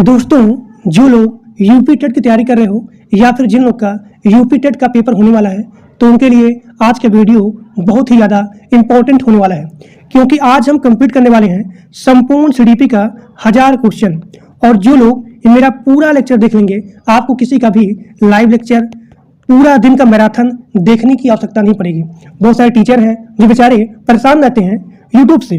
दोस्तों, जो लोग यूपी टेट की तैयारी कर रहे हो या फिर जिन लोग का यूपी टेट का पेपर होने वाला है, तो उनके लिए आज का वीडियो बहुत ही ज़्यादा इम्पोर्टेंट होने वाला है, क्योंकि आज हम कंप्लीट करने वाले हैं संपूर्ण सीडीपी का 1000 क्वेश्चन। और जो लोग मेरा पूरा लेक्चर देख लेंगे, आपको किसी का भी लाइव लेक्चर पूरा दिन का मैराथन देखने की आवश्यकता नहीं पड़ेगी। बहुत सारे टीचर हैं जो बेचारे परेशान रहते हैं यूट्यूब से,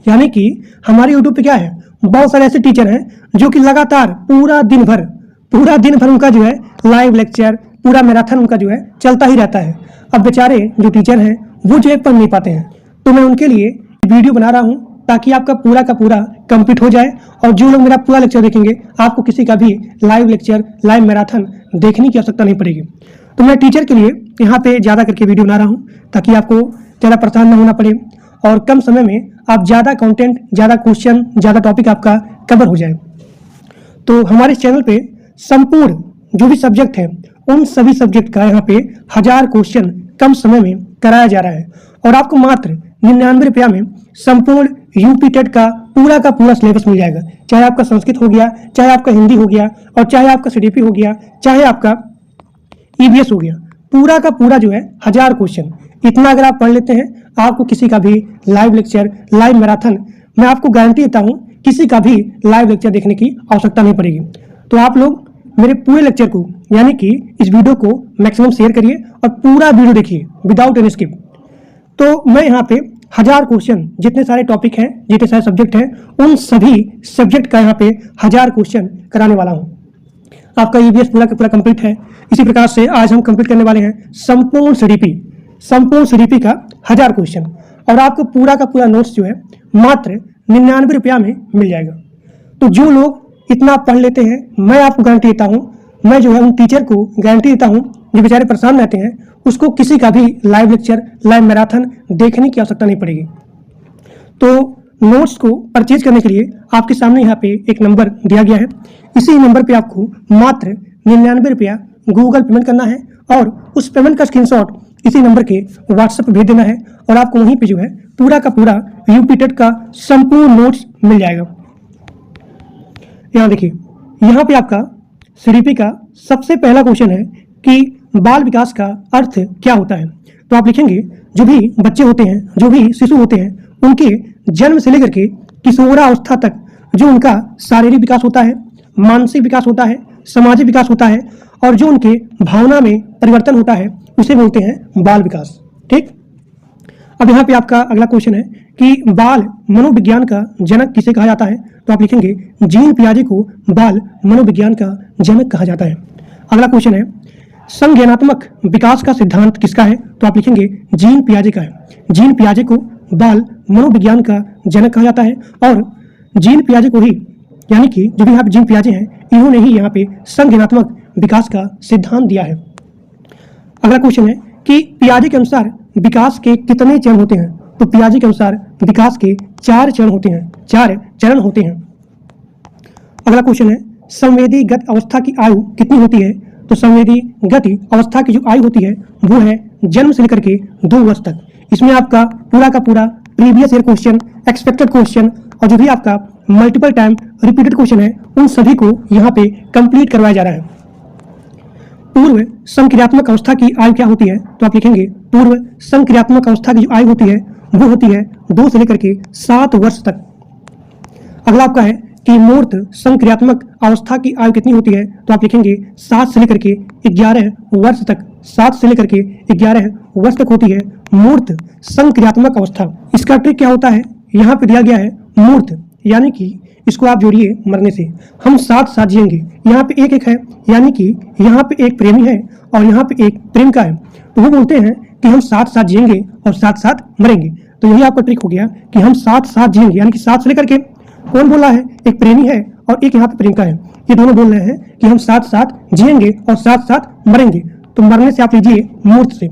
यानी कि हमारे यूट्यूब पे क्या है, बहुत सारे ऐसे टीचर हैं जो कि लगातार पूरा दिन भर उनका जो है लाइव लेक्चर, पूरा मैराथन उनका जो है चलता ही रहता है। अब बेचारे जो टीचर हैं वो जो है पढ़ नहीं पाते हैं, तो मैं उनके लिए वीडियो बना रहा हूँ ताकि आपका पूरा का पूरा कंप्लीट हो जाए। और जो लोग मेरा पूरा लेक्चर देखेंगे, आपको किसी का भी लाइव लेक्चर, लाइव मैराथन देखने की आवश्यकता नहीं पड़ेगी। तो मैं टीचर के लिए यहाँ पे ज़्यादा करके वीडियो बना रहा हूँ ताकि आपको ज़्यादा परेशान न होना पड़े और कम समय में आप ज़्यादा कंटेंट, ज़्यादा क्वेश्चन, ज़्यादा टॉपिक आपका कवर हो जाए। तो हमारे चैनल पे संपूर्ण जो भी सब्जेक्ट है, उन सभी सब्जेक्ट का यहाँ पे 1000 क्वेश्चन कम समय में कराया जा रहा है। और आपको मात्र 99 रुपया में संपूर्ण यूपी टेट का पूरा सिलेबस मिल जाएगा। चाहे आपका संस्कृत हो गया, चाहे आपका हिंदी हो गया, और चाहे आपका सीडीपी हो गया, चाहे आपका ईवीएस हो गया, पूरा का पूरा जो है 1000 क्वेश्चन। इतना अगर आप पढ़ लेते हैं, आपको किसी का भी लाइव लेक्चर, लाइव मैराथन, मैं आपको गारंटी देता हूँ, किसी का भी लाइव लेक्चर देखने की आवश्यकता नहीं पड़ेगी। तो आप लोग मेरे पूरे लेक्चर को, यानी कि इस वीडियो को मैक्सिमम शेयर करिए और पूरा वीडियो देखिए विदाउट एनी स्किप। तो मैं यहाँ पे 1000 क्वेश्चन, जितने सारे टॉपिक हैं, जितने सारे सब्जेक्ट हैं, उन सभी सब्जेक्ट का यहाँ पे 1000 क्वेश्चन कराने वाला हूँ। आपका ईवीएस पूरा का पूरा कंप्लीट है। इसी प्रकार से आज हम कंप्लीट करने वाले हैं संपूर्ण सीडीपी का 1000 क्वेश्चन। और आपको पूरा का पूरा नोट्स जो है मात्र 99 रुपया में मिल जाएगा। तो जो लोग इतना पढ़ लेते हैं, मैं आपको गारंटी देता हूँ, मैं जो है उन टीचर को गारंटी देता हूँ जो बेचारे परेशान रहते हैं, उसको किसी का भी लाइव लेक्चर, लाइव मैराथन देखने की आवश्यकता नहीं पड़ेगी। तो नोट्स को परचेज करने के लिए आपके सामने यहाँ पे एक नंबर दिया गया है। इसी नंबर पे आपको मात्र 99 रुपया गूगल पेमेंट करना है और उस पेमेंट का स्क्रीनशॉट इसी नंबर के व्हाट्सएप पे भेज देना है और आपको वहीं पे जो है पूरा का पूरा यूपी टेट का संपूर्ण नोट्स मिल जाएगा। यहाँ देखिए, यहाँ पे आपका सीडीपी का सबसे पहला क्वेश्चन है कि बाल विकास का अर्थ क्या होता है। तो आप लिखेंगे, जो भी बच्चे होते हैं, जो भी शिशु होते हैं, उनके जन्म से लेकर के किशोरावस्था तक जो उनका शारीरिक विकास होता है, मानसिक विकास होता है, सामाजिक विकास होता है, और जो उनके भावना में परिवर्तन होता है, उसे बोलते हैं बाल विकास। ठीक। अब यहाँ पे आपका अगला क्वेश्चन है कि बाल मनोविज्ञान का जनक किसे कहा जाता है। तो आप लिखेंगे, जीन पियाजे को बाल मनोविज्ञान का जनक कहा जाता है। अगला क्वेश्चन है, संज्ञानात्मक विकास का सिद्धांत किसका है। तो आप लिखेंगे, जीन पियाजे का है। जीन पियाजे को बाल मनोविज्ञान का जनक कहा जाता है और जीन पियाजे को ही, यानी कि जो भी यहाँ पे जीन पियाजे हैं, इन्होंने ही यहाँ पे संज्ञानात्मक विकास का सिद्धांत दिया है। अगला क्वेश्चन है कि पियाजे के अनुसार विकास के कितने चरण होते हैं। तो पियाजे के अनुसार विकास के 4 चरण होते हैं, 4 चरण होते हैं। अगला क्वेश्चन है, संवेदीगत अवस्था की आयु कितनी होती है। तो संवेदीगत अवस्था की जो आयु होती है वो है जन्म से लेकर के 2 वर्ष तक। इसमें आपका पूरा का पूरा previous year question, expected question और जो भी आपका मल्टीपल टाइम रिपीटेड क्वेश्चन है, उन सभी को यहाँ पे कंप्लीट करवाया जा रहा है। पूर्व संक्रियात्मक अवस्था की आयु क्या होती है। तो आप लिखेंगे, पूर्व संक्रियात्मक अवस्था की जो आयु होती है वो होती है 2 से लेकर के 7 वर्ष तक। अगला आपका है कि मूर्त संक्रियात्मक अवस्था की आयु कितनी होती है। तो आप लिखेंगे 7 से लेकर के 11 वर्ष तक। 7 से लेकर के 11 वर्ष तक होती है मूर्त संक्रियात्मक अवस्था। इसका ट्रिक क्या होता है, यहाँ पे दिया गया है मूर्त, यानी कि इसको आप जोड़िए मरने से, हम साथ साथ जिएंगे। यहाँ पे एक है, यानी कि यहाँ पे एक प्रेमी है और यहाँ पे एक प्रेमिका है, तो वो बोलते हैं कि हम साथ साथ जिएंगे और साथ साथ मरेंगे। तो यही आपका ट्रिक हो गया कि हम साथ साथ जिएंगे, यानी कि 7 से लेकर के, कौन बोल रहा है, एक प्रेमी है और एक यहाँ पे प्रेमिका है, ये दोनों बोल रहे हैं कि हम साथ साथ जिएंगे और साथ साथ मरेंगे। तो मरने से आप लीजिए मूर्त से।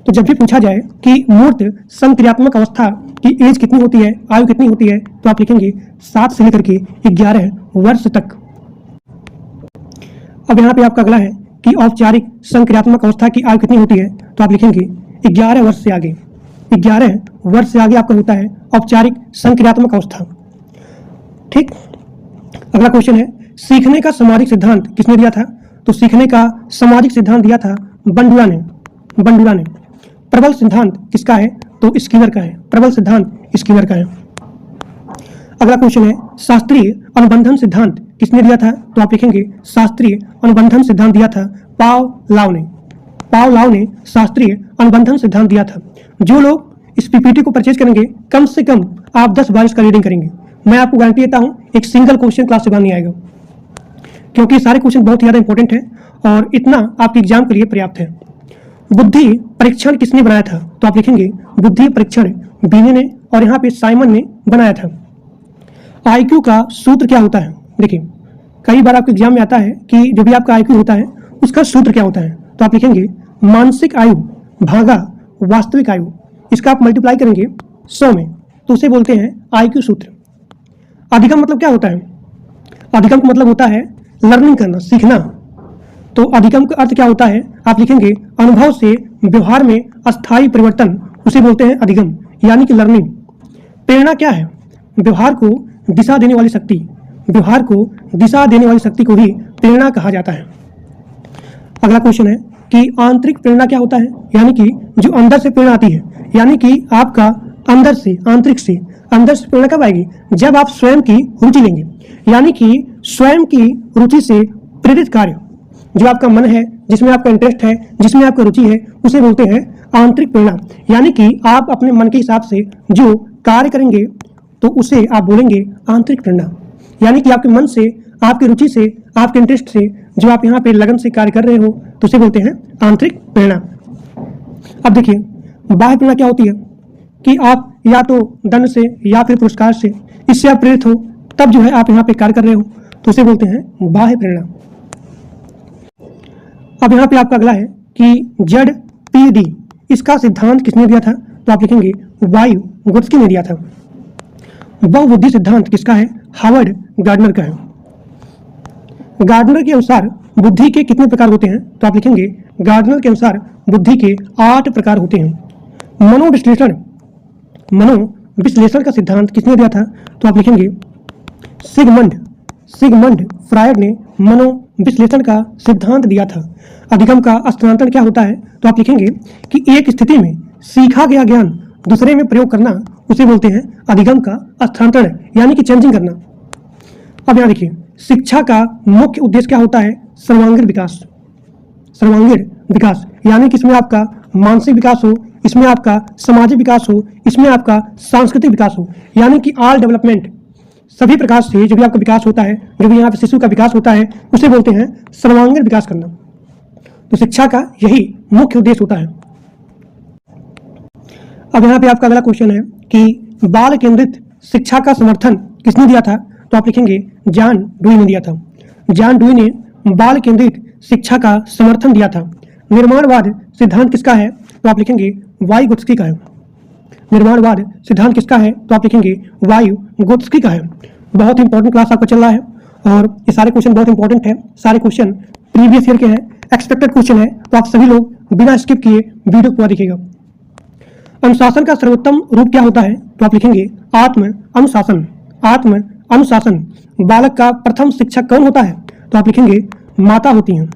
तो जब भी पूछा जाए कि मूर्त संक्रियात्मक अवस्था की एज कितनी होती है, आयु कितनी होती है, तो आप लिखेंगे 7 से लेकर के 11 वर्ष तक। अब यहाँ पे आपका अगला है कि औपचारिक संक्रियात्मक अवस्था की आयु कितनी होती है। तो आप लिखेंगे 11 वर्ष से आगे। 11 वर्ष से आगे आपका होता है औपचारिक संक्रियात्मक अवस्था। ठीक। अगला क्वेश्चन है, सीखने का सामाजिक सिद्धांत किसने दिया था? तो सीखने का सामाजिक सिद्धांत दिया था बंडुरा ने। प्रबल सिद्धांत किसका है? तो स्किनर का है। प्रबल सिद्धांत स्किनर का है। अगला क्वेश्चन है, शास्त्रीय अनुबंधन सिद्धांत किसने दिया था? तो आप लिखेंगे शास्त्रीय अनुबंधन सिद्धांत दिया था पावलोव ने शास्त्रीय अनुबंधन सिद्धांत दिया था। जो लोग इस पीपीटी को परचेज करेंगे, कम से कम आप 10 बार इसका रीडिंग करेंगे। मैं आपको गारंटी देता हूं, एक सिंगल क्वेश्चन क्लास से बाहर नहीं आएगा, क्योंकि सारे क्वेश्चन बहुत ही ज्यादा इंपॉर्टेंट है और इतना आपके एग्जाम के लिए पर्याप्त है। बुद्धि परीक्षण किसने बनाया था? तो आप लिखेंगे बुद्धि परीक्षण बीने ने और यहाँ पे साइमन ने बनाया था। आईक्यू का सूत्र क्या होता है? देखिए, कई बार आपके एग्जाम में आता है कि जो भी आपका आईक्यू होता है उसका सूत्र क्या होता है? तो आप लिखेंगे मानसिक आयु भागा वास्तविक आयु। इसका आप मल्टीप्लाई करेंगे 100 में, तो उसे बोलते हैं आईक्यू सूत्र। अधिगम मतलब क्या होता है? अधिगम का मतलब होता है लर्निंग करना, सीखना। तो अधिगम का अर्थ क्या होता है? आप लिखेंगे अनुभव से व्यवहार में अस्थायी परिवर्तन, उसे बोलते हैं अधिगम, यानी कि लर्निंग। प्रेरणा क्या है? व्यवहार को दिशा देने वाली शक्ति। व्यवहार को दिशा देने वाली शक्ति को ही प्रेरणा कहा जाता है। अगला क्वेश्चन है कि आंतरिक प्रेरणा क्या होता है? यानी कि जो अंदर से प्रेरणा आती है, यानी कि आपका अंदर से, आंतरिक से, अंदर से प्रेरणा कब आएगी? जब आप स्वयं की रुचि लेंगे, यानी कि स्वयं की रुचि से प्रेरित कार्य, जो आपका मन है, जिसमें आपका इंटरेस्ट है, जिसमें आपका रुचि है, उसे बोलते हैं आंतरिक प्रेरणा। यानी कि आप अपने मन के हिसाब से जो कार्य करेंगे तो उसे आप बोलेंगे आंतरिक प्रेरणा। यानी कि आपके मन से, आपकी रुचि से, आपके इंटरेस्ट से जो आप यहाँ पे लगन से कार्य कर रहे हो तो उसे बोलते हैं आंतरिक प्रेरणा। अब देखिए, बाह्य प्रेरणा क्या होती है? कि आप या तो दंड से या फिर पुरस्कार से, इससे आप प्रेरित हो, तब जो है आप यहाँ पे कार्य कर रहे हो, तो उसे बोलते हैं बाह्य प्रेरणा। अब यहाँ पे आपका अगला है कि जड़ पीडी, इसका सिद्धांत किसने दिया था? तो आप लिखेंगे वाइगोत्स्की ने दिया था। बहुबुद्धि सिद्धांत किसका है? हार्वर्ड गार्डनर का है। गार्डनर के अनुसार बुद्धि के कितने प्रकार होते हैं? तो आप लिखेंगे गार्डनर के अनुसार बुद्धि के 8 प्रकार होते हैं। मनोविश्लेषण का सिद्धांत किसने दिया था? तो आप लिखेंगे सिगमंड फ्रायड ने मनोविश्लेषण का सिद्धांत दिया था। अधिगम का स्थानांतरण क्या होता है? तो आप लिखेंगे कि एक स्थिति में सीखा गया ज्ञान दूसरे में प्रयोग करना, उसे बोलते हैं अधिगम का स्थानांतरण, यानी कि चेंजिंग करना। अब यहाँ देखिए, शिक्षा का मुख्य उद्देश्य क्या होता है? सर्वांगीण विकास, यानी कि इसमें आपका मानसिक विकास हो, इसमें आपका सामाजिक विकास हो, इसमें आपका सांस्कृतिक विकास हो, यानी कि ऑल डेवलपमेंट, सभी प्रकार से जो भी आपका विकास होता है, जो भी यहाँ पे शिशु का विकास होता है, उसे बोलते हैं सर्वांगीण विकास करना। तो शिक्षा का यही मुख्य उद्देश्य होता है। अब यहाँ पे आपका अगला क्वेश्चन है कि बाल केंद्रित शिक्षा का समर्थन किसने दिया था? तो आप लिखेंगे जॉन डुई ने दिया था। जॉन डुई ने बाल केंद्रित शिक्षा का समर्थन दिया था। निर्माणवाद सिद्धांत किसका है? तो आप लिखेंगे वाइगोत्स्की का है। निर्माणवाद सिद्धांत किसका है? तो आप लिखेंगे वाइगोत्स्की का है। बहुत इंपॉर्टेंट क्लास आपका चल रहा है और ये सारे क्वेश्चन बहुत इंपॉर्टेंट है। सारे क्वेश्चन प्रीवियस ईयर के हैं, एक्सपेक्टेड क्वेश्चन है, तो आप सभी लोग बिना स्किप किए वीडियो पूरा देखिएगा। अनुशासन का सर्वोत्तम रूप क्या होता है? तो आप लिखेंगे आत्म अनुशासन। बालक का प्रथम शिक्षक कौन होता है? तो आप लिखेंगे माता होती हैं।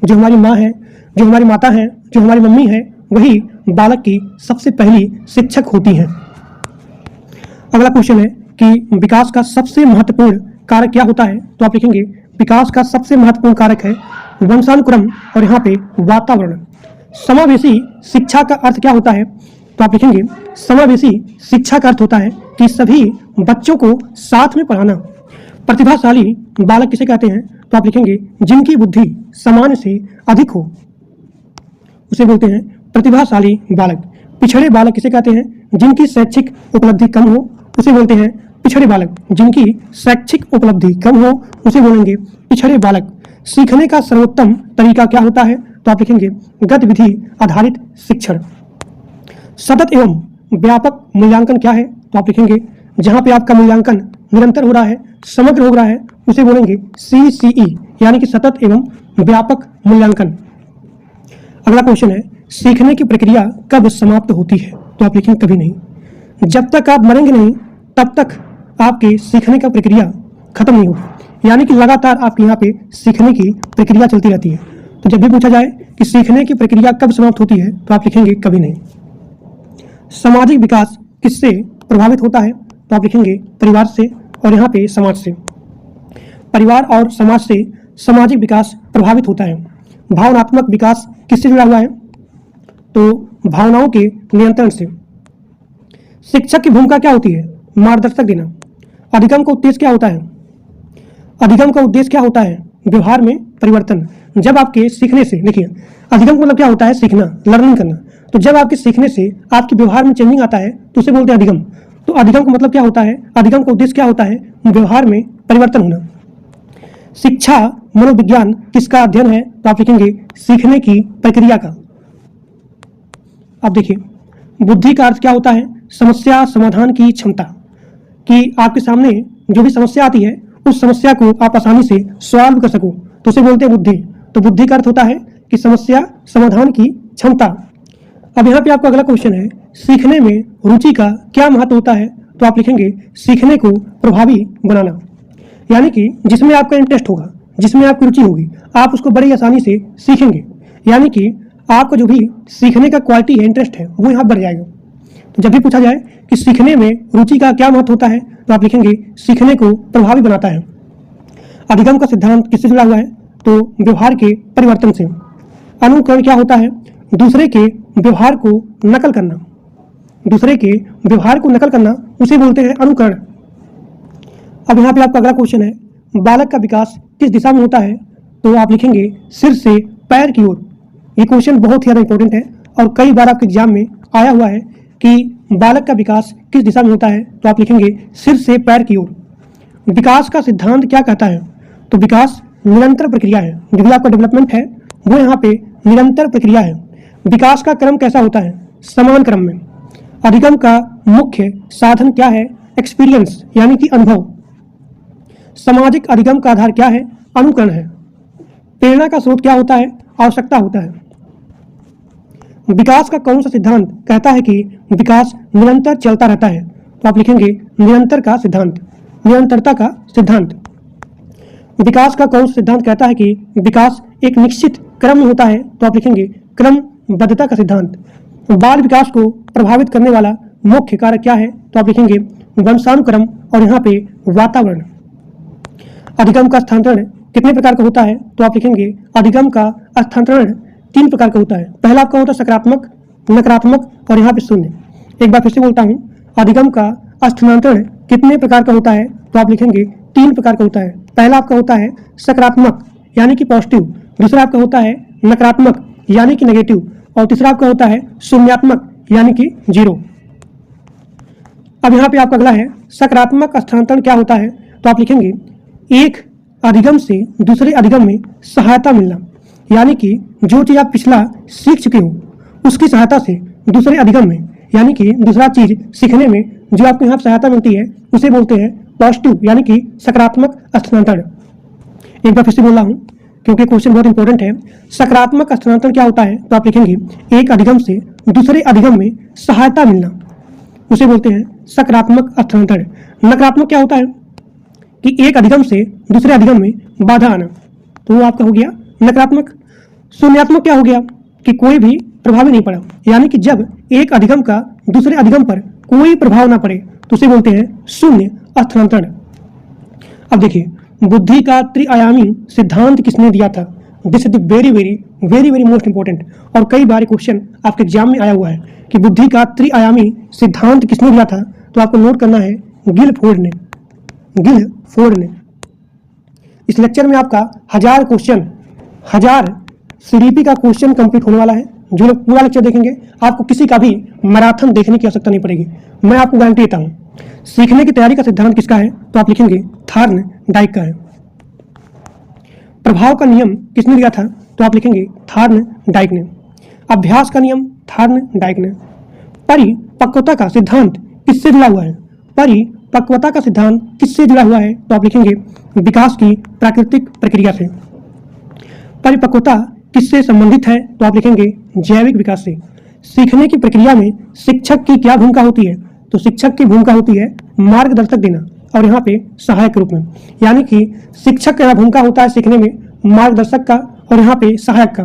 जो हमारी माँ है, जो हमारी माता है, जो हमारी मम्मी है, वही बालक की सबसे पहली शिक्षक होती हैं। अगला क्वेश्चन है कि विकास का सबसे महत्वपूर्ण कारक क्या होता है? तो आप लिखेंगे विकास का सबसे महत्वपूर्ण कारक है वंशानुक्रम और यहाँ पे वातावरण। समावेशी शिक्षा का अर्थ क्या होता है? तो आप लिखेंगे समावेशी शिक्षा का अर्थ होता है कि सभी बच्चों को साथ में पढ़ाना। प्रतिभाशाली बालक किसे कहते हैं? तो आप लिखेंगे जिनकी बुद्धि सामान्य से अधिक हो, उसे बोलते हैं प्रतिभाशाली बालक। पिछड़े बालक किसे कहते हैं? जिनकी शैक्षिक उपलब्धि कम हो, उसे बोलते हैं पिछड़े बालक। जिनकी शैक्षिक उपलब्धि कम हो, उसे बोलेंगे पिछड़े बालक। सीखने का सर्वोत्तम तरीका क्या होता है? तो आप लिखेंगे गतिविधि आधारित शिक्षण। सतत एवं व्यापक मूल्यांकन क्या है? तो आप लिखेंगे जहां पे आपका मूल्यांकन निरंतर हो रहा है, समग्र हो रहा है, उसे बोलेंगे CCE, यानी कि सतत एवं व्यापक मूल्यांकन। अगला क्वेश्चन है सीखने की प्रक्रिया कब समाप्त होती है? तो आप लिखेंगे कभी नहीं। जब तक आप मरेंगे नहीं तब तक आपके सीखने का प्रक्रिया खत्म नहीं होगी। यानी कि लगातार आपके यहाँ पे सीखने की प्रक्रिया चलती रहती है। तो जब भी पूछा जाए कि सीखने की प्रक्रिया कब समाप्त होती है, तो आप लिखेंगे कभी नहीं। सामाजिक विकास किससे प्रभावित होता है, तो आप लिखेंगे परिवार से और यहाँ पे समाज से। परिवार और समाज से सामाजिक विकास प्रभावित होता है। भावनात्मक विकास किससे जुड़ा हुआ है, तो भावनाओं के नियंत्रण से। शिक्षक की भूमिका क्या होती है, मार्गदर्शक देना। अधिगम का उद्देश्य क्या होता है, अधिगम का उद्देश्य क्या होता है, व्यवहार में परिवर्तन। जब आपके सीखने से, देखिए अधिगम मतलब क्या होता है, सीखना, लर्निंग करना। तो जब आपके सीखने से आपके व्यवहार में चेंजिंग आता है तो उसे बोलते हैं अधिगम। तो अधिगम का मतलब क्या होता है, अधिगम का उद्देश्य क्या होता है, व्यवहार में परिवर्तन होना। शिक्षा मनोविज्ञान किसका अध्ययन है, तो आप लिखेंगे सीखने की प्रक्रिया का। अब देखिए बुद्धि का अर्थ क्या होता है, समस्या समाधान की क्षमता, कि आपके सामने जो भी समस्या आती है उस समस्या को आप आसानी से सॉल्व कर सको, तो उसे बोलते हैं बुद्धि। तो बुद्धि का अर्थ होता है कि समस्या समाधान की क्षमता। अब यहाँ पे आपका अगला क्वेश्चन है, सीखने में रुचि का क्या महत्व होता है, तो आप लिखेंगे सीखने को प्रभावी बनाना। यानी कि जिसमें आपका इंटरेस्ट होगा, जिसमें आपकी रुचि होगी, आप उसको बड़ी आसानी से सीखेंगे। यानी कि आपका जो भी सीखने का क्वालिटी है, इंटरेस्ट है, वो यहाँ बढ़ जाएगा। तो जब भी पूछा जाए कि सीखने में रुचि का क्या महत्व होता है, तो आप लिखेंगे सीखने को प्रभावी बनाता है। अधिगम का सिद्धांत किससे जुड़ा हुआ है, तो व्यवहार के परिवर्तन से। अनुकरण क्या होता है, दूसरे के व्यवहार को नकल करना। दूसरे के व्यवहार को नकल करना उसे बोलते हैं अनुकरण। अब यहाँ पे आपका अगला क्वेश्चन है, बालक का विकास किस दिशा में होता है, तो आप लिखेंगे सिर से पैर की ओर। ये क्वेश्चन बहुत ही ज़्यादा इंपॉर्टेंट है और कई बार आपके एग्जाम में आया हुआ है कि बालक का विकास किस दिशा में होता है, तो आप लिखेंगे सिर से पैर की ओर। विकास का सिद्धांत क्या कहता है, तो विकास निरंतर प्रक्रिया है। जो भी आपका डेवलपमेंट है वो यहाँ पे निरंतर प्रक्रिया है। विकास का क्रम कैसा होता है, समान क्रम में। अधिगम का मुख्य साधन क्या है, एक्सपीरियंस यानी कि अनुभव। सामाजिक अधिगम का आधार क्या है, अनुकरण है। प्रेरणा का स्रोत क्या होता है, आवश्यकता होता है। विकास का कौन सा सिद्धांत कहता है कि विकास निरंतर चलता रहता है, तो आप लिखेंगे निरंतर का सिद्धांत, निरंतरता का सिद्धांत। विकास का कौन सा सिद्धांत कहता है कि विकास एक निश्चित क्रम में होता है, तो आप लिखेंगे क्रमबद्धता का सिद्धांत। बाल विकास को प्रभावित करने वाला मुख्य कारक क्या है, तो आप लिखेंगे वंशानुक्रम और यहाँ पे वातावरण। अधिगम का स्थानांतरण कितने प्रकार का होता है, तो आप लिखेंगे अधिगम का स्थानांतरण 3 प्रकार का होता है। पहला आपका होता है सकारात्मक, नकारात्मक और यहाँ पे शून्य। एक बार फिर से बोलता हूँ, अधिगम का स्थानांतरण कितने प्रकार का होता है, तो आप लिखेंगे 3 प्रकार का होता है। पहला आपका होता है सकारात्मक यानी कि पॉजिटिव, दूसरा आपका होता है नकारात्मक यानी कि नेगेटिव, और तीसरा आपका होता है शून्यात्मक यानी कि 0। अब यहाँ पे आपका अगला है सकारात्मक स्थानांतरण क्या होता है, तो आप लिखेंगे एक अधिगम से दूसरे अधिगम में सहायता मिलना। यानी कि जो चीज़ आप पिछला सीख चुके हो उसकी सहायता से दूसरे अधिगम में, यानी कि दूसरा चीज़ सीखने में जो आपको यहाँ सहायता मिलती है उसे बोलते हैं पॉजिटिव यानी कि सकारात्मक स्थानांतरण। एक बार फिर से बोल रहा हूँ क्योंकि क्वेश्चन बहुत इंपॉर्टेंट है। सकारात्मक स्थानांतरण क्या होता है, तो आप लिखेंगे एक अधिगम से दूसरे अधिगम में सहायता मिलना, उसे बोलते हैं सकारात्मक स्थानांतरण। नकारात्मक क्या होता है कि एक अधिगम से दूसरे अधिगम में बाधा आना, तो वो आपका हो गया नकारात्मक। शून्यात्मक क्या हो गया कि कोई भी प्रभाव नहीं पड़ा, यानी कि जब एक अधिगम का दूसरे अधिगम पर कोई प्रभाव ना पड़े तो उसे बोलते हैं शून्य स्थानांतरण। अब देखिए बुद्धि का त्रिआयामी सिद्धांत किसने दिया था, this is the very very very very most important, और कई बार क्वेश्चन आपके एग्जाम में आया हुआ है कि बुद्धि का त्रिआयामी सिद्धांत किसने दिया था, तो आपको नोट करना है गिलफोर्ड ने, गिलफोर्ड ने। इस लेक्चर में आपका 1000 क्वेश्चन, 1000 सीडीपी का क्वेश्चन कंप्लीट होने वाला है। जो लोग पूरा लेक्चर देखेंगे आपको किसी का भी मैराथन देखने की आवश्यकता नहीं पड़ेगी, मैं आपको गारंटी देता हूँ। सीखने की तैयारी का सिद्धांत किसका है, तो आप लिखेंगे थॉर्नडाइक का है। प्रभाव का नियम किसने दिया था, तो आप लिखेंगे थॉर्नडाइक ने। अभ्यास का नियम थॉर्नडाइक ने। परिपक्वता का सिद्धांत किससे जुड़ा हुआ है, परिपक्वता का सिद्धांत किससे जुड़ा हुआ है, तो आप लिखेंगे विकास की प्राकृतिक प्रक्रिया से। परिपक्वता किससे संबंधित है, तो आप लिखेंगे जैविक विकास से। सीखने की प्रक्रिया में शिक्षक की क्या भूमिका होती है, तो शिक्षक की भूमिका होती है मार्गदर्शक देना, और यहाँ पे सहायक के रूप में। यानी कि शिक्षक का यहाँ भूमिका होता है सीखने में, मार्गदर्शक का, और यहाँ पे सहायक का।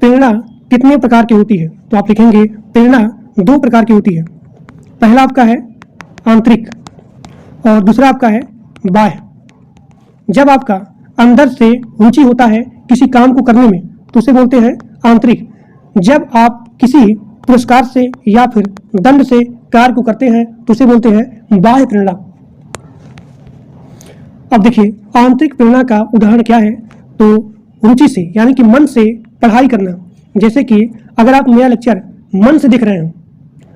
प्रेरणा कितने प्रकार की होती है? तो आप लिखेंगे प्रेरणा 2 प्रकार की होती है। पहला आपका है आंतरिक और दूसरा आपका है बाह्य। जब आपका अंदर से रुचि होता है किसी काम को करने में तो उसे बोलते हैं आंतरिक। जब आप किसी पुरस्कार से या फिर दंड से कार्य को करते हैं तो उसे बोलते हैं बाह्य प्रेरणा। अब देखिए आंतरिक प्रेरणा का उदाहरण क्या है? तो रुचि से, यानी कि मन से पढ़ाई करना। जैसे कि अगर आप मेरा लेक्चर मन से देख रहे हैं,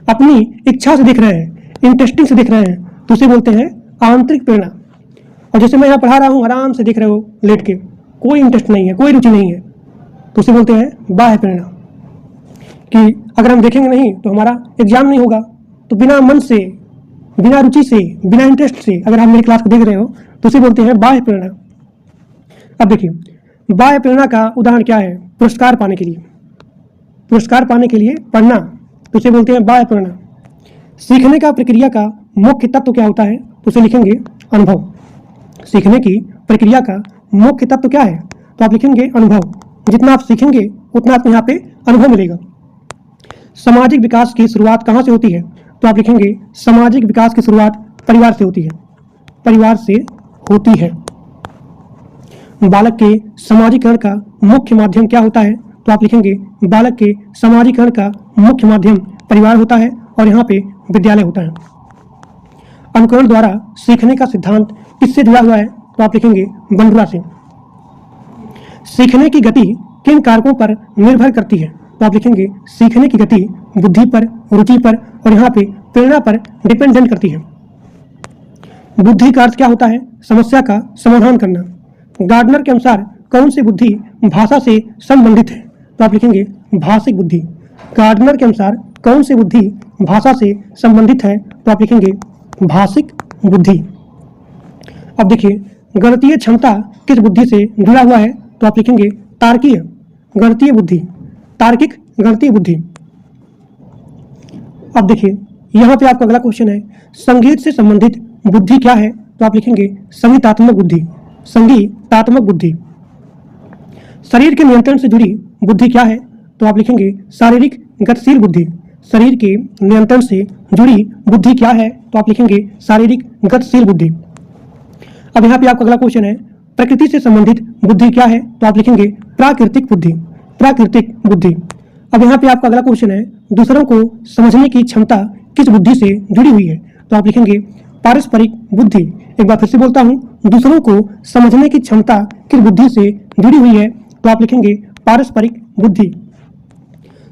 अपनी इच्छा से देख रहे हैं, इंटरेस्टिंग से देख रहे हैं, तो उसे बोलते हैं आंतरिक प्रेरणा। और जैसे मैं यहाँ पढ़ा रहा हूँ, आराम से देख रहे हो लेट के, कोई इंटरेस्ट नहीं है, कोई रुचि नहीं है, तो उसे बोलते हैं बाह्य प्रेरणा। कि अगर हम देखेंगे नहीं तो हमारा एग्जाम नहीं होगा। तो बिना मन से, बिना रुचि से, बिना इंटरेस्ट से अगर आप मेरी क्लास को देख रहे हो तो उसे बोलते हैं बाह्य प्रेरणा। अब देखिए बाह्य प्रेरणा का उदाहरण क्या है? पुरस्कार पाने के लिए, पुरस्कार पाने के लिए पढ़ना, तो उसे बोलते हैं बाह्य प्रेरणा। सीखने का प्रक्रिया का मुख्य तत्व क्या होता है? तो उसे लिखेंगे अनुभव। सीखने की प्रक्रिया का मुख्य तत्व क्या है? तो आप लिखेंगे अनुभव। जितना आप सीखेंगे उतना आपको यहाँ पे अनुभव मिलेगा। सामाजिक विकास की शुरुआत कहाँ से होती है? तो आप लिखेंगे सामाजिक विकास की शुरुआत परिवार से होती है, परिवार से होती है। बालक के समाजीकरण का मुख्य माध्यम क्या होता है? तो आप लिखेंगे बालक के समाजीकरण का मुख्य माध्यम परिवार होता है और यहाँ पे विद्यालय होता है। अनुकरण द्वारा सीखने का सिद्धांत किससे जुड़ा हुआ है? तो आप लिखेंगे बंडुरा से। सीखने की गति किन कारकों पर निर्भर करती है? तो आप लिखेंगे सीखने की गति बुद्धि पर, रुचि पर और यहाँ पे प्रेरणा पर डिपेंडेंट करती है। बुद्धि का अर्थ क्या होता है? समस्या का समाधान करना। गार्डनर के अनुसार कौन सी बुद्धि भाषा से संबंधित है? तो आप लिखेंगे भाषिक बुद्धि। गार्डनर के अनुसार कौन सी बुद्धि भाषा से संबंधित है? तो आप लिखेंगे भाषिक बुद्धि। अब देखिए गणितीय क्षमता किस बुद्धि से जुड़ा हुआ है? तो आप लिखेंगे तार्किक गणितीय बुद्धि, तार्किक गणितीय बुद्धि। अब देखिए यहाँ पे आपका अगला क्वेश्चन है संगीत से संबंधित बुद्धि क्या है? तो आप लिखेंगे संगीतात्मक बुद्धि, संगीतात्मक बुद्धि। शरीर के नियंत्रण से जुड़ी बुद्धि क्या है? तो आप लिखेंगे शारीरिक गतिशील बुद्धि। शरीर के नियंत्रण से जुड़ी बुद्धि क्या है? तो आप लिखेंगे शारीरिक गतिशील बुद्धि। अब यहाँ पे आपका अगला क्वेश्चन है प्रकृति से संबंधित बुद्धि क्या है? तो आप लिखेंगे प्राकृतिक बुद्धि, प्राकृतिक बुद्धि। अब यहाँ पे आपका अगला क्वेश्चन है दूसरों को समझने की क्षमता किस बुद्धि से जुड़ी हुई है? तो आप लिखेंगे पारस्परिक बुद्धि। एक बार फिर से बोलता हूँ, दूसरों को समझने की क्षमता किस बुद्धि से जुड़ी हुई है? तो आप लिखेंगे पारस्परिक बुद्धि।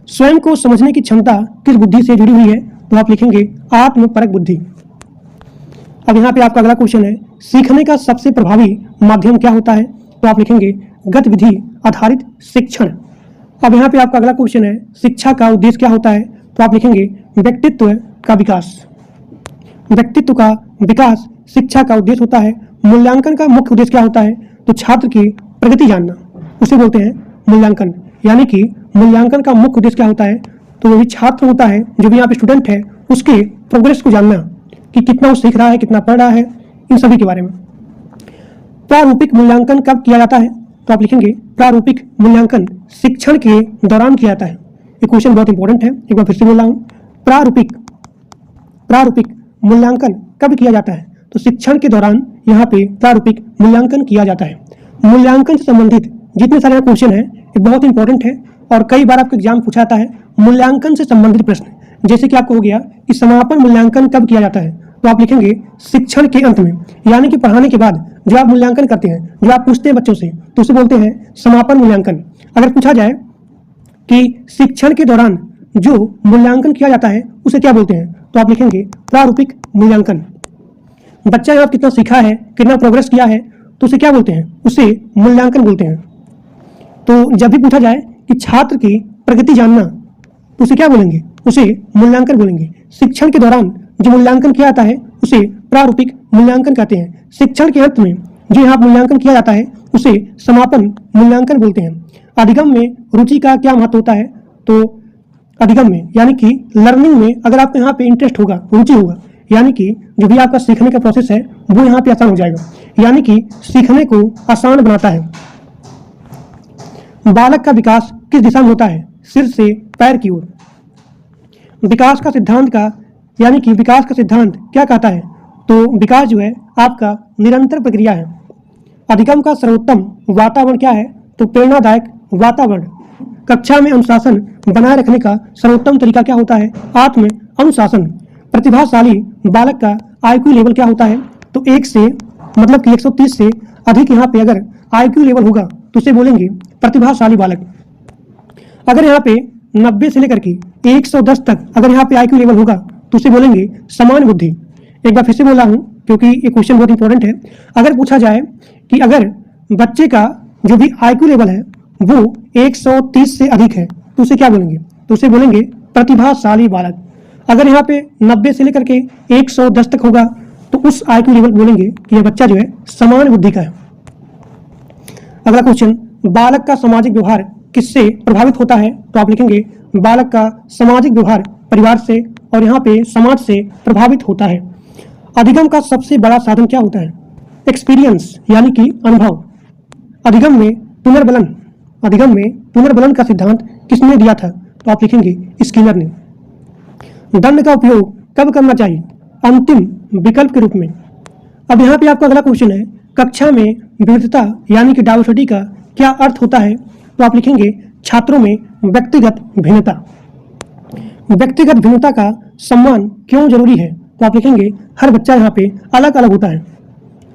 स्वयं को समझने की क्षमता किस बुद्धि से जुड़ी हुई है? तो आप लिखेंगे आत्मपरक बुद्धि। अब यहाँ पे आपका अगला क्वेश्चन है सीखने का सबसे प्रभावी माध्यम क्या होता है? तो आप लिखेंगे गतिविधि आधारित शिक्षण। अब यहाँ पे आपका अगला क्वेश्चन है शिक्षा का उद्देश्य क्या होता है? तो आप लिखेंगे व्यक्तित्व का विकास। व्यक्तित्व का विकास शिक्षा का उद्देश्य होता है। मूल्यांकन का मुख्य उद्देश्य क्या होता है? तो छात्र की प्रगति जानना, उसे बोलते हैं मूल्यांकन। यानी कि मूल्यांकन का मुख्य उद्देश्य क्या होता है? तो वो भी छात्र होता है, जो भी यहाँ पे स्टूडेंट है, उसके प्रोग्रेस को जानना कि कितना वो सीख रहा है, कितना पढ़ रहा है, इन सभी के बारे में। प्रारूपिक मूल्यांकन कब किया जाता है? तो आप लिखेंगे प्रारूपिक मूल्यांकन शिक्षण के दौरान किया जाता है। ये क्वेश्चन बहुत इंपॉर्टेंट है, एक बार फिर से बोल रहा हूँ। प्रारूपिक मूल्यांकन कब किया जाता है? तो शिक्षण के दौरान यहाँ पे प्रारूपिक मूल्यांकन किया जाता है। मूल्यांकन से संबंधित जितने सारे क्वेश्चन हैं ये बहुत इंपॉर्टेंट है और कई बार आपको एग्जाम पूछा जाता है मूल्यांकन से संबंधित प्रश्न। जैसे कि आपको हो गया कि समापन मूल्यांकन कब किया जाता है? तो आप लिखेंगे शिक्षण के अंत में, यानी कि पढ़ाने के बाद जो आप मूल्यांकन करते हैं, जो आप पूछते हैं बच्चों से, तो उसे बोलते हैं समापन मूल्यांकन। अगर पूछा जाए कि शिक्षण के दौरान जो मूल्यांकन किया जाता है उसे क्या बोलते हैं? तो आप लिखेंगे प्रारूपिक मूल्यांकन। बच्चा यहाँ कितना सीखा है, कितना प्रोग्रेस किया है, तो उसे क्या बोलते हैं? उसे मूल्यांकन बोलते हैं। तो जब भी पूछा जाए कि छात्र की प्रगति जानना, तो उसे क्या बोलेंगे? उसे मूल्यांकन बोलेंगे। शिक्षण के दौरान जो मूल्यांकन किया जाता है उसे प्रारूपिक मूल्यांकन कहते हैं। शिक्षण के अंत में जो यहाँ मूल्यांकन किया जाता है उसे समापन मूल्यांकन बोलते हैं। अधिगम में रुचि का क्या महत्व होता है? तो अधिगम में, यानी कि लर्निंग में, अगर आपको यहाँ पे इंटरेस्ट होगा, रुचि होगा, यानी कि जो भी आपका सीखने का प्रोसेस है वो यहाँ पे आसान हो जाएगा, यानी कि सीखने को आसान बनाता है। बालक का विकास किस दिशा में होता है? सिर से पैर की ओर। विकास का सिद्धांत क्या कहता है? तो विकास जो है आपका निरंतर प्रक्रिया है। अधिगम का सर्वोत्तम वातावरण क्या है? तो प्रेरणादायक वातावरण। कक्षा में अनुशासन बनाए रखने का सर्वोत्तम तरीका क्या होता है? आत्म अनुशासन। प्रतिभाशाली बालक का IQ लेवल क्या होता है? तो 1 से मतलब कि 130 से अधिक यहाँ पे अगर IQ लेवल होगा तो उसे बोलेंगे प्रतिभाशाली बालक। अगर यहाँ पे 90 से लेकर के 110 तक अगर यहाँ पे IQ लेवल होगा तो उसे बोलेंगे समान बुद्धि। एक बार फिर से बोला हूँ क्योंकि ये क्वेश्चन बहुत इंपॉर्टेंट है। अगर पूछा जाए कि अगर बच्चे का जो भी IQ लेवल है वो 130 से अधिक है तो उसे क्या बोलेंगे? तो उसे बोलेंगे प्रतिभाशाली बालक। अगर यहाँ पे 90 से लेकर के 110 तक होगा तो उस IQ लेवल बोलेंगे कि यह बच्चा जो है समान बुद्धि का है। अगला क्वेश्चन, बालक का सामाजिक व्यवहार किससे प्रभावित होता है? तो आप लिखेंगे बालक का सामाजिक व्यवहार परिवार से और यहाँ पे समाज से प्रभावित होता है। अधिगम का सबसे बड़ा साधन क्या होता है? एक्सपीरियंस यानी कि अनुभव। अधिगम में पुनर्बलन का सिद्धांत किसने दिया था? तो आप लिखेंगे स्किनर ने। दंड का उपयोग कब करना चाहिए? अंतिम विकल्प के रूप में। अब यहाँ पे आपका अगला क्वेश्चन है, कक्षा में विविधता यानी कि डाइवर्सिटी का क्या अर्थ होता है? तो आप लिखेंगे छात्रों में व्यक्तिगत भिन्नता। व्यक्तिगत भिन्नता का सम्मान क्यों जरूरी है? तो आप लिखेंगे हर बच्चा यहाँ पे अलग अलग होता है,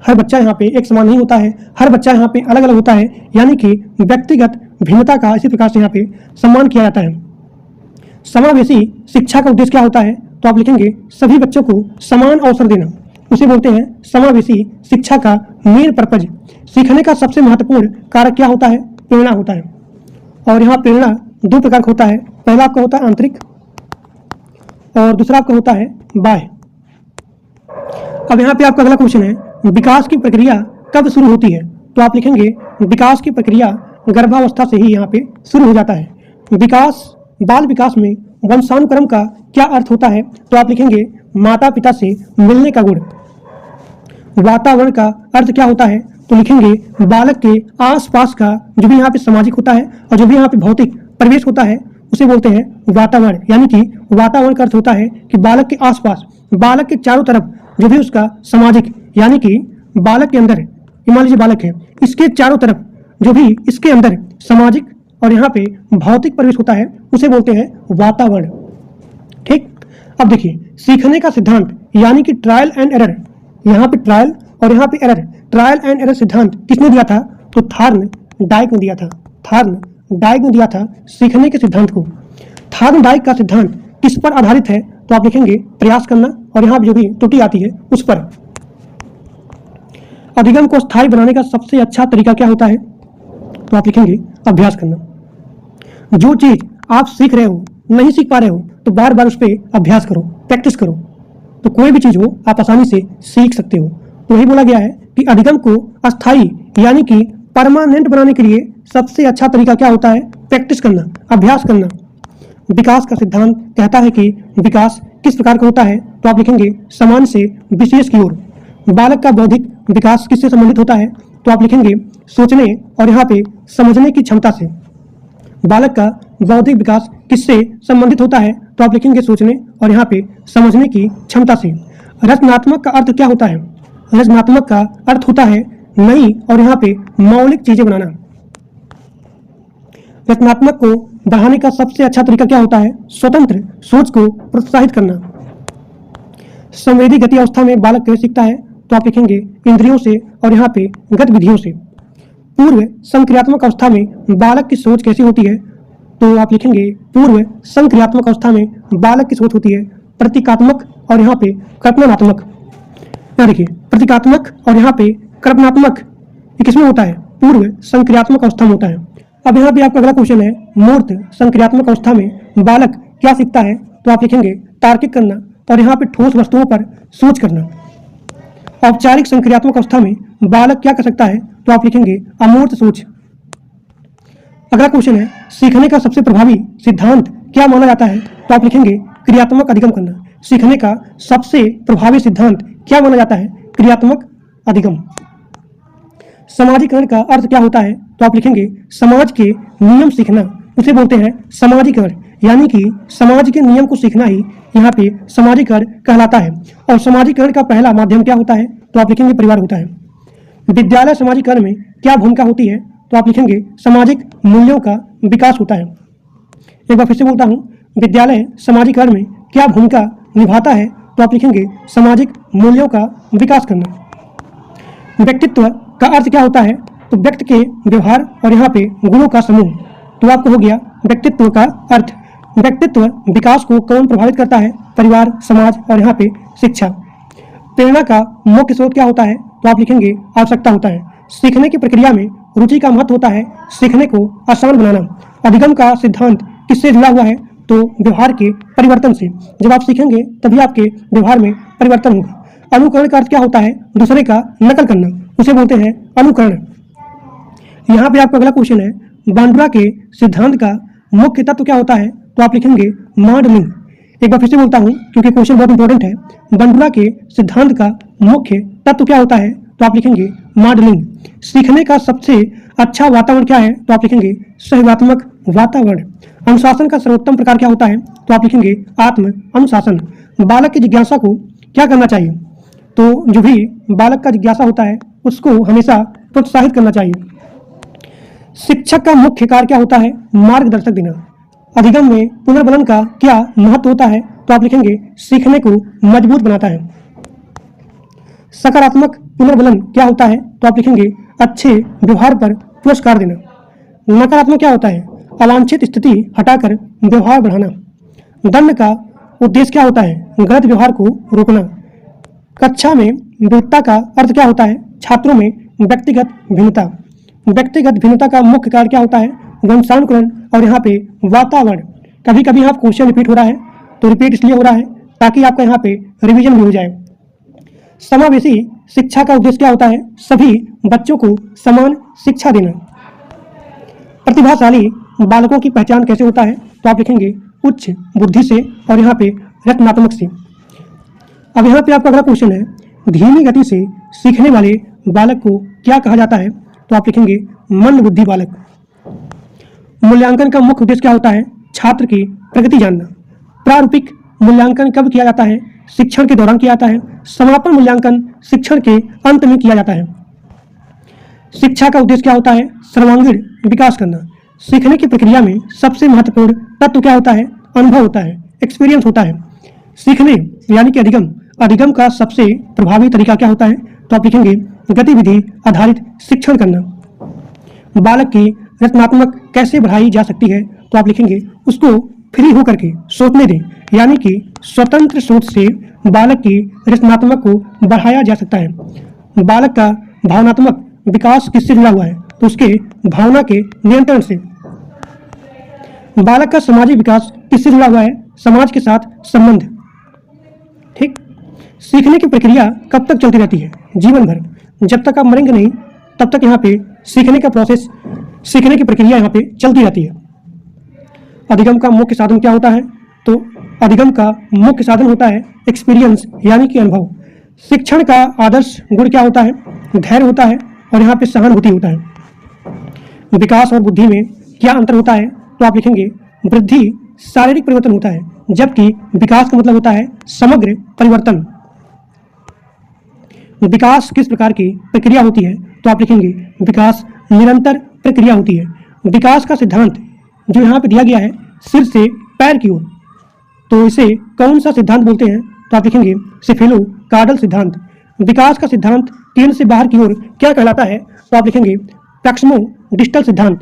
हर बच्चा यहाँ पे एक समान नहीं होता है, हर बच्चा यहाँ पे अलग अलग होता है, यानी कि व्यक्तिगत भिन्नता का इसी प्रकार से यहाँ पे सम्मान किया जाता है। समावेशी शिक्षा का उद्देश्य क्या होता है? तो आप लिखेंगे सभी बच्चों को समान अवसर देना, उसे बोलते हैं समावेशी शिक्षा का मेन पर्पज। सीखने का सबसे महत्वपूर्ण कारक क्या होता है? प्रेरणा होता है। और यहाँ प्रेरणा 2 प्रकार का होता है, पहला आपका होता है आंतरिक और दूसरा आपका होता है बाह्य। अब यहाँ पे आपका अगला क्वेश्चन है, विकास की प्रक्रिया कब शुरू होती है? तो आप लिखेंगे विकास की प्रक्रिया गर्भावस्था से ही यहाँ पे शुरू हो जाता है। बाल विकास में वंशानुक्रम का क्या अर्थ होता है? तो आप लिखेंगे माता पिता से मिलने का गुण। वातावरण का अर्थ क्या होता है? तो लिखेंगे बालक के आसपास का जो भी यहाँ पे सामाजिक होता है और जो भी यहाँ पे भौतिक परिवेश होता है उसे बोलते हैं वातावरण। यानी कि वातावरण का अर्थ होता है कि बालक के आसपास, बालक के चारों तरफ जो भी उसका सामाजिक, यानी कि बालक के अंदर, मान लीजिए बालक है, इसके चारों तरफ जो भी इसके अंदर सामाजिक और यहाँ पे भौतिक परिवेश होता है उसे बोलते हैं वातावरण। ठीक। अब देखिए सीखने का सिद्धांत यानी कि ट्रायल एंड एरर, यहाँ पे ट्रायल और यहाँ पे एरर, ट्रायल एंड एरर सिद्धांत किसने दिया था? तो थार्नडाइक ने दिया था। थार्नडाइक ने दिया था सीखने के सिद्धांत को। थार्नडाइक का सिद्धांत किस पर आधारित है? तो आप लिखेंगे प्रयास करना और यहाँ जो भी त्रुटि आती है उस पर। अधिगम को स्थायी बनाने का सबसे अच्छा तरीका क्या होता है? तो आप लिखेंगे अभ्यास करना। जो चीज आप सीख रहे हो, नहीं सीख पा रहे हो, तो बार बार उस पर अभ्यास करो, प्रैक्टिस करो, तो कोई भी चीज हो आप आसानी से सीख सकते हो। तो वही बोला गया है कि अधिगम को अस्थायी यानी कि परमानेंट बनाने के लिए सबसे अच्छा तरीका क्या होता है? प्रैक्टिस करना, अभ्यास करना। विकास का सिद्धांत कहता है कि विकास किस प्रकार का होता है? तो आप लिखेंगे समान से विशेष की ओर। बालक का बौद्धिक विकास किससे संबंधित होता है? तो आप लिखेंगे सोचने और यहाँ पे समझने की क्षमता से। बालक का बौद्धिक विकास किससे संबंधित होता है? तो आप लिखेंगे सोचने और यहाँ पे समझने की क्षमता से। रचनात्मक का अर्थ क्या होता है? रचनात्मक का अर्थ होता है नई और यहाँ पे मौलिक चीजें बनाना। रचनात्मक को बढ़ाने का सबसे अच्छा तरीका क्या होता है? स्वतंत्र सोच को प्रोत्साहित करना। संवेदी गति अवस्था में बालक कैसे सीखता है? तो आप लिखेंगे इंद्रियों से और यहाँ पे गतिविधियों से। पूर्व संक्रियात्मक अवस्था में बालक की सोच कैसी होती है? तो आप लिखेंगे पूर्व संक्रियात्मक अवस्था में बालक की सोच होती है प्रतीकात्मक और यहाँ पे कल्पनात्मक। यहाँ देखिए प्रतीकात्मक और यहाँ पे कल्पनात्मक, ये किसमें होता है? पूर्व संक्रियात्मक अवस्था में होता है। अब यहाँ पे आपका अगला क्वेश्चन है, मूर्त संक्रियात्मक अवस्था में बालक क्या सीखता है? तो आप लिखेंगे तार्किक करना और यहाँ पे ठोस वस्तुओं पर सोच करना। औपचारिक संक्रियात्मक अवस्था में बालक क्या कर सकता है? तो आप लिखेंगे अमूर्त सोच। अगला क्वेश्चन है, सीखने का सबसे प्रभावी सिद्धांत क्या माना जाता है? तो आप लिखेंगे क्रियात्मक अधिगम करना। सीखने का सबसे प्रभावी सिद्धांत क्या माना जाता है? क्रियात्मक अधिगम। समाजीकरण का अर्थ क्या होता है? तो आप लिखेंगे समाज के नियम सीखना, उसे बोलते हैं समाजीकरण। यानी कि समाज के नियम को सीखना ही यहाँ पे समाजीकरण कहलाता है। और समाजीकरण का पहला माध्यम क्या होता है? तो आप लिखेंगे परिवार होता है। विद्यालय समाजीकरण में क्या भूमिका होती है? तो आप लिखेंगे सामाजिक मूल्यों का विकास होता है। एक बार फिर से बोलता हूँ, विद्यालय समाजीकरण में क्या भूमिका निभाता है? तो आप लिखेंगे सामाजिक मूल्यों का विकास करना। व्यक्तित्व का अर्थ क्या होता है? तो व्यक्ति के व्यवहार और यहाँ पे गुणों का समूह। तो आपको हो गया व्यक्तित्व का अर्थ। व्यक्तित्व विकास को कौन प्रभावित करता है? परिवार, समाज और यहाँ पे शिक्षा। प्रेरणा का मुख्य स्रोत क्या होता है? तो आप लिखेंगे आवश्यकता होता है। सीखने की प्रक्रिया में रुचि का महत्व होता है, सीखने को आसान बनाना। अधिगम का सिद्धांत किससे जुड़ा हुआ है? तो व्यवहार के परिवर्तन से। जब आप सीखेंगे तभी आपके व्यवहार में परिवर्तन होगा। अनुकरण का अर्थ क्या होता है? दूसरे का नकल करना, उसे बोलते हैं अनुकरण। यहाँ पे आपका अगला क्वेश्चन है, बांडुरा के सिद्धांत का मुख्य तत्व क्या होता है? तो आप लिखेंगे मॉडलिंग। एक बार फिर से बोलता हूँ क्योंकि क्वेश्चन बहुत इंपॉर्टेंट है। बांडुरा के सिद्धांत का मुख्य तत्व क्या होता है? तो आप लिखेंगे मॉडलिंग। सीखने का सबसे अच्छा वातावरण क्या है? तो आप लिखेंगे सहयोगात्मक वातावरण। अनुशासन का सर्वोत्तम प्रकार क्या होता है? तो आप लिखेंगे आत्म अनुशासन। बालक की जिज्ञासा को क्या करना चाहिए? तो जो भी बालक का जिज्ञासा होता है उसको हमेशा प्रोत्साहित करना चाहिए। शिक्षक का मुख्य कार्य क्या होता है? मार्गदर्शक देना। अधिगम में पुनर्बलन का क्या महत्व होता है? तो आप लिखेंगे सीखने को मजबूत बनाता है। सकारात्मक पुनर्बलन क्या होता है? तो आप लिखेंगे अच्छे व्यवहार पर पुरस्कार देना। नकारात्मक क्या होता है? अवांछित स्थिति हटाकर व्यवहार बढ़ाना। दंड का उद्देश्य क्या होता है? गलत व्यवहार को रोकना। कक्षा में विविधता का अर्थ क्या होता है? छात्रों में व्यक्तिगत भिन्नता। व्यक्तिगत भिन्नता का मुख्य कार्य क्या होता है? वंशानुकरण और यहाँ पे वातावरण। कभी कभी यहाँ क्वेश्चन रिपीट हो रहा है, तो रिपीट इसलिए हो रहा है ताकि आपका यहाँ पे रिवीजन भी हो जाए। समावेशी शिक्षा का उद्देश्य क्या होता है? सभी बच्चों को समान शिक्षा देना। प्रतिभाशाली बालकों की पहचान कैसे होता है? तो आप लिखेंगे उच्च बुद्धि से और यहाँ पे रचनात्मक से। अब यहाँ पे आपका अगला क्वेश्चन है, धीमी गति से सीखने वाले बालक को क्या कहा जाता है? तो आप लिखेंगे मंद बुद्धि बालक। मूल्यांकन का मुख्य उद्देश्य क्या होता है? छात्र की प्रगति जानना। प्रारूपिक मूल्यांकन कब किया जाता है? शिक्षण के दौरान किया जाता है। समापन मूल्यांकन शिक्षण के अंत में किया जाता है। शिक्षा का उद्देश्य क्या होता है? सर्वांगीण विकास करना। सीखने की प्रक्रिया में सबसे महत्वपूर्ण तत्व क्या होता है? अनुभव होता है, एक्सपीरियंस होता है। सीखने यानी कि अधिगम का सबसे प्रभावी तरीका क्या होता है? तो आप लिखेंगे गतिविधि आधारित शिक्षण करना। बालक की रचनात्मक कैसे बढ़ाई जा सकती है? तो आप लिखेंगे उसको फ्री होकर के सोचने दें, यानी कि स्वतंत्र सोच से बालक की रचनात्मक को बढ़ाया जा सकता है। बालक का भावनात्मक विकास किससे जुड़ा हुआ है? तो उसके भावना के नियंत्रण से। बालक का सामाजिक विकास किससे जुड़ा हुआ है? समाज के साथ संबंध। ठीक। सीखने की प्रक्रिया कब तक चलती रहती है? जीवन भर। जब तक आप मरेंगे नहीं तब तक यहाँ पे सीखने का प्रोसेस, सीखने की प्रक्रिया यहाँ पे चलती रहती है। अधिगम का मुख्य साधन क्या होता है? तो अधिगम का मुख्य साधन होता है एक्सपीरियंस यानी कि अनुभव। शिक्षण का आदर्श गुण क्या होता है? धैर्य होता है और यहाँ पे सहानुभूति होता है। विकास और बुद्धि में क्या अंतर होता है? तो आप लिखेंगे वृद्धि शारीरिक परिवर्तन होता है, जबकि विकास का मतलब होता है समग्र परिवर्तन। विकास किस प्रकार की प्रक्रिया होती है? तो आप लिखेंगे विकास निरंतर प्रक्रिया होती है। विकास का सिद्धांत जो यहाँ पे दिया गया है सिर से पैर की ओर, तो इसे कौन सा सिद्धांत बोलते हैं? तो आप लिखेंगे सेफेलो कार्डल सिद्धांत। विकास का सिद्धांत केंद्र से बाहर की ओर क्या कहलाता है? तो आप लिखेंगे प्रैक्सिमो डिस्टल सिद्धांत।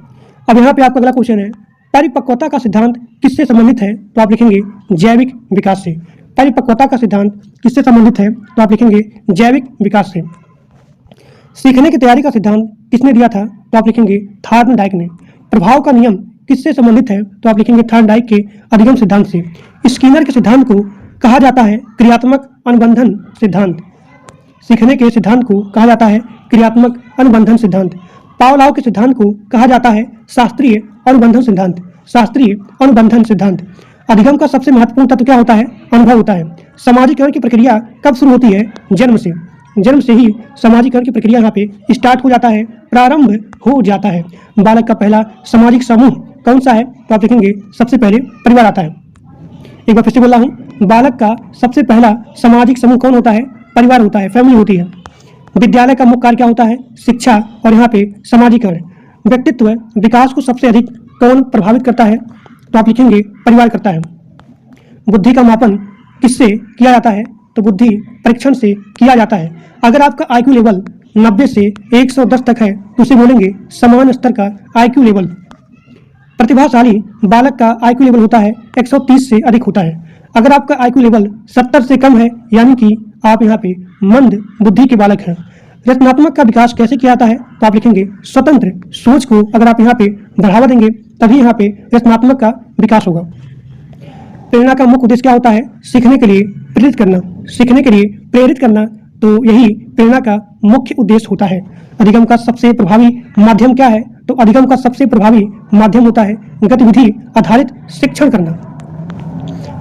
अब यहाँ पे आपका अगला क्वेश्चन है, परिपक्वता का सिद्धांत किससे संबंधित है? तो आप लिखेंगे जैविक विकास से। परिपक्वता का सिद्धांत किससे संबंधित है? तो आप लिखेंगे जैविक विकास से। सीखने की तैयारी का सिद्धांत किसने दिया था? तो आप लिखेंगे थॉर्नडाइक ने। प्रभाव का नियम किससे संबंधित है? तो आप लिखेंगे थॉर्नडाइक के अधिगम सिद्धांत से। स्किनर के सिद्धांत को कहा जाता है क्रियात्मक अनुबंधन सिद्धांत। सीखने के सिद्धांत को कहा जाता है क्रियात्मक अनुबंधन सिद्धांत। पावलोव के सिद्धांत को कहा जाता है शास्त्रीय अनुबंधन सिद्धांत। शास्त्रीय अनुबंधन सिद्धांत। अधिगम का सबसे महत्वपूर्ण तत्व क्या होता है? अनुभव होता है। सामाजिकरण की प्रक्रिया कब शुरू होती है? जन्म से। जन्म से ही सामाजिकरण की प्रक्रिया यहाँ पे स्टार्ट हो जाता है, प्रारंभ हो जाता है। बालक का पहला सामाजिक समूह कौन सा है? तो आप देखेंगे सबसे पहले परिवार आता है। एक बार फिर से बोल रहा हूँ, बालक का सबसे पहला सामाजिक समूह कौन होता है? परिवार होता है, फैमिली होती है। विद्यालय का मुख्य कार्य क्या होता है? शिक्षा और यहाँ पे सामाजिकरण। व्यक्तित्व विकास को सबसे अधिक कौन प्रभावित करता है? तो आप लिखेंगे परिवार करता है। बुद्धि का मापन किससे किया जाता है? तो बुद्धि परीक्षण से किया जाता है। अगर आपका IQ लेवल 90 से 110 तक है तो उसे बोलेंगे समान स्तर का IQ लेवल। प्रतिभाशाली बालक का IQ लेवल होता है 130 से अधिक होता है। अगर आपका IQ लेवल 70 से कम है यानी कि आप यहाँ पे मंद बुद्धि के बालक हैं। रचनात्मक का विकास कैसे किया जाता है? तो आप लिखेंगे स्वतंत्र सोच को अगर आप यहाँ पे बढ़ावा देंगे तभी यहाँ पे रचनात्मक का विकास होगा। प्रेरणा का मुख्य उद्देश्य क्या होता है? सीखने के लिए प्रेरित करना। सीखने के लिए प्रेरित करना, तो यही प्रेरणा का मुख्य उद्देश्य होता है। अधिगम का सबसे प्रभावी माध्यम क्या है? तो अधिगम का सबसे प्रभावी माध्यम होता है गतिविधि आधारित शिक्षण करना।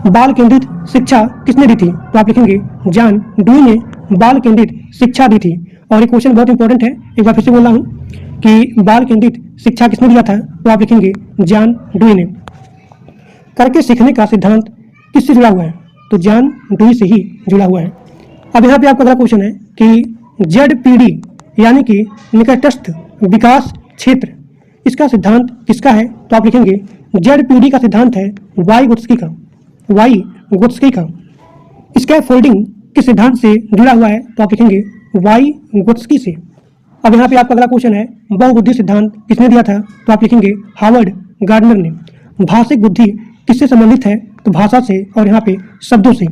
बाल केंद्रित शिक्षा किसने दी थी? तो आप लिखेंगे जॉन डुई ने बाल केंद्रित शिक्षा दी थी। और ये क्वेश्चन बहुत इंपॉर्टेंट है, एक बार फिर से बोल रहा हूँ कि बाल केंद्रित शिक्षा किसने दिया था? तो आप लिखेंगे जॉन डुई ने। करके सीखने का सिद्धांत किससे जुड़ा हुआ है? तो जॉन डुई से ही जुड़ा हुआ है। अब यहाँ पे आपका अगला क्वेश्चन है कि ZPD यानी कि निकटस्थ विकास क्षेत्र, इसका सिद्धांत किसका है? तो आप लिखेंगे ZPD का सिद्धांत है वाइगोत्स्की का। वाइगोत्स्की का। स्कैफोल्डिंग किस सिद्धांत से जुड़ा हुआ है? तो आप लिखेंगे वाइगोत्स्की से। अब यहाँ पे आपका अगला क्वेश्चन है बहुबुद्धि सिद्धांत किसने दिया था? तो आप लिखेंगे हार्वर्ड गार्डनर ने। भाषिक बुद्धि किससे संबंधित है? तो भाषा से और यहाँ पे शब्दों से।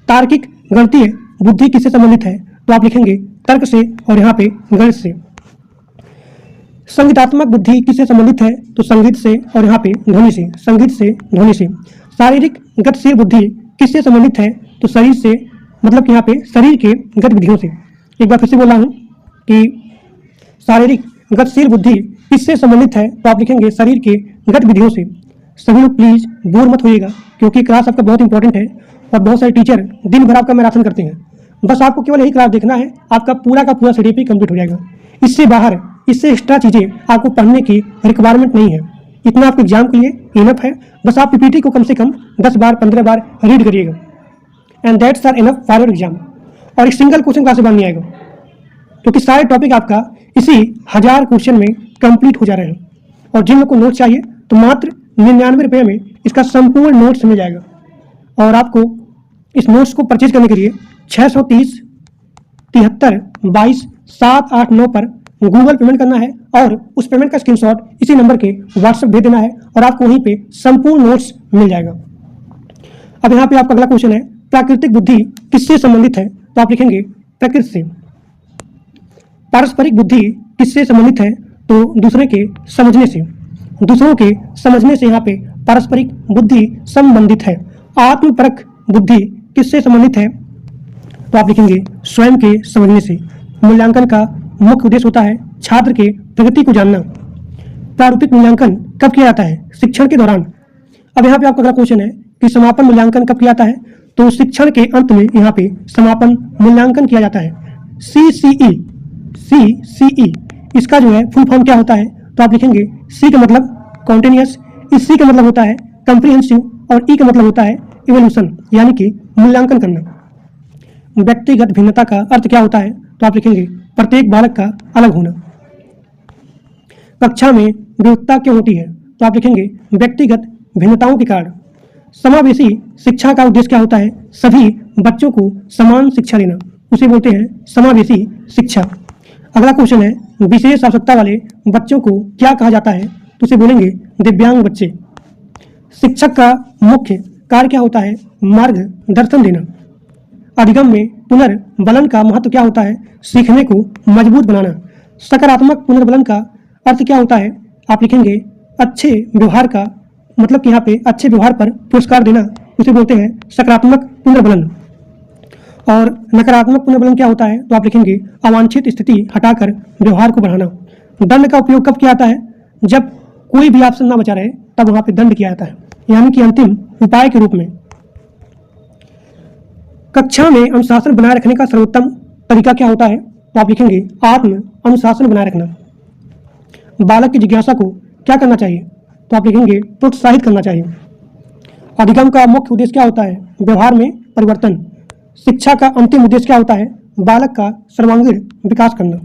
तार्किक गणितीय बुद्धि किससे संबंधित है? तो आप लिखेंगे तर्क से और यहाँ पे गणित से। संगीतात्मक बुद्धि किससे संबंधित है? तो संगीत से और यहाँ पे ध्वनि से। संगीत से ध्वनि से। शारीरिक गतिशील बुद्धि किससे संबंधित है? तो शरीर से, मतलब कि यहाँ पे शरीर के गतिविधियों से। एक बार फिर से बोल रहा हूँ कि शारीरिक गतिशील बुद्धि किससे संबंधित है? तो आप लिखेंगे शरीर के गतिविधियों से। सभी लोग प्लीज बोर मत होइएगा क्योंकि क्लास आपका बहुत इंपॉर्टेंट है और बहुत सारे टीचर दिन भर आपका मैराथन करते हैं। बस आपको केवल यही क्लास देखना है, आपका पूरा का पूरा CDP कंप्लीट हो जाएगा। इससे बाहर, इससे एक्स्ट्रा चीज़ें आपको पढ़ने की रिक्वायरमेंट नहीं है। इतना आपके एग्जाम के लिए इनफ है। बस आप PPT को कम से कम 10 बार 15 बार रीड करिएगा and that's are enough for your exam. और एक सिंगल क्वेश्चन क्लास से बाहर नहीं आएगा क्योंकि सारे टॉपिक आपका इसी 1000 क्वेश्चन में कंप्लीट हो जा रहे हैं। और जिन लोग को नोट चाहिए तो मात्र 99 रुपये में इसका संपूर्ण नोट्स मिल जाएगा। और आपको इस नोट्स को परचेज करने के लिए 630 73 22 789 पर गूगल पेमेंट करना है और उस पेमेंट का स्क्रीनशॉट इसी नंबर के व्हाट्सएप भेज देना है और आपको वहीं पे संपूर्ण नोट्स मिल जाएगा। अब यहाँ पे आपका अगला क्वेश्चन है प्राकृतिक बुद्धि किससे संबंधित है? तो आप लिखेंगे प्रकृति से। पारस्परिक बुद्धि किससे संबंधित है? तो दूसरे के समझने से। दूसरों के समझने से यहाँ पे पारस्परिक बुद्धि संबंधित है। आत्मपरक बुद्धि किससे संबंधित है? तो आप लिखेंगे स्वयं के समझने से। मूल्यांकन का मुख्य उद्देश्य होता है छात्र के प्रगति को जानना। प्रारूपिक मूल्यांकन कब किया जाता है? शिक्षण के दौरान। अब यहाँ पे आपका अगला क्वेश्चन है कि समापन मूल्यांकन कब किया जाता है? तो शिक्षण के अंत में यहाँ पे समापन मूल्यांकन किया जाता है। CCE इसका जो है फुल फॉर्म क्या होता है? तो आप लिखेंगे C का मतलब कॉन्टिन्यूअस, इस C का मतलब होता है कंप्रीहेंसिव और E का मतलब होता है इवोल्यूशन यानी कि मूल्यांकन करना। व्यक्तिगत भिन्नता का अर्थ क्या होता है? तो आप लिखेंगे प्रत्येक बालक का अलग होना। कक्षा में विविधता क्यों होती है? तो आप लिखेंगे व्यक्तिगत भिन्नताओं के कारण। समावेशी शिक्षा का उद्देश्य क्या होता है? सभी बच्चों को समान शिक्षा देना, उसे बोलते हैं समावेशी शिक्षा। अगला क्वेश्चन है विशेष आवश्यकता वाले बच्चों को क्या कहा जाता है? तो उसे बोलेंगे दिव्यांग बच्चे। शिक्षक का मुख्य कार्य क्या होता है? मार्गदर्शन देना। अधिगम में पुनर्बलन का महत्व क्या होता है? सीखने को मजबूत बनाना। सकारात्मक पुनर्बलन का अर्थ क्या होता है? आप लिखेंगे अच्छे व्यवहार का, मतलब कि यहाँ पे अच्छे व्यवहार पर पुरस्कार देना, उसे बोलते हैं सकारात्मक पुनर्बलन। और नकारात्मक पुनर्बलन क्या होता है? तो आप लिखेंगे अवांछित स्थिति हटाकर व्यवहार को बढ़ाना। दंड का उपयोग कब किया जाता है? जब कोई भी ऑप्शन ना बचा रहे तब वहां पे दंड किया जाता है, यानी कि अंतिम उपाय के रूप में। कक्षा में अनुशासन बनाए रखने का सर्वोत्तम तरीका क्या होता है? तो आप लिखेंगे आत्म अनुशासन बनाए रखना। बालक की जिज्ञासा को क्या करना चाहिए? तो आप लिखेंगे प्रोत्साहित करना चाहिए। अधिगम का मुख्य उद्देश्य क्या होता है? व्यवहार में परिवर्तन। शिक्षा का अंतिम उद्देश्य क्या होता है? बालक का सर्वांगीण विकास करना।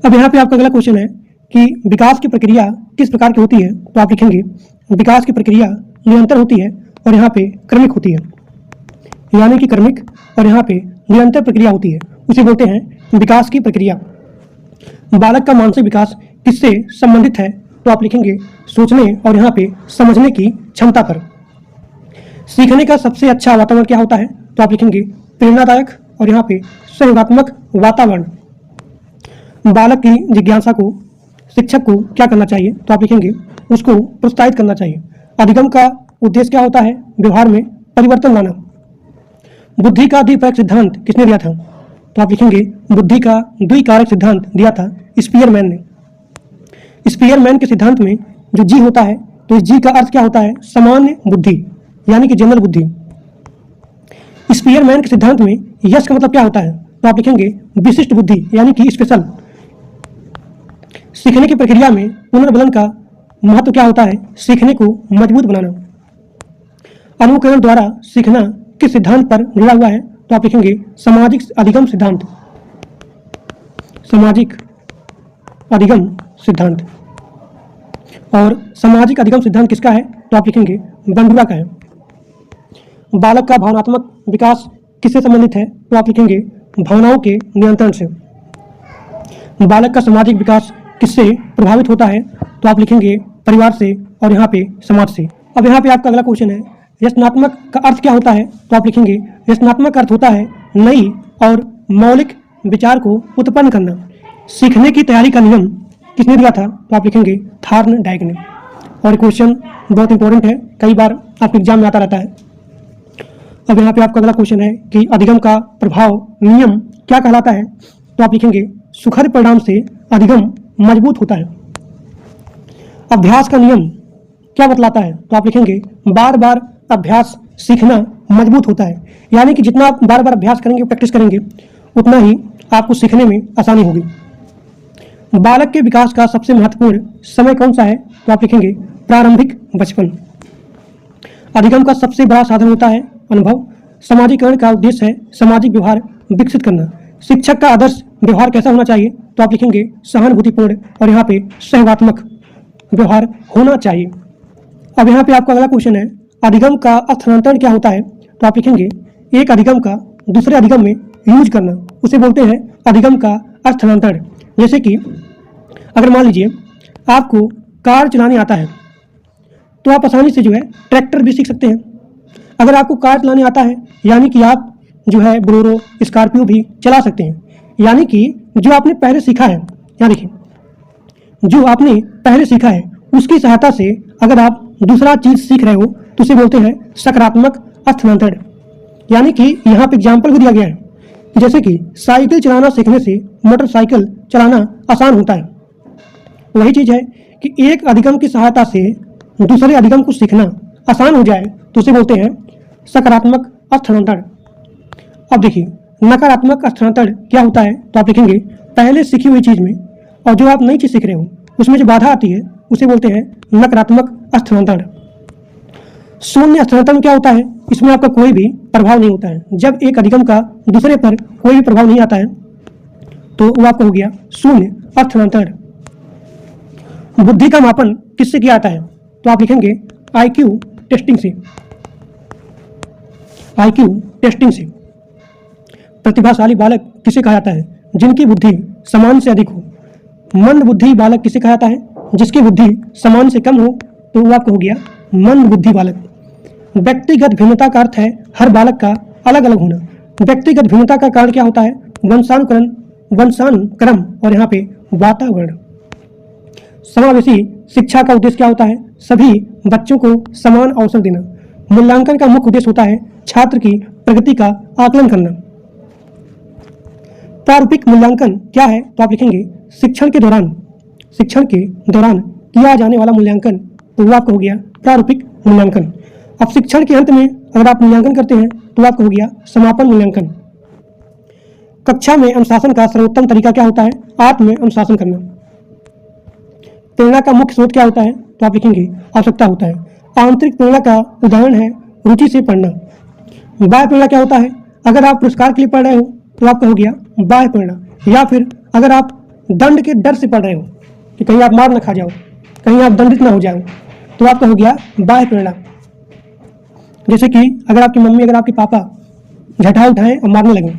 अब यहाँ पे आपका अगला क्वेश्चन है कि विकास की प्रक्रिया किस प्रकार की होती है? तो आप लिखेंगे विकास की प्रक्रिया निरंतर होती है और यहाँ पे क्रमिक होती है, यानी कि क्रमिक और यहाँ पे निरंतर प्रक्रिया होती है, उसे बोलते हैं विकास की प्रक्रिया। बालक का मानसिक विकास किससे संबंधित है? तो आप लिखेंगे सोचने और यहाँ पे समझने की क्षमता पर। सीखने का सबसे अच्छा वातावरण क्या होता है? तो आप लिखेंगे प्रेरणादायक और यहाँ पे सहयोगात्मक वातावरण। बालक की जिज्ञासा को शिक्षक को क्या करना चाहिए? तो आप लिखेंगे उसको प्रोत्साहित करना चाहिए। अधिगम का उद्देश्य क्या होता है? व्यवहार में परिवर्तन लाना। बुद्धि का द्विकारक सिद्धांत किसने दिया था? तो आप लिखेंगे बुद्धि का द्विकारक सिद्धांत दिया था स्पीयरमैन ने। स्पीयरमैन के सिद्धांत में जो जी होता है, तो इस जी का अर्थ क्या होता है? सामान्य बुद्धि, यानी कि जनरल बुद्धि। स्पीयरमैन के सिद्धांत में यश का मतलब क्या होता है? तो आप लिखेंगे विशिष्ट बुद्धि, यानी कि स्पेशल। सीखने की प्रक्रिया में पुनर्बलन का महत्व क्या होता है? सीखने को मजबूत बनाना। अनुकरण द्वारा सीखना किस सिद्धांत पर जुड़ा हुआ है? तो आप लिखेंगे सामाजिक अधिगम सिद्धांत। सामाजिक अधिगम सिद्धांत। और सामाजिक अधिगम सिद्धांत किसका है? तो आप लिखेंगे बंडुआ का है। बालक का भावनात्मक विकास किससे संबंधित है? तो आप लिखेंगे भावनाओं के नियंत्रण से। बालक का सामाजिक विकास किससे प्रभावित होता है? तो आप लिखेंगे परिवार से और यहाँ पे समाज से। अब यहाँ पे आपका अगला क्वेश्चन है रचनात्मक का अर्थ क्या होता है? तो आप लिखेंगे रचनात्मक अर्थ होता है नई और मौलिक विचार को उत्पन्न करना। सीखने की तैयारी का नियम किसने दिया था? तो आप लिखेंगे थॉर्नडाइक ने। और क्वेश्चन बहुत इंपॉर्टेंट है, कई बार आपके एग्जाम में आता रहता है। अब यहाँ पे आपका अगला क्वेश्चन है कि अधिगम का प्रभाव नियम क्या कहलाता है? तो आप लिखेंगे सुखद परिणाम से अधिगम मजबूत होता है। अभ्यास का नियम क्या बतलाता है? तो आप लिखेंगे बार बार अभ्यास सीखना मजबूत होता है, यानी कि जितना आप बार बार अभ्यास करेंगे, प्रैक्टिस करेंगे, उतना ही आपको सीखने में आसानी होगी। बालक के विकास का सबसे महत्वपूर्ण समय कौन सा है? तो आप लिखेंगे प्रारंभिक बचपन। अधिगम का सबसे बड़ा साधन होता है अनुभव। समाजीकरण का उद्देश्य है सामाजिक व्यवहार विकसित करना। शिक्षक का आदर्श व्यवहार कैसा होना चाहिए? तो आप लिखेंगे सहानुभूतिपूर्ण और यहाँ पे सहयोगात्मक व्यवहार होना चाहिए। अब यहाँ पे आपका अगला क्वेश्चन है अधिगम का स्थानांतरण क्या होता है? तो आप लिखेंगे एक अधिगम का दूसरे अधिगम में यूज करना, उसे बोलते हैं अधिगम का स्थानांतरण। जैसे कि अगर मान लीजिए आपको कार चलाने आता है, तो आप आसानी से जो है ट्रैक्टर भी सीख सकते हैं। अगर आपको कार चलाने आता है, यानी कि आप जो है बोलेरो, स्कॉर्पियो भी चला सकते हैं। यानी कि जो आपने पहले सीखा है, यहाँ देखिए, जो आपने पहले सीखा है उसकी सहायता से अगर आप दूसरा चीज सीख रहे हो तो उसे बोलते हैं सकारात्मक स्थानांतरण। यानी कि यहाँ पे एग्जाम्पल भी दिया गया है, जैसे कि साइकिल चलाना सीखने से मोटरसाइकिल चलाना आसान होता है। वही चीज है कि एक अधिगम की सहायता से दूसरे अधिगम को सीखना आसान हो जाए तो उसे बोलते हैं सकारात्मक स्थानांतरण। अब देखिए नकारात्मक स्थानांतरण क्या होता है? तो आप लिखेंगे पहले सीखी हुई चीज में और जो आप नई चीज सीख रहे हो उसमें जो बाधा आती है उसे बोलते हैं नकारात्मक स्थानांतरण। शून्य स्थानांतरण क्या होता है? इसमें आपका कोई भी प्रभाव नहीं होता है। जब एक अधिगम का दूसरे पर कोई भी प्रभाव नहीं आता है तो वो आपका हो गया शून्य स्थानांतरण। बुद्धि का मापन किससे किया जाता है? तो आप लिखेंगे IQ टेस्टिंग से। IQ टेस्टिंग से। प्रतिभाशाली बालक किसे कहा जाता है? जिनकी बुद्धि सामान्य से अधिक हो। मंद बुद्धि बालक किसे कहा जाता है? जिसकी बुद्धि सामान्य से कम हो, तो वो आपको हो गया मंद बुद्धि बालक। व्यक्तिगत भिन्नता का अर्थ है हर बालक का अलग अलग होना। व्यक्तिगत भिन्नता का कारण क्या होता है? वंशानुक्रम और यहाँ पे वातावरण। समावेशी शिक्षा का उद्देश्य क्या होता है? सभी बच्चों को समान अवसर देना। मूल्यांकन का मुख्य उद्देश्य होता है छात्र की प्रगति का आकलन करना। प्रारूपिक मूल्यांकन क्या है? तो आप लिखेंगे शिक्षण के दौरान किया जाने वाला मूल्यांकन तो वो आपका हो गया प्रारूपिक मूल्यांकन। अब शिक्षण के अंत में अगर आप मूल्यांकन करते हैं तो आपका हो गया समापन मूल्यांकन। कक्षा में अनुशासन का सर्वोत्तम तरीका क्या होता है? आत्म अनुशासन करना। प्रेरणा का मुख्य स्रोत क्या होता है? तो आप लिखेंगे आवश्यकता होता है। आंतरिक प्रेरणा का उदाहरण है रुचि से पढ़ना। बाह्य प्रेरणा क्या होता है? अगर आप पुरस्कार के लिए पढ़ रहे हो तो आपका हो गया बाह्य प्रेरणा, या फिर अगर आप दंड के डर से पढ़ रहे हो कि कहीं आप मार न खा जाओ, कहीं आप दंडित ना हो जाओ, तो आपका हो गया बाह्य प्रेरणा। जैसे कि अगर आपकी मम्मी, अगर आपके पापा झटहा उठाएं और मारने लगें,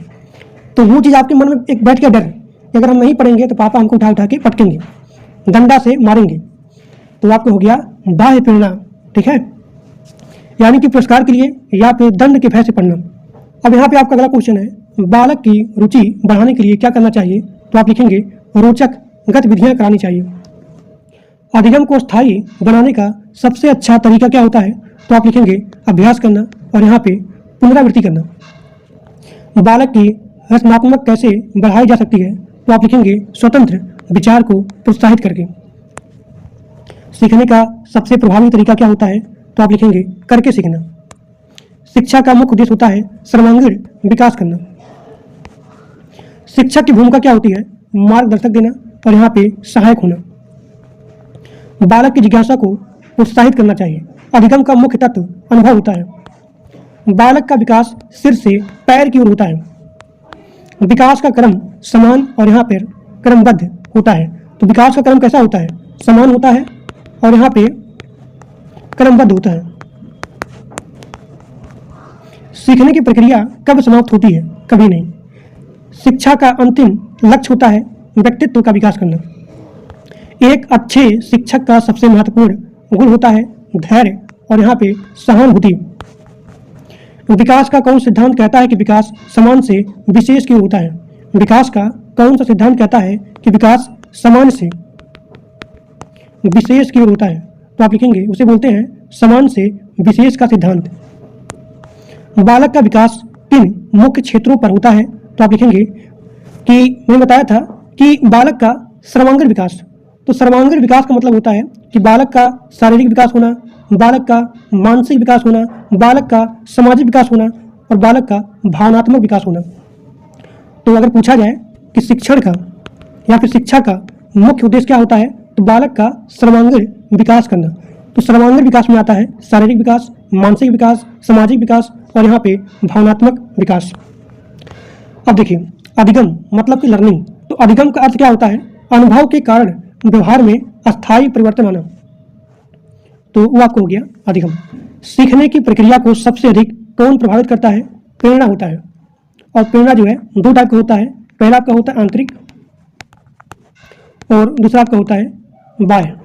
तो वो चीज़ आपके मन में एक बैठ के डर कि अगर हम नहीं पढ़ेंगे तो पापा हमको उठा उठा के पटकेंगे, डंडा से मारेंगे, तो आपको हो गया बाह्य प्रेरणा। ठीक है, यानी कि पुरस्कार के लिए या फिर दंड के भय से पढ़ना। अब यहाँ पे आपका अगला क्वेश्चन है, बालक की रुचि बढ़ाने के लिए क्या करना चाहिए? तो आप लिखेंगे रोचक गतिविधियां करानी चाहिए। अधिगम को स्थायी बनाने का सबसे अच्छा तरीका क्या होता है? तो आप लिखेंगे अभ्यास करना और यहाँ पे पुनरावृत्ति करना। बालक की रचनात्मक कैसे बढ़ाई जा सकती है? तो आप लिखेंगे स्वतंत्र विचार को प्रोत्साहित करके। सीखने का सबसे प्रभावी तरीका क्या होता है? तो आप लिखेंगे करके सीखना। शिक्षा का मुख्य उद्देश्य होता है सर्वांगीण विकास करना। शिक्षक की भूमिका क्या होती है? मार्गदर्शक देना और यहाँ पे सहायक होना। बालक की जिज्ञासा को उत्साहित करना चाहिए। अधिगम का मुख्य तत्व अनुभव होता है। बालक का विकास सिर से पैर की ओर होता है। विकास का क्रम समान और यहाँ पर क्रमबद्ध होता है। तो विकास का क्रम कैसा होता है? समान होता है और यहाँ पे क्रमबद्ध होता है। सीखने की प्रक्रिया कब समाप्त होती है? कभी नहीं। शिक्षा का अंतिम लक्ष्य होता है व्यक्तित्व का विकास करना। एक अच्छे शिक्षक का सबसे महत्वपूर्ण गुण होता है धैर्य और यहाँ पे सहानुभूति। विकास का कौन सिद्धांत कहता है कि विकास समान से विशेष की ओर होता है? विकास का कौन सा सिद्धांत कहता है कि विकास समान से विशेष की ओर होता है? तो आप लिखेंगे उसे बोलते हैं समान से विशेष का सिद्धांत। बालक का विकास किन मुख्य क्षेत्रों पर होता है? तो आप लिखेंगे कि मैंने बताया था कि बालक का सर्वांगीण विकास। तो सर्वांगीण विकास का मतलब होता है कि बालक का शारीरिक विकास होना, बालक का मानसिक विकास होना, बालक का सामाजिक विकास होना और बालक का भावनात्मक विकास होना। तो अगर पूछा जाए कि शिक्षण का या फिर शिक्षा का मुख्य उद्देश्य क्या होता है, तो बालक का सर्वांगीण विकास करना। तो सर्वांगीण विकास में आता है शारीरिक विकास, मानसिक विकास, सामाजिक विकास और यहाँ पे भावनात्मक विकास। अब देखिए अधिगम मतलब कि लर्निंग। तो अधिगम का अर्थ क्या होता है? अनुभव के कारण व्यवहार में अस्थायी परिवर्तन आना। तो वो आपको हो गया अधिगम। सीखने की प्रक्रिया को सबसे अधिक कौन प्रभावित करता है? प्रेरणा होता है। और प्रेरणा जो है दो टाइप का होता है। पहला आपका होता है आंतरिक और दूसरा आपका होता है बाह्य।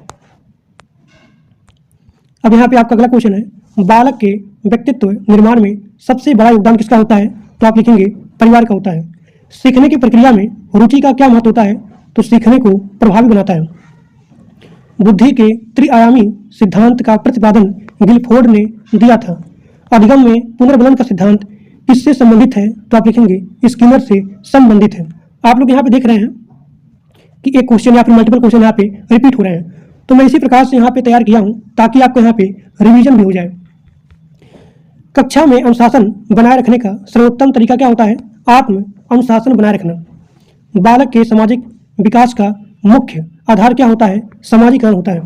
अब यहाँ पे आपका अगला क्वेश्चन है, बालक के व्यक्तित्व निर्माण में सबसे बड़ा योगदान किसका होता है? तो आप लिखेंगे परिवार का होता है। सीखने की प्रक्रिया में रुचि का क्या महत्व होता है? तो सीखने को प्रभावी बनाता है। बुद्धि के त्रिआयामी सिद्धांत का प्रतिपादन गिलफोर्ड ने दिया था। अधिगम में पुनर्बलन का सिद्धांत किससे संबंधित है? तो आप लिखेंगे स्किनर से संबंधित है। आप लोग यहाँ पे देख रहे हैं कि एक क्वेश्चन या फिर मल्टीपल क्वेश्चन यहाँ पे रिपीट हो रहे हैं, तो मैं इसी प्रकार से यहाँ पे तैयार किया हूँ ताकि आपको यहाँ पे रिवीजन भी हो जाए। कक्षा में अनुशासन बनाए रखने का सर्वोत्तम तरीका क्या होता है? आत्म अनुशासन बनाए रखना। बालक के सामाजिक विकास का मुख्य आधार क्या होता है? समाजीकरण होता है।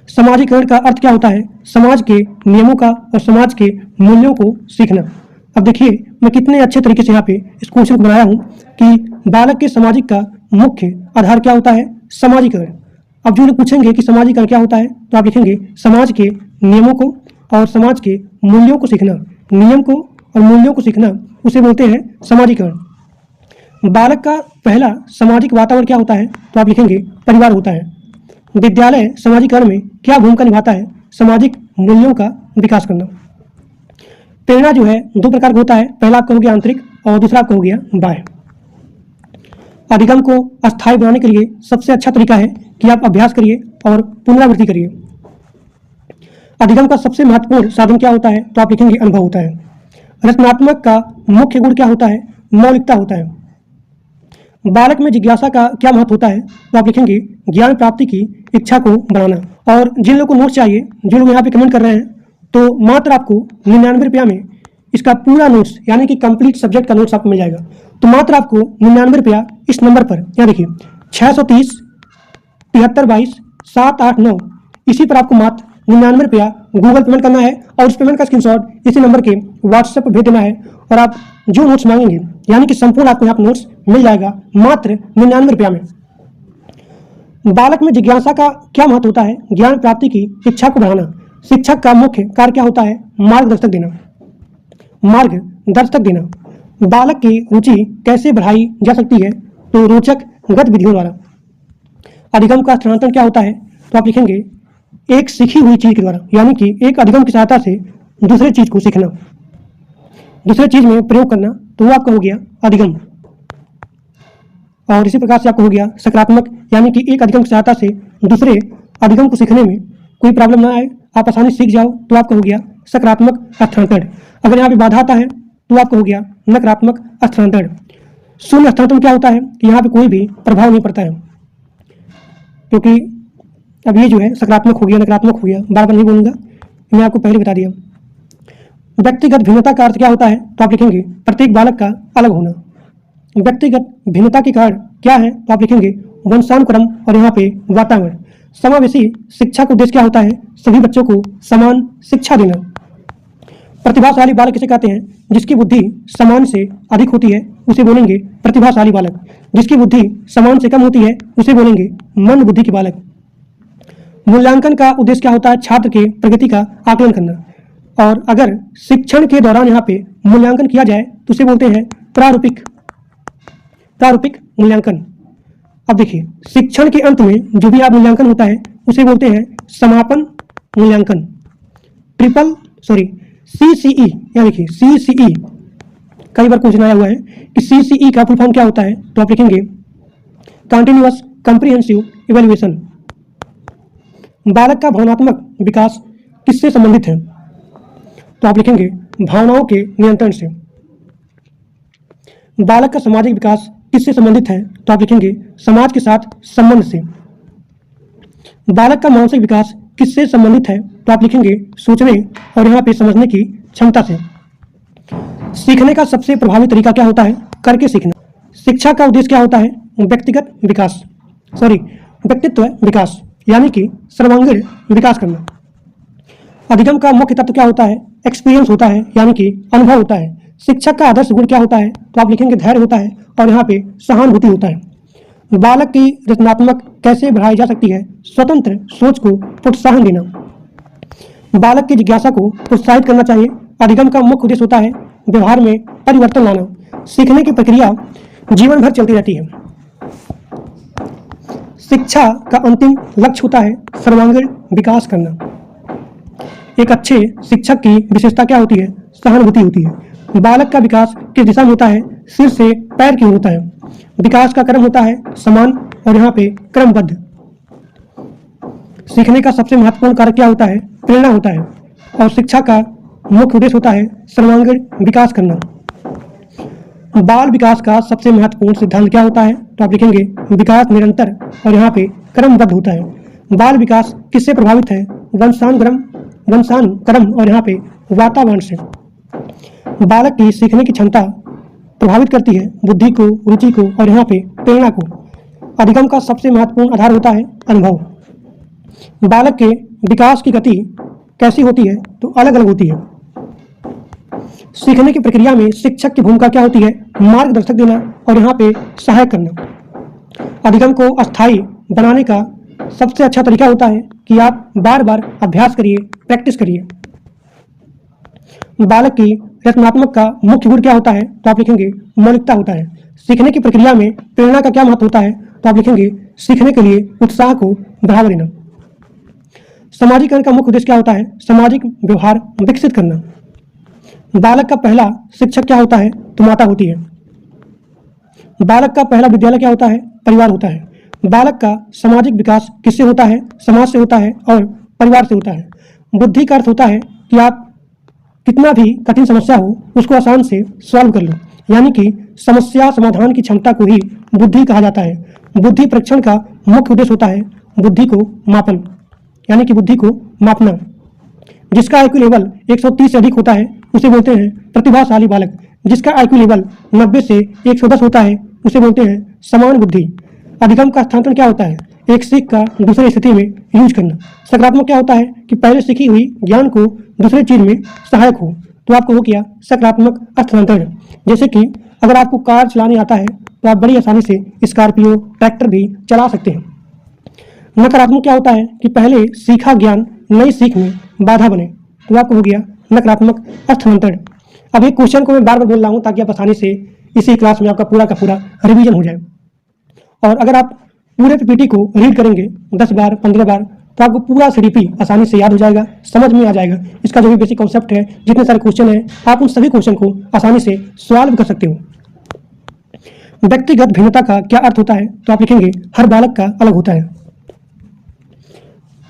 समाजीकरण का अर्थ क्या होता है? समाज के नियमों का और समाज के मूल्यों को सीखना। अब देखिए मैं कितने अच्छे तरीके से यहाँ पे इस क्वेश्चन को बनाया हूँ कि बालक के सामाजिक का मुख्य आधार क्या होता है? समाजीकरण। अब जो लोग पूछेंगे कि समाजीकरण क्या होता है, तो आप लिखेंगे समाज के नियमों को और समाज के मूल्यों को सीखना। नियम को और मूल्यों को सीखना उसे बोलते हैं समाजीकरण। बालक का पहला सामाजिक वातावरण क्या होता है? तो आप लिखेंगे परिवार होता है। विद्यालय समाजीकरण में क्या भूमिका निभाता है? सामाजिक मूल्यों का विकास करना। प्रेरणा जो है दो प्रकार का होता है। पहला आपका हो गया आंतरिक और दूसरा आपका हो गया बाह्य। अधिगम को अस्थायी बनाने के लिए सबसे अच्छा तरीका है कि आप अभ्यास करिए और पुनरावृत्ति करिए। अधिगम का सबसे महत्वपूर्ण साधन क्या होता है? तो आप लिखेंगे अनुभव होता है। रचनात्मक का मुख्य गुण क्या होता है? मौलिकता होता है। बालक में जिज्ञासा का क्या महत्व होता है? तो आप लिखेंगे ज्ञान प्राप्ति की इच्छा को बढ़ाना। और जिन लोगों को नोट्स चाहिए, जो लोग यहाँ पे कमेंट कर रहे हैं, तो मात्र आपको 99 रुपया में इसका पूरा नोट्स यानी कि कंप्लीट सब्जेक्ट का नोट्स आपको मिल जाएगा। तो मात्र आपको 99 रुपया इस नंबर पर, यहाँ देखिए 630 73 22 789, इसी पर आपको मात्र 99 रुपया गूगल पेमेंट करना है और उस पेमेंट का स्क्रीनशॉट इसी नंबर के व्हाट्सएप पर भेज देना है और आप जो नोट्स मांगेंगे यानी कि संपूर्ण आपको यहाँ पर नोट्स मिल जाएगा मात्र 99 रुपया में। बालक में जिज्ञासा का क्या महत्व होता है? ज्ञान प्राप्ति की इच्छा को बढ़ाना। शिक्षक का मुख्य कार्य क्या होता है? मार्गदर्शक देना। मार्गदर्शक देना। बालक की रुचि कैसे बढ़ाई जा सकती है? तो रोचक गतिविधियों द्वारा। अधिगम का स्थानांतरण क्या होता है? तो आप लिखेंगे एक सीखी हुई चीज के द्वारा, यानी कि एक अधिगम की सहायता से दूसरे चीज को सीखना, दूसरे चीज में प्रयोग करना, तो वो आपका हो गया अधिगम। और इसी प्रकार से आपको हो गया सकारात्मक, यानी कि एक अधिगम की सहायता से दूसरे अधिगम को सीखने में कोई प्रॉब्लम ना आए, आप आसानी से सीख जाओ, तो आपका हो गया सकारात्मक स्थानांतरण। अगर यहाँ पे बाधा आता है तो आपका हो गया नकारात्मक स्थानांतरण। शून्य स्थानांतरण क्या होता है? कि यहाँ पे कोई भी प्रभाव नहीं पड़ता है, क्योंकि अब ये जो है सकारात्मक हो गया, नकारात्मक हो गया, बार बार नहीं बोलूंगा, मैं आपको पहले बता दिया। व्यक्तिगत भिन्नता का अर्थ क्या होता है? तो आप लिखेंगे प्रत्येक बालक का अलग होना। व्यक्तिगत भिन्नता के कारण क्या है? तो आप लिखेंगे वंशानुक्रम और यहाँ पे वातावरण। समावेशी शिक्षा का उद्देश्य क्या होता है? सभी बच्चों को समान शिक्षा देना। प्रतिभाशाली बालक किसे कहते हैं? जिसकी बुद्धि समान से अधिक होती है उसे बोलेंगे प्रतिभाशाली बालक। जिसकी बुद्धि समान से कम होती है उसे बोलेंगे मंद बुद्धि के बालक। मूल्यांकन का उद्देश्य क्या होता है? छात्र के प्रगति का आकलन करना। और अगर शिक्षण के दौरान यहाँ पे मूल्यांकन किया जाए तो उसे बोलते हैं प्रारूपिक मूल्यांकन। अब देखिए शिक्षण के अंत में जो भी आप मूल्यांकन होता है उसे बोलते हैं समापन मूल्यांकन। CCE, या देखिए CCE कई बार क्वेश्चन आया हुआ है कि CCE का फुल फॉर्म क्या होता है? तो आप लिखेंगे कंटिन्यूअस कॉम्प्रिहेंसिव इवैल्यूएशन। बालक का भावनात्मक विकास किससे संबंधित है? तो आप लिखेंगे भावनाओं के नियंत्रण से। बालक का सामाजिक विकास किससे संबंधित है? तो आप लिखेंगे समाज के साथ संबंध से। बालक का मानसिक विकास किससे संबंधित है? तो आप लिखेंगे सोचने और यहाँ पे समझने की क्षमता से। सीखने का सबसे प्रभावी तरीका क्या होता है? करके सीखना। शिक्षा का उद्देश्य क्या होता है? व्यक्तित्व विकास, यानी कि सर्वांगीण विकास करना। अधिगम का मुख्य तत्व क्या होता है? एक्सपीरियंस होता है, यानी कि अनुभव होता है। शिक्षक का आदर्श गुण क्या होता है? तो आप लिखेंगे धैर्य होता है और यहाँ पे सहानुभूति होता है। बालक की रचनात्मक कैसे बढ़ाई जा सकती है? स्वतंत्र सोच को प्रोत्साहन देना। बालक की जिज्ञासा को प्रोत्साहित करना चाहिए। अधिगम का मुख्य उद्देश्य होता है व्यवहार में परिवर्तन लाना। सीखने की प्रक्रिया जीवन भर चलती रहती है। शिक्षा का अंतिम लक्ष्य होता है सर्वांगीण विकास करना। एक अच्छे शिक्षक की विशेषता क्या होती है? सहानुभूति होती है। बालक का विकास किस दिशा में होता है? सिर से पैर की ओर होता है। विकास का क्रम होता है समान और यहाँ पे क्रमबद्ध। सीखने का सबसे महत्वपूर्ण कारक क्या होता है? प्रेरणा होता है। और शिक्षा का मुख्य उद्देश्य होता है सर्वांगीण विकास करना। बाल विकास का सबसे महत्वपूर्ण सिद्धांत क्या होता है? तो आप लिखेंगे विकास निरंतर और यहाँ पे क्रमबद्ध होता है। बाल विकास किससे प्रभावित है? वंशानुक्रम और यहाँ पे वातावरण से। बालक की सीखने की क्षमता प्रभावित करती है बुद्धि को, रुचि को और यहाँ पे प्रेरणा को। अधिगम का सबसे महत्वपूर्ण आधार होता है अनुभव। बालक के विकास की गति कैसी होती है? तो अलग अलग होती है। सीखने की प्रक्रिया में शिक्षक की भूमिका क्या होती है? मार्गदर्शक देना और यहाँ पे सहायक करना। अधिगम को अस्थायी बनाने का सबसे अच्छा तरीका होता है कि आप बार बार अभ्यास करिए, प्रैक्टिस करिए। बालक की रचनात्मक का मुख्य गुण क्या होता है? तो आप लिखेंगे मौलिकता होता है। सीखने की प्रक्रिया में प्रेरणा का क्या महत्व होता है? तो आप लिखेंगे सीखने के लिए उत्साह को बढ़ावा देना। सामाजिकरण का मुख्य उद्देश्य क्या होता है? सामाजिक व्यवहार विकसित करना। बालक का पहला शिक्षक क्या होता है? तो माता होती है। बालक का पहला विद्यालय क्या होता है? परिवार होता है। बालक का सामाजिक विकास किससे होता है? समाज से होता है और परिवार से होता है। बुद्धि का अर्थ होता है कि आप कितना भी कठिन समस्या हो उसको आसान से सॉल्व कर लो, यानी कि समस्या समाधान की क्षमता को ही बुद्धि कहा जाता है। बुद्धि परीक्षण का मुख्य उद्देश्य होता है बुद्धि को मापन। यानी कि बुद्धि को मापना। जिसका IQ लेवल 130 से अधिक होता है उसे बोलते हैं प्रतिभाशाली बालक। जिसका IQ लेवल 90 से 110 होता है उसे बोलते हैं समान बुद्धि। अधिगम का स्थानांतरण क्या होता है? एक सीख का दूसरे स्थिति में यूज करना। सकारात्मक क्या होता है कि पहले सीखी हुई ज्ञान को दूसरे चीज में सहायक हो। तो आपको हो गया सकारात्मक स्थानांतरण। जैसे कि अगर आपको कार चलाने आता है तो आप बड़ी आसानी से स्कॉर्पियो ट्रैक्टर भी चला सकते हैं। नकारात्मक क्या होता है कि पहले सीखा ज्ञान नई सीख में बाधा बने। तो आपको हो गया नकारात्मक स्थानांतरण। अब एक क्वेश्चन को मैं बार बार बोल रहा हूँ ताकि आप आसानी से इसी क्लास में आपका पूरा का पूरा रिवीजन हो जाए। और अगर आप पूरे पीपीटी को रीड करेंगे 10 बार 15 बार तो आपको पूरा सीडीपी आसानी से याद हो जाएगा, समझ में आ जाएगा। इसका जो भी बेसिक कॉन्सेप्ट है, जितने सारे क्वेश्चन हैं, आप उन सभी क्वेश्चन को आसानी से सॉल्व कर सकते हो। व्यक्तिगत भिन्नता का क्या अर्थ होता है? तो आप लिखेंगे हर बालक का अलग होता है।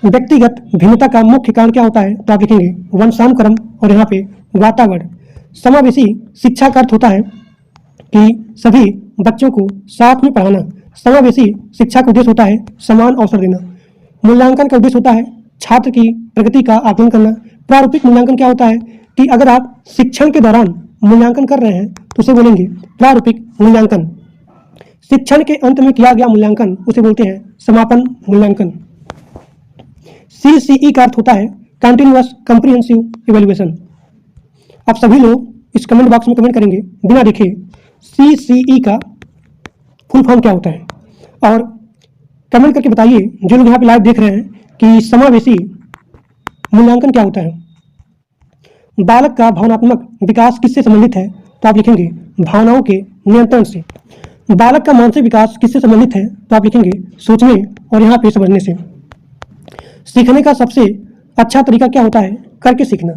व्यक्तिगत भिन्नता का मुख्य कारण क्या होता है? तो आप लिखेंगे वंशानुक्रम और यहाँ पे वातावरण। समावेशी शिक्षा का अर्थ होता है कि सभी बच्चों को साथ में पढ़ाना। समावेशी शिक्षा का उद्देश्य होता है समान अवसर देना। मूल्यांकन का उद्देश्य होता है छात्र की प्रगति का आकलन करना। प्रारूपिक मूल्यांकन क्या होता है कि अगर आप शिक्षण के दौरान मूल्यांकन कर रहे हैं तो उसे बोलेंगे प्रारूपिक मूल्यांकन। शिक्षण के अंत में किया गया मूल्यांकन उसे बोलते हैं समापन मूल्यांकन। CCE का अर्थ होता है कंटिन्यूअस कॉम्प्रिहेंसिव इवैल्यूएशन। आप सभी लोग इस कमेंट बॉक्स में कमेंट करेंगे बिना देखे CCE का फुल फॉर्म क्या होता है, और कमेंट करके बताइए जो लोग यहाँ पे लाइव देख रहे हैं कि समावेशी मूल्यांकन क्या होता है। बालक का भावनात्मक विकास किससे संबंधित है? तो आप लिखेंगे भावनाओं के नियंत्रण से। बालक का मानसिक विकास किससे संबंधित है? तो आप लिखेंगे सोचने और यहाँ पे समझने से। सीखने का सबसे अच्छा तरीका क्या होता है? करके सीखना।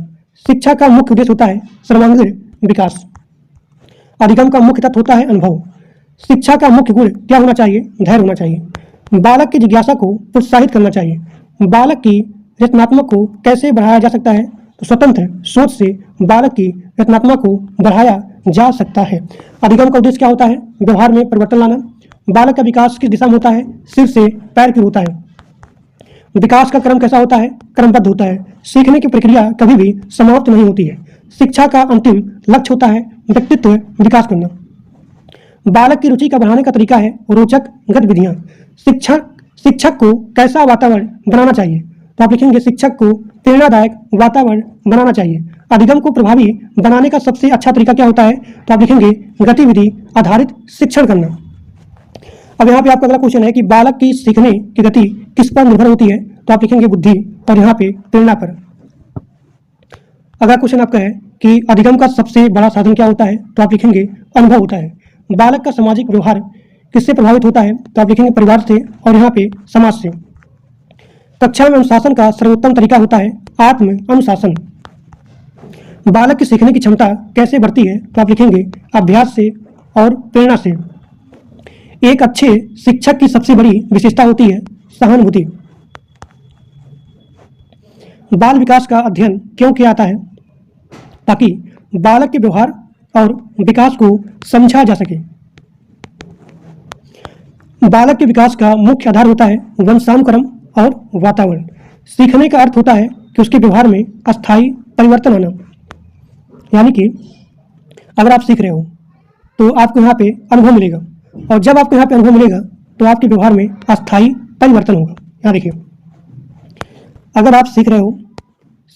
शिक्षा का मुख्य उद्देश्य होता है सर्वांगीण विकास। अधिगम का मुख्य तत्व होता है अनुभव। शिक्षा का मुख्य गुण क्या होना चाहिए? धैर्य होना चाहिए। बालक की जिज्ञासा को प्रोत्साहित करना चाहिए। बालक की रचनात्मक को कैसे बढ़ाया जा सकता है? तो स्वतंत्र सोच से बालक की रचनात्मक को बढ़ाया जा सकता है। अधिगम का उद्देश्य क्या होता है? व्यवहार में परिवर्तन लाना। बालक का विकास किस दिशा में होता है? सिर से पैर की ओर होता है। विकास का क्रम कैसा होता है? क्रमबद्ध होता है। सीखने की प्रक्रिया कभी भी समाप्त नहीं होती है। शिक्षा का अंतिम लक्ष्य होता है व्यक्तित्व विकास करना। बालक की रुचि का बढ़ाने का तरीका है रोचक गतिविधियां। शिक्षक को कैसा वातावरण बनाना चाहिए? तो आप लिखेंगे शिक्षक को प्रेरणादायक वातावरण बनाना चाहिए। अधिगम को प्रभावी बनाने का सबसे अच्छा तरीका क्या होता है? तो आप लिखेंगे गतिविधि आधारित शिक्षण करना। अब यहाँ पे आपका अगला क्वेश्चन है कि बालक की सीखने की गति किस पर निर्भर होती है? तो आप लिखेंगे बुद्धि और यहाँ पे प्रेरणा पर। अगला क्वेश्चन आपका है कि अधिगम का सबसे बड़ा साधन क्या होता है? तो आप लिखेंगे अनुभव होता है। बालक का सामाजिक व्यवहार किससे प्रभावित होता है? तो आप लिखेंगे परिवार से और यहाँ पे समाज से। कक्षा में अनुशासन का सर्वोत्तम तरीका होता है आत्म अनुशासन। बालक की सीखने की क्षमता कैसे बढ़ती है? तो आप लिखेंगे अभ्यास से और प्रेरणा से। एक अच्छे शिक्षक की सबसे बड़ी विशेषता होती है सहानुभूति। बाल विकास का अध्ययन क्यों किया जाता है? ताकि बालक के व्यवहार और विकास को समझा जा सके। बालक के विकास का मुख्य आधार होता है वंशानुक्रम और वातावरण। सीखने का अर्थ होता है कि उसके व्यवहार में अस्थायी परिवर्तन आना। यानी कि अगर आप सीख रहे हो तो आपको यहाँ पे अनुभव मिलेगा, और जब आपको यहाँ पे अनुभव मिलेगा तो आपके व्यवहार में अस्थायी परिवर्तन होगा। यहाँ देखिए, अगर आप सीख रहे हो,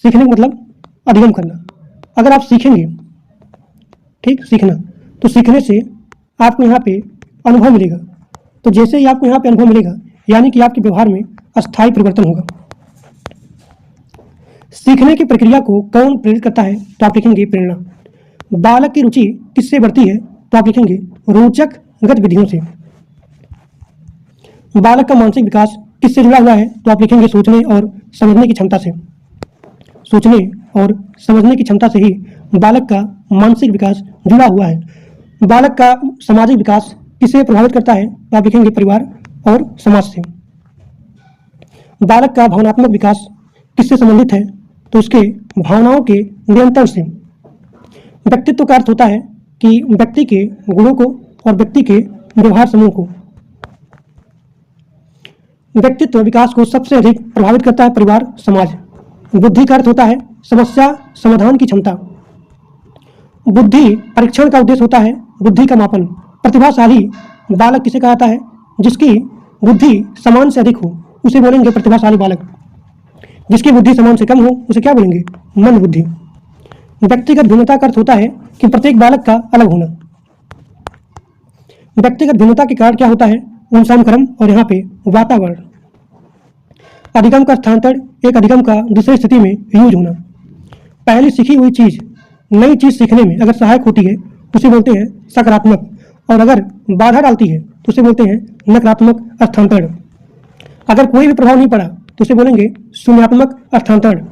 सीखने का मतलब अधिगम करना। अगर आप सीखेंगे, ठीक, सीखना, तो सीखने से आपको यहाँ पे अनुभव मिलेगा। तो जैसे ही आपको यहाँ पे अनुभव मिलेगा यानी कि आपके व्यवहार में अस्थायी परिवर्तन होगा। सीखने की प्रक्रिया को कौन प्रेरित करता है? तो आप लिखेंगे प्रेरणा। बालक की रुचि किससे बढ़ती है? तो आप लिखेंगे रोचक गतिविधियों से। बालक का मानसिक विकास किससे जुड़ा हुआ है? तो आप लिखेंगे सोचने और समझने की क्षमता से। सोचने और समझने की क्षमता से ही बालक का मानसिक विकास जुड़ा हुआ है। बालक का सामाजिक विकास किससे प्रभावित करता है? तो आप लिखेंगे परिवार और समाज से। बालक का भावनात्मक विकास किससे संबंधित है? तो उसके भावनाओं के नियंत्रण से। व्यक्तित्व का अर्थ होता है कि व्यक्ति के गुणों को और व्यक्ति के व्यवहार समूह को। व्यक्तित्व विकास को सबसे अधिक प्रभावित करता है परिवार, समाज। बुद्धि का अर्थ होता है समस्या समाधान की क्षमता। बुद्धि परीक्षण का उद्देश्य होता है बुद्धि का मापन। प्रतिभाशाली बालक किसे कहा जाता है? जिसकी बुद्धि समान से अधिक हो उसे बोलेंगे प्रतिभाशाली बालक। जिसकी बुद्धि समान से कम हो उसे क्या बोलेंगे? मंद बुद्धि। व्यक्तिगत भिन्नता का अर्थ होता है कि प्रत्येक बालक का अलग होना। व्यक्तिगत भिन्नता के कारण क्या होता है? वंशानुक्रम और यहाँ पे वातावरण। अधिगम का स्थानांतरण, एक अधिगम का दूसरी स्थिति में यूज होना। पहली सीखी हुई चीज नई चीज सीखने में अगर सहायक होती है तो उसे बोलते हैं सकारात्मक, और अगर बाधा डालती है तो उसे बोलते हैं नकारात्मक स्थानांतरण। अगर कोई भी प्रभाव नहीं पड़ा तो उसे बोलेंगे शून्यात्मक स्थानांतरण।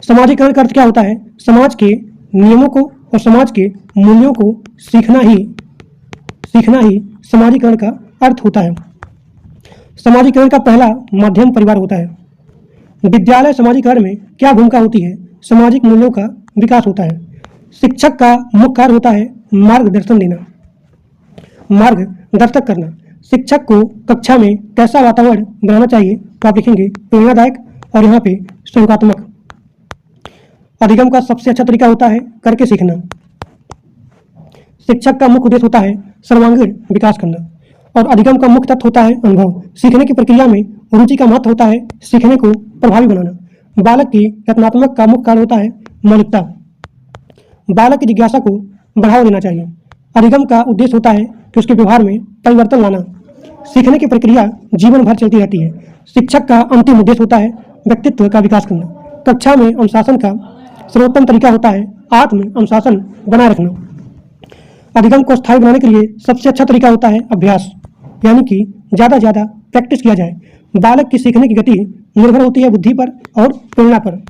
समाजीकरण का अर्थ क्या होता है? समाज के नियमों को और समाज के मूल्यों को सीखना ही समाजीकरण का अर्थ होता है। समाजीकरण का पहला माध्यम परिवार होता है। विद्यालय समाजीकरण में क्या भूमिका होती है? सामाजिक मूल्यों का विकास होता है। शिक्षक का मुख्य कार्य होता है मार्गदर्शन देना, मार्गदर्शक करना। शिक्षक को कक्षा में कैसा वातावरण बनाना चाहिए तो आप लिखेंगे प्रेरणादायक और यहाँ पे सहयोगात्मक। अधिगम का सबसे अच्छा तरीका होता है करके सीखना। शिक्षक का मुख्य उद्देश्य होता है सर्वांगीण विकास करना, और अधिगम का मुख्य तत्व होता है अनुभव। सीखने की प्रक्रिया में रुचि का महत्व होता है सीखने को प्रभावी बनाना। बालक की रचनात्मक का मुख्य कारण होता है मौलिकता। बालक की जिज्ञासा को बढ़ावा देना चाहिए। अधिगम का उद्देश्य होता है कि उसके व्यवहार में परिवर्तन लाना। सीखने की प्रक्रिया जीवन भर चलती रहती है। शिक्षक का अंतिम उद्देश्य होता है व्यक्तित्व का विकास करना। कक्षा में अनुशासन का सर्वोत्तम तरीका होता है आत्म अनुशासन बनाए रखना। अधिगम को स्थायी बनाने के लिए सबसे अच्छा तरीका होता है अभ्यास, यानी कि ज़्यादा से ज़्यादा प्रैक्टिस किया जाए। बालक की सीखने की गति निर्भर होती है बुद्धि पर और प्रेरणा पर।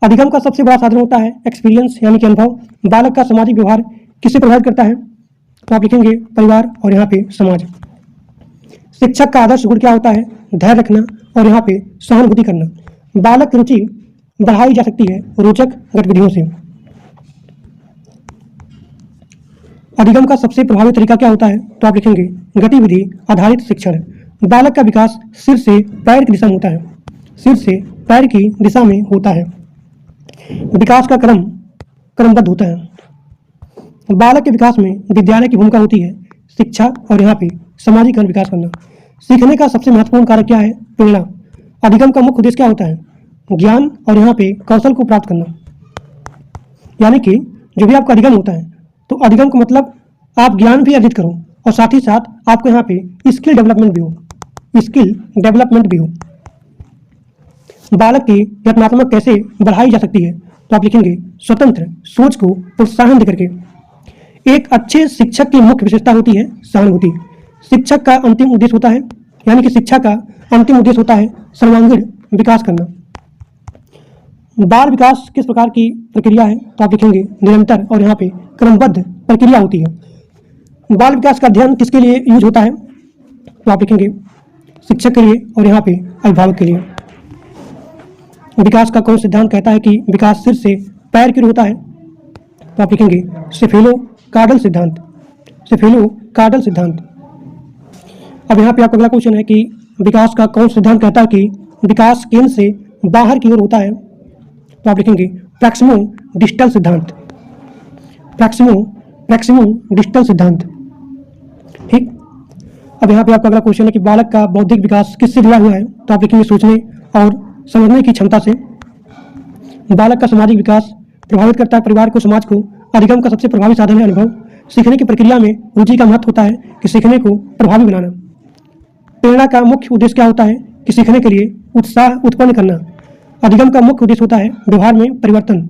अधिगम का सबसे बड़ा साधन होता है एक्सपीरियंस, यानी कि अनुभव। बालक का सामाजिक व्यवहार किसे प्रभावित करता है तो आप लिखेंगे परिवार और यहाँ पे समाज। शिक्षक का आदर्श गुण क्या होता है? धैर्य रखना और यहाँ पे सहानुभूति करना। बालक की रुचि बढ़ाई जा सकती है रोचक गतिविधियों से। अधिगम का सबसे प्रभावी तरीका क्या होता है तो आप लिखेंगे गतिविधि आधारित शिक्षण। बालक का विकास सिर से पैर की दिशा में होता है, सिर से पैर की दिशा में होता है। विकास का क्रमबद्ध होता है। बालक के विकास में विद्यालय की भूमिका होती है शिक्षा और यहाँ पे सामाजिकरण विकास करना। सीखने का सबसे महत्वपूर्ण कारक क्या है? प्रेरणा। अधिगम का मुख्य उद्देश्य क्या होता है? ज्ञान और यहाँ पे कौशल को प्राप्त करना। यानी कि जो भी आपका अधिगम होता है तो अधिगम का मतलब आप ज्ञान भी अर्जित करो और साथ ही साथ आपको यहाँ पे स्किल डेवलपमेंट भी हो। बालक की रचनात्मक कैसे बढ़ाई जा सकती है तो आप लिखेंगे स्वतंत्र सोच को प्रोत्साहन देकर के। एक अच्छे शिक्षक की मुख्य विशेषता होती है सहानुभूति। शिक्षक का अंतिम उद्देश्य होता है, यानी कि शिक्षा का अंतिम उद्देश्य होता है सर्वांगीण विकास करना। बाल विकास किस प्रकार की प्रक्रिया है तो आप लिखेंगे निरंतर और यहाँ पे क्रमबद्ध प्रक्रिया होती है। बाल विकास का अध्ययन किसके लिए यूज होता है तो आप लिखेंगे शिक्षक के लिए और यहाँ पे अभिभावक के लिए। विकास का कौन सिद्धांत कहता है कि विकास सिर से पैर की ओर होता है तो आप लिखेंगे सेफेलो कार्डल सिद्धांत। अब यहाँ पे आपका अगला क्वेश्चन है कि विकास का कौन सिद्धांत कहता है कि विकास केंद्र से बाहर की ओर होता है तो आप लिखेंगे प्रैक्सिमो डिस्टल सिद्धांत। ठीक। अब यहाँ पे आपका अगला क्वेश्चन है कि बालक का बौद्धिक विकास किससे जुड़ा हुआ है तो आप लिखेंगे सोचने और समझने की क्षमता से। बालक का सामाजिक विकास प्रभावित करता है परिवार को, समाज को। अधिगम का सबसे प्रभावी साधन है अनुभव। सीखने की प्रक्रिया में रुचि का महत्व होता है कि सीखने को प्रभावी बनाना। प्रेरणा का मुख्य उद्देश्य क्या होता है कि सीखने के लिए उत्साह उत्पन्न करना। अधिगम का मुख्य उद्देश्य होता है व्यवहार में परिवर्तन।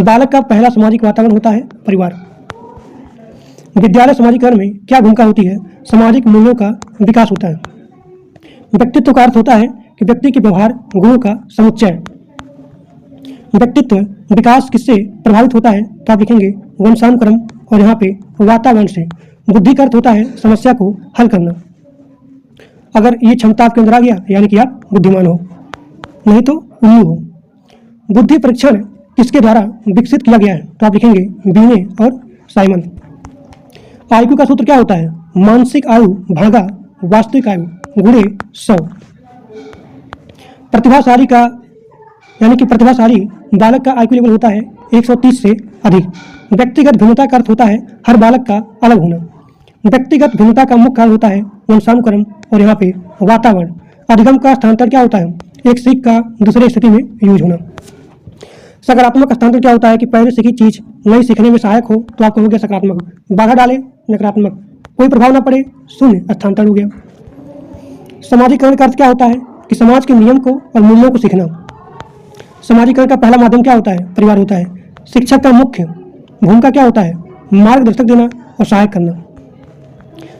बालक का पहला सामाजिक वातावरण होता है परिवार। विद्यालय समाजीकरण में क्या भूमिका होती है? सामाजिक मूल्यों का विकास होता है। व्यक्तित्व का अर्थ होता है कि व्यक्ति के व्यवहार गुणों का समुच्चय। व्यक्तित्व विकास किससे प्रभावित होता है तो आप लिखेंगे वंशानुक्रम और यहाँ पे वातावरण से। बुद्धि का अर्थ होता है समस्या को हल करना। अगर ये क्षमता आपके अंदर आ गया यानी कि आप बुद्धिमान हो, नहीं तो उल्लू हो। बुद्धि परीक्षण किसके द्वारा विकसित किया गया है तो आप लिखेंगे बीने और साइमन। आईक्यू का सूत्र क्या होता है? मानसिक आयु भागा वास्तविक आयु गुणे 100। प्रतिभाशाली का यानी कि प्रतिभाशाली बालक का आईक्यू लेवल होता है 130 से अधिक। व्यक्तिगत भिन्नता का अर्थ होता है हर बालक का अलग होना। व्यक्तिगत भिन्नता का मुख्य कारण होता है वंशानुक्रम और यहाँ पे वातावरण। अधिगम का स्थानांतरण क्या होता है? एक सीख का दूसरे स्थिति में यूज होना। सकारात्मक स्थानांतरण क्या होता है कि पहले सीखी चीज नई सीखने में सहायक हो तो आपको हो गया सकारात्मक, बाधा डाले नकारात्मक, कोई प्रभाव ना पड़े शून्य स्थानांतरण हो गया। सामाजिकरण का अर्थ क्या होता है कि समाज के नियम को और मूल्यों को सीखना। सामाजिकरण का पहला माध्यम क्या होता है? परिवार होता है। शिक्षक का मुख्य भूमिका क्या होता है? मार्गदर्शक देना और सहायक करना।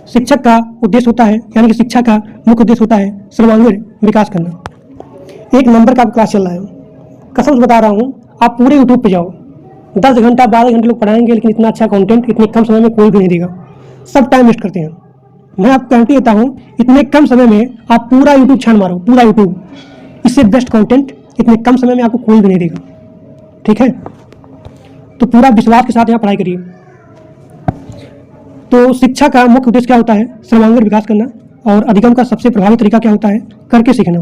शिक्षक का उद्देश्य होता है यानी कि शिक्षा का मुख्य उद्देश्य होता है सर्वांगीण विकास करना। एक नंबर का क्लास चल रहा है, कसम से बता रहा हूँ, आप पूरे यूट्यूब पे जाओ, 10 घंटा 12 घंटे लोग पढ़ाएंगे लेकिन इतना अच्छा कंटेंट इतने कम समय में कोई भी नहीं देगा। सब टाइम वेस्ट करते हैं। मैं आपको गारंटी देता हूँ इतने कम समय में आप पूरा यूट्यूब छान मारो, पूरा यूट्यूब, इससे बेस्ट कंटेंट इतने कम समय में आपको कोई भी नहीं देगा। ठीक है, तो पूरा विश्वास के साथ यहाँ पढ़ाई करिए। तो शिक्षा का मुख्य उद्देश्य क्या होता है? सर्वांगीण विकास करना। और अधिगम का सबसे प्रभावी तरीका क्या होता है? करके सीखना।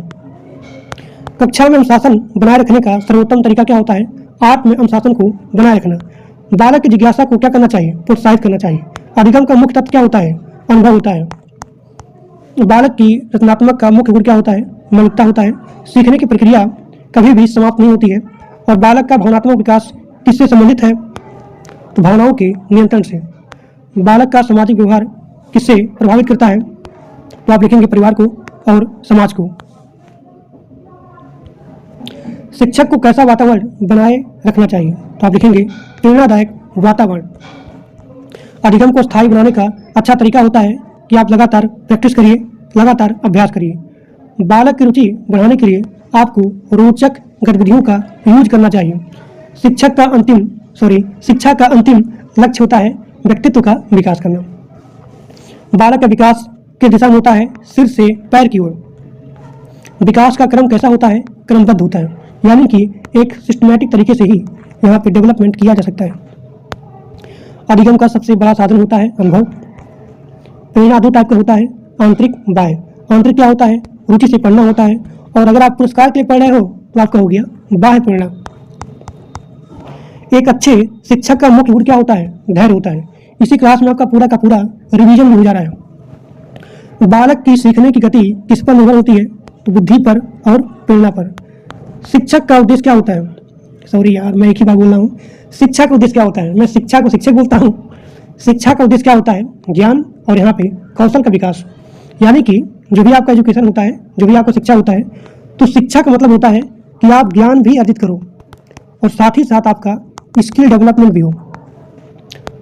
कक्षा में अनुशासन बनाए रखने का सर्वोत्तम तरीका क्या होता है? आत्म अनुशासन को बनाए रखना। बालक की जिज्ञासा को क्या करना चाहिए? प्रोत्साहित करना चाहिए। अधिगम का मुख्य तत्व क्या होता है? अनुभव होता है। बालक की रचनात्मक का मुख्य गुण क्या होता है? मौलिकता होता है। सीखने की प्रक्रिया कभी भी समाप्त नहीं होती है। और बालक का भावनात्मक विकास किससे संबंधित है? तो भावनाओं के नियंत्रण से। बालक का सामाजिक व्यवहार किससे प्रभावित करता है? तो आप लिखेंगे परिवार को और समाज को। शिक्षक को कैसा वातावरण बनाए रखना चाहिए? तो आप लिखेंगे प्रेरणादायक वातावरण। अधिगम को स्थायी बनाने का अच्छा तरीका होता है कि आप लगातार प्रैक्टिस करिए, लगातार अभ्यास करिए। बालक की रुचि बढ़ाने के लिए आपको रोचक गतिविधियों का यूज करना चाहिए। शिक्षा का अंतिम लक्ष्य होता है व्यक्तित्व का विकास करना। बालक का विकास किस दिशा में होता है? सिर से पैर की ओर। विकास का क्रम कैसा होता है? क्रमबद्ध होता है, यानी कि एक सिस्टमैटिक तरीके से ही यहाँ पे डेवलपमेंट किया जा सकता है। अधिगम का सबसे बड़ा साधन होता है अनुभव। प्रेरणा दो टाइप का होता है, आंतरिक, बाह्य। आंतरिक क्या होता है? रुचि से पढ़ना होता है, और अगर आप पुरस्कार के लिए पढ़ रहे हो तो आपका हो गया बाह्य प्रेरणा। एक अच्छे शिक्षक का मुख्य गुण क्या होता है? धैर्य होता है। इसी क्लास में आपका पूरा का पूरा रिवीजन भी हो जा रहा है। बालक की सीखने की गति किस पर निर्भर होती है? तो बुद्धि पर और प्रेरणा पर। शिक्षक का उद्देश्य क्या होता है? सॉरी यार, मैं एक ही बार बोल रहा हूँ। शिक्षा का उद्देश्य क्या होता है? मैं शिक्षा को शिक्षक बोलता हूँ। शिक्षा का उद्देश्य क्या होता है? ज्ञान और यहाँ पे कौशल का विकास। यानी कि जो भी आपका एजुकेशन होता है, जो भी आपका शिक्षा होता है, तो शिक्षा का मतलब होता है कि आप ज्ञान भी अर्जित करो और साथ ही साथ आपका स्किल डेवलपमेंट भी हो।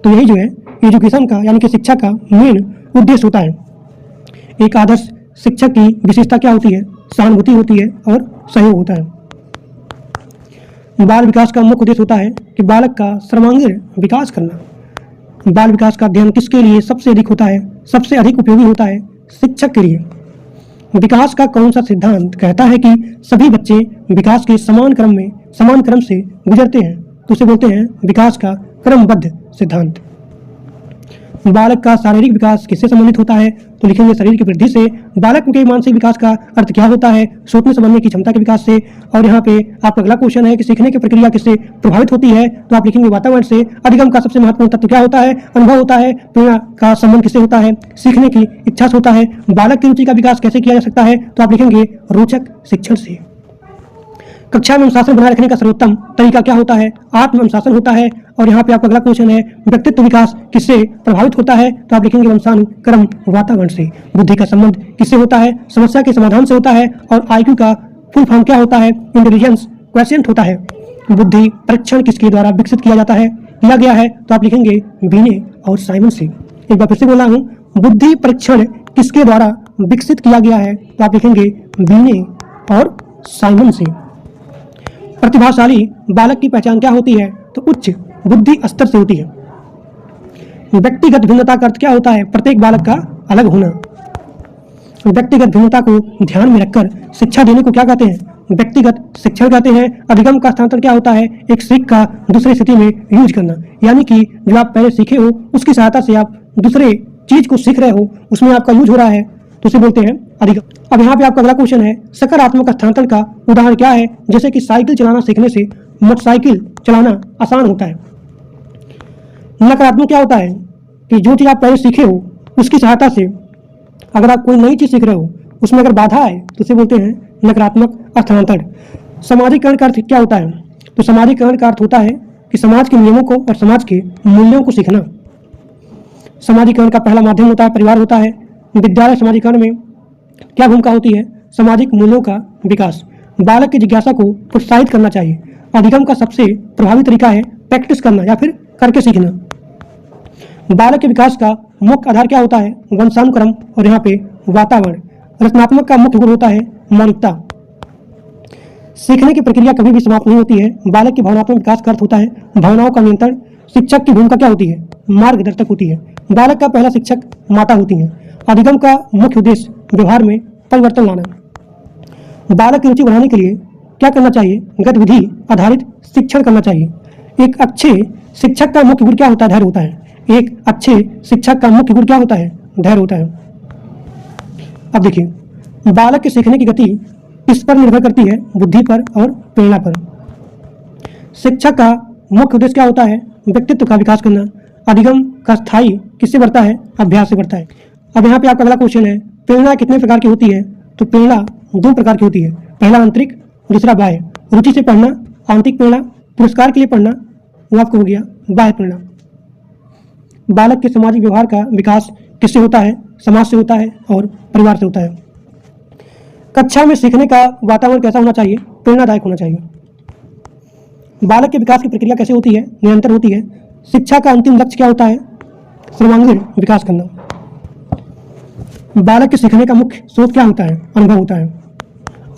तो यही जो है एजुकेशन का यानी कि शिक्षा का मेन उद्देश्य होता है। एक आदर्श शिक्षक की विशेषता क्या होती है? सहानुभूति होती है और सहयोग होता है। बाल विकास का मुख्य उद्देश्य होता है कि बालक का सर्वांगीण विकास करना। बाल विकास का अध्ययन किसके लिए सबसे अधिक होता है? सबसे अधिक उपयोगी होता है शिक्षक के लिए। विकास का कौन सा सिद्धांत कहता है कि सभी बच्चे विकास के समान क्रम से गुजरते हैं? तो उसे बोलते हैं विकास का क्रमबद्ध सिद्धांत। बालक का शारीरिक विकास किससे संबंधित होता है? तो लिखेंगे शरीर की वृद्धि से। बालक के मानसिक विकास का अर्थ क्या होता है? सोचने समझने की क्षमता के विकास से। और यहाँ पे आपका अगला क्वेश्चन है कि सीखने की प्रक्रिया किससे प्रभावित होती है? तो आप लिखेंगे वातावरण से। अधिगम का सबसे महत्वपूर्ण तत्व क्या होता है? अनुभव होता है। प्रेरणा का संबंध किससे होता है? सीखने की इच्छा से होता है। बालक की रुचि का विकास कैसे किया जा सकता है? तो आप लिखेंगे रोचक शिक्षण से। कक्षा में अनुशासन बनाए रखने का सर्वोत्तम तरीका क्या होता है? आत्म अनुशासन होता है। और यहाँ पे आपका अगला क्वेश्चन है व्यक्तित्व विकास किससे प्रभावित होता है? तो आप लिखेंगे वंशानुक्रम वातावरण से। बुद्धि का संबंध किससे होता है? समस्या के समाधान से होता है। और आईक्यू का फुल फॉर्म क्या होता है? इंटेलिजेंस क्वेश्चन होता है। बुद्धि परीक्षण किसके द्वारा विकसित किया गया है? तो आप लिखेंगे बीने और साइमन से। एक बार फिर से बोला हूँ, बुद्धि परीक्षण किसके द्वारा विकसित किया गया है? तो आप लिखेंगे बीने और साइमन से। प्रतिभाशाली बालक की पहचान क्या होती है? तो उच्च बुद्धि स्तर से होती है। व्यक्तिगत भिन्नता का अर्थ क्या होता है? प्रत्येक बालक का अलग होना। व्यक्तिगत भिन्नता को ध्यान में रखकर शिक्षा देने को क्या कहते हैं? व्यक्तिगत शिक्षण कहते हैं। अधिगम का स्थानांतरण क्या होता है? एक सीख का दूसरी स्थिति में यूज करना, यानी कि जो आप पहले सीखे हो उसकी सहायता से आप दूसरे चीज को सीख रहे हो, उसमें आपका यूज हो रहा है। तो उसे बोलते हैं अधिगम। अब यहाँ पे आपका अगला क्वेश्चन है, सकारात्मक स्थानांतरण का उदाहरण क्या है? जैसे कि साइकिल चलाना सीखने से मोटरसाइकिल चलाना आसान होता है। नकारात्मक क्या होता है कि जो चीज़ आप पहले सीखे हो उसकी सहायता से अगर आप कोई नई चीज़ सीख रहे हो उसमें अगर बाधा आए तो उसे बोलते हैं नकारात्मक स्थानांतरण। सामाजिकरण का अर्थ क्या होता है? तो सामाजिकरण का अर्थ होता है कि समाज के नियमों को और समाज के मूल्यों को सीखना। सामाजिकरण का पहला माध्यम होता है परिवार होता है। विद्यालय सामाजिकरण में क्या भूमिका होती है? सामाजिक मूल्यों का विकास। बालक की जिज्ञासा को प्रोत्साहित करना चाहिए। अधिगम का सबसे प्रभावी तरीका है प्रैक्टिस करना या फिर करके सीखना। बालक के विकास का मुख्य आधार क्या होता है? वंशानुक्रम और यहाँ पे वातावरण। रचनात्मक का मुख्य गुण होता है मौलिकता। सीखने की प्रक्रिया कभी भी समाप्त नहीं होती है। बालक के भावनात्मक विकास का अर्थ होता है भावनाओं का नियंत्रण। शिक्षक की भूमिका क्या होती है? मार्गदर्शक होती है। बालक का पहला शिक्षक माता होती है। अधिगम का मुख्य उद्देश्य व्यवहार में परिवर्तन लाना। बालक की रुचि बढ़ाने के लिए क्या करना चाहिए? गतिविधि आधारित शिक्षण करना चाहिए। एक अच्छे शिक्षक का मुख्य गुण क्या होता है? धैर्य होता है। एक अच्छे शिक्षक का मुख्य गुण क्या होता है? धैर्य होता है। अब देखिए, बालक के सीखने की गति किस पर निर्भर करती है? बुद्धि पर और प्रेरणा पर। शिक्षक का मुख्य उद्देश्य क्या होता है? व्यक्तित्व का विकास करना। अधिगम का स्थायी किससे बढ़ता है? अभ्यास से बढ़ता है। अब यहाँ पे आपका अगला क्वेश्चन है, प्रेरणा कितने प्रकार की होती है? तो प्रेरणा दो प्रकार की होती है, पहला आंतरिक, दूसरा बाह्य। रुचि से पढ़ना आंतरिक प्रेरणा, पुरस्कार के लिए पढ़ना वो आपको हो गया बाह्य प्रेरणा। बालक के सामाजिक व्यवहार का विकास किससे होता है? समाज से होता है और परिवार से होता है। कक्षा में सीखने का वातावरण कैसा होना चाहिए? प्रेरणादायक होना चाहिए। बालक के विकास की प्रक्रिया कैसे होती है? निरंतर होती है। शिक्षा का अंतिम लक्ष्य क्या होता है? सर्वांगीण विकास करना। बालक के सीखने का मुख्य स्रोत क्या होता है? अनुभव होता है।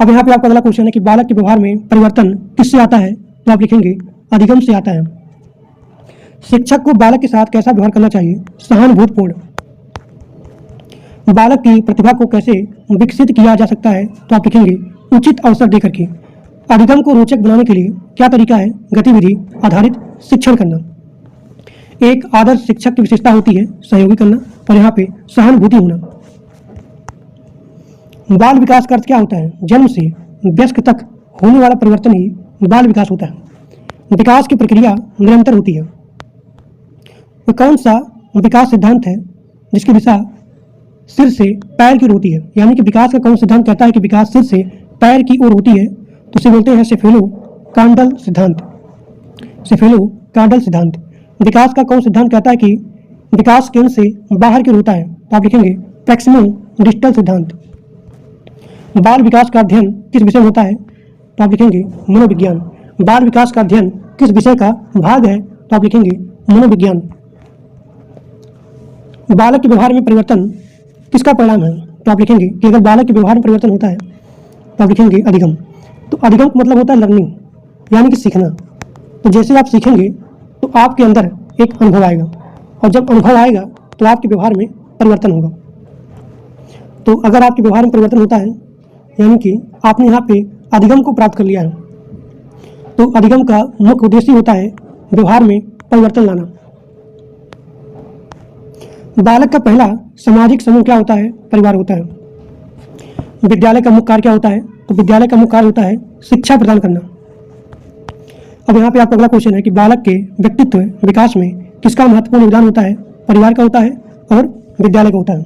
अब यहाँ पे आपका अगला क्वेश्चन है कि बालक के व्यवहार में परिवर्तन किससे आता है? तो आप लिखेंगे अधिगम से आता है। शिक्षक को बालक के साथ कैसा व्यवहार करना चाहिए? सहानुभूतिपूर्ण। बालक की प्रतिभा को कैसे विकसित किया जा सकता है? तो आप लिखेंगे उचित अवसर देकर के। अधिगम को रोचक बनाने के लिए क्या तरीका है? गतिविधि आधारित शिक्षण करना। एक आदर्श शिक्षक की विशेषता होती है सहयोगी करना और यहाँ पे सहानुभूति होना। बाल विकास का अर्थ क्या होता है? जन्म से वयस्क तक होने वाला परिवर्तन ही बाल विकास होता है। विकास की प्रक्रिया निरंतर होती है। वो कौन सा विकास सिद्धांत है जिसकी दिशा सिर से पैर की ओर होती है? यानी कि विकास का कौन सिद्धांत कहता है कि विकास सिर से पैर की ओर होती है? तो उसे बोलते हैं सेफेलो कांडल सिद्धांत। सेफेलो कांडल सिद्धांत। विकास का कौन सिद्धांत कहता है कि विकास केंद्र से बाहर की ओर होता है? तो आप लिखेंगे प्रैक्सिमो डिजिटल सिद्धांत। बाल विकास का अध्ययन किस विषय में होता है? तो आप लिखेंगे मनोविज्ञान। बाल विकास का अध्ययन किस विषय का भाग है? तो आप लिखेंगे मनोविज्ञान। बालक के व्यवहार में परिवर्तन किसका परिणाम है? तो आप लिखेंगे कि अगर बालक के व्यवहार में परिवर्तन होता है तो आप लिखेंगे अधिगम। तो अधिगम का मतलब होता है लर्निंग, यानी कि सीखना। तो जैसे आप सीखेंगे तो आपके अंदर एक अनुभव आएगा और जब अनुभव आएगा तो आपके व्यवहार में परिवर्तन होगा। तो अगर आपके व्यवहार में परिवर्तन होता है यानी कि आपने यहाँ पे अधिगम को प्राप्त कर लिया है, तो अधिगम का मुख्य उद्देश्य होता है व्यवहार में परिवर्तन लाना। बालक का पहला सामाजिक समूह क्या होता है? परिवार होता है। विद्यालय का मुख्य कार्य क्या होता है? तो विद्यालय का मुख्य कार्य होता है शिक्षा प्रदान करना। अब यहाँ पे आपका अगला क्वेश्चन है कि बालक के व्यक्तित्व विकास में किसका महत्वपूर्ण योगदान होता है? परिवार का होता है और विद्यालय का होता है।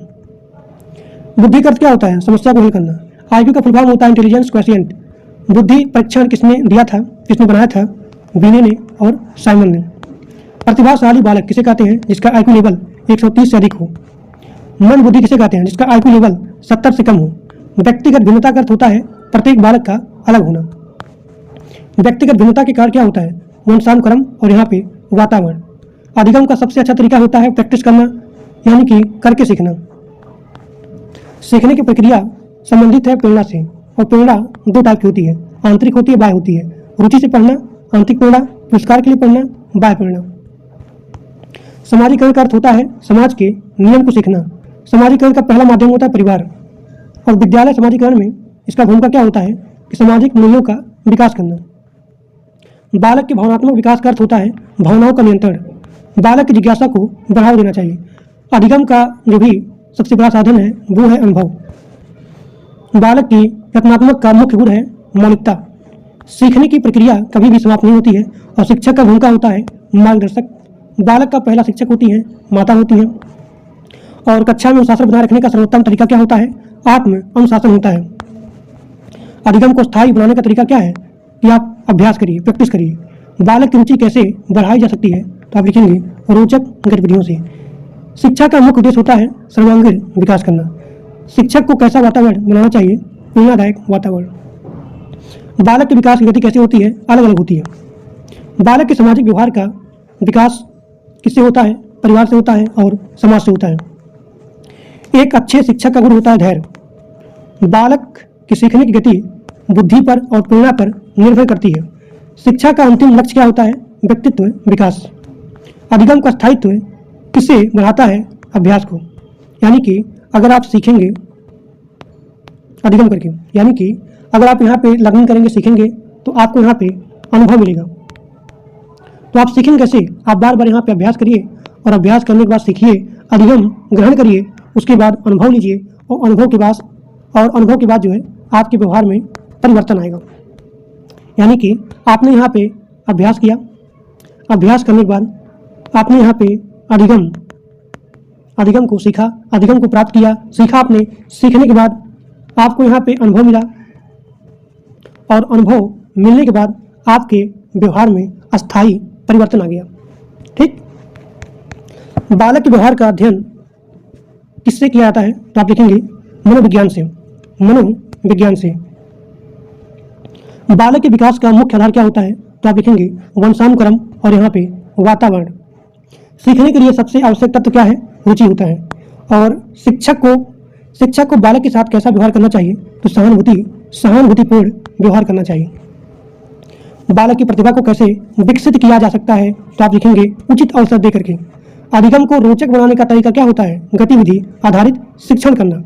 बुद्धि का अर्थ क्या होता है? समस्या को हल करना। आईक्यू का फुल फॉर्म होता है इंटेलिजेंस क्वेशिएंट। बुद्धि परीक्षण किसने दिया था? किसने बनाया था? विने ने और साइमन ने। प्रतिभाशाली बालक किसे कहते हैं? जिसका आईक्यू लेवल 130 से अधिक हो। मन बुद्धि किसे कहते हैं? जिसका आईक्यू लेवल 70 से कम हो। व्यक्तिगत भिन्नता का अर्थ होता है प्रत्येक बालक का अलग होना। व्यक्तिगत भिन्नता के कारण क्या होता है? वंशानुक्रम और यहाँ पे वातावरण। अधिगम का सबसे अच्छा तरीका होता है प्रैक्टिस करना, यानी कि करके सीखना। सीखने की प्रक्रिया संबंधित है प्रेरणा से, और प्रेरणा दो टाइप की होती है, आंतरिक होती है, बाह्य होती है। रुचि से पढ़ना आंतरिक प्रेरणा, पुरस्कार के लिए पढ़ना बाह्य प्रेरणा। समाजीकरण का अर्थ होता है समाज के नियम को सीखना। समाजीकरण का पहला माध्यम होता है परिवार, और विद्यालय समाजीकरण में इसका भूमिका क्या होता है कि सामाजिक मूल्यों का विकास करना। बालक के भावनात्मक विकास का अर्थ होता है भावनाओं का नियंत्रण। बालक की जिज्ञासा को बढ़ावा देना चाहिए। अधिगम का जो भी सबसे बड़ा साधन है वो है अनुभव। बालक की रचनात्मक का मुख्य गुण है मौलिकता। सीखने की प्रक्रिया कभी भी समाप्त नहीं होती है और शिक्षक का भूमिका होता है मार्गदर्शक। बालक का पहला शिक्षक होती है माता होती है। और कक्षा में अनुशासन बनाए रखने का सर्वोत्तम तरीका क्या होता है? आत्म अनुशासन होता है। अधिगम को स्थायी बनाने का तरीका क्या है? कि आप अभ्यास करिए, प्रैक्टिस करिए। बालक की रुचि कैसे बढ़ाई जा सकती है? तो आप लिखेंगे रोचक गतिविधियों से। शिक्षा का मुख्य उद्देश्य होता है सर्वांगीण विकास करना। शिक्षक को कैसा वातावरण बनाना चाहिए? प्रेरणादायक वातावरण। बालक के विकास की गति कैसे होती है? अलग अलग होती है। बालक के सामाजिक व्यवहार का विकास किससे होता है? परिवार से होता है और समाज से होता है। एक अच्छे शिक्षक का गुण होता है धैर्य। बालक की सीखने की गति बुद्धि पर और प्रेरणा पर निर्भर करती है। शिक्षा का अंतिम लक्ष्य क्या होता है? व्यक्तित्व विकास। अधिगम का स्थायित्व किससे बढ़ाता है? अभ्यास को। यानी कि अगर आप सीखेंगे अधिगम करके, यानी कि अगर आप यहाँ पे लर्निंग करेंगे, सीखेंगे, तो आपको यहाँ पे अनुभव मिलेगा। तो आप सीखेंगे कैसे? आप बार बार यहाँ पे अभ्यास करिए और अभ्यास करने के बाद सीखिए, अधिगम ग्रहण करिए, उसके बाद अनुभव लीजिए और अनुभव के बाद जो है आपके व्यवहार में परिवर्तन आएगा। यानी कि आपने यहाँ पे अभ्यास किया, अभ्यास करने के बाद आपने यहाँ पे अधिगम को सीखा, अधिगम को प्राप्त किया, सीखा आपने। सीखने के बाद आपको यहाँ पे अनुभव मिला और अनुभव मिलने के बाद आपके व्यवहार में अस्थायी परिवर्तन आ गया। ठीक। बालक के व्यवहार का अध्ययन किससे किया जाता है? तो आप लिखेंगे मनोविज्ञान से। मनोविज्ञान से। बालक के विकास का मुख्य आधार क्या होता है? तो आप लिखेंगे वंशानुक्रम और यहाँ पे वातावरण। सीखने के लिए सबसे आवश्यक तत्व क्या है? रुचि होता है। और शिक्षक को बालक के साथ कैसा व्यवहार करना चाहिए? तो सहानुभूतिपूर्ण व्यवहार करना चाहिए। बालक की प्रतिभा को कैसे विकसित किया जा सकता है? तो आप लिखेंगे उचित अवसर देकर के। अधिगम को रोचक बनाने का तरीका क्या होता है? गतिविधि आधारित शिक्षण करना।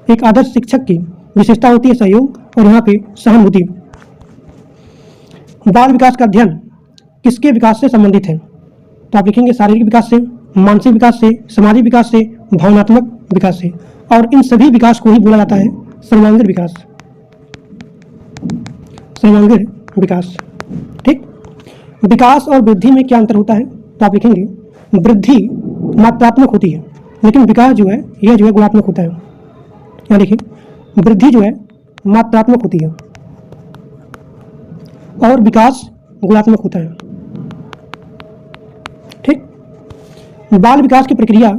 एक आदर्श शिक्षक की विशेषता होती है सहयोग और यहाँ पे सहानुभूति। बाल विकास का अध्ययन किसके विकास से संबंधित है? तो आप लिखेंगे शारीरिक विकास से, मानसिक विकास से, सामाजिक विकास से, भावनात्मक विकास से। और इन सभी विकास को ही बोला जाता है सर्वांगीण विकास। सर्वांगीण विकास। ठीक। विकास और वृद्धि में क्या अंतर होता है? तो आप लिखेंगे वृद्धि मात्रात्मक होती है, लेकिन विकास जो है यह जो है गुणात्मक होता है। यहाँ देखिए वृद्धि जो है मात्रात्मक होती है और विकास गुणात्मक होता है। ठीक। बाल विकास की प्रक्रिया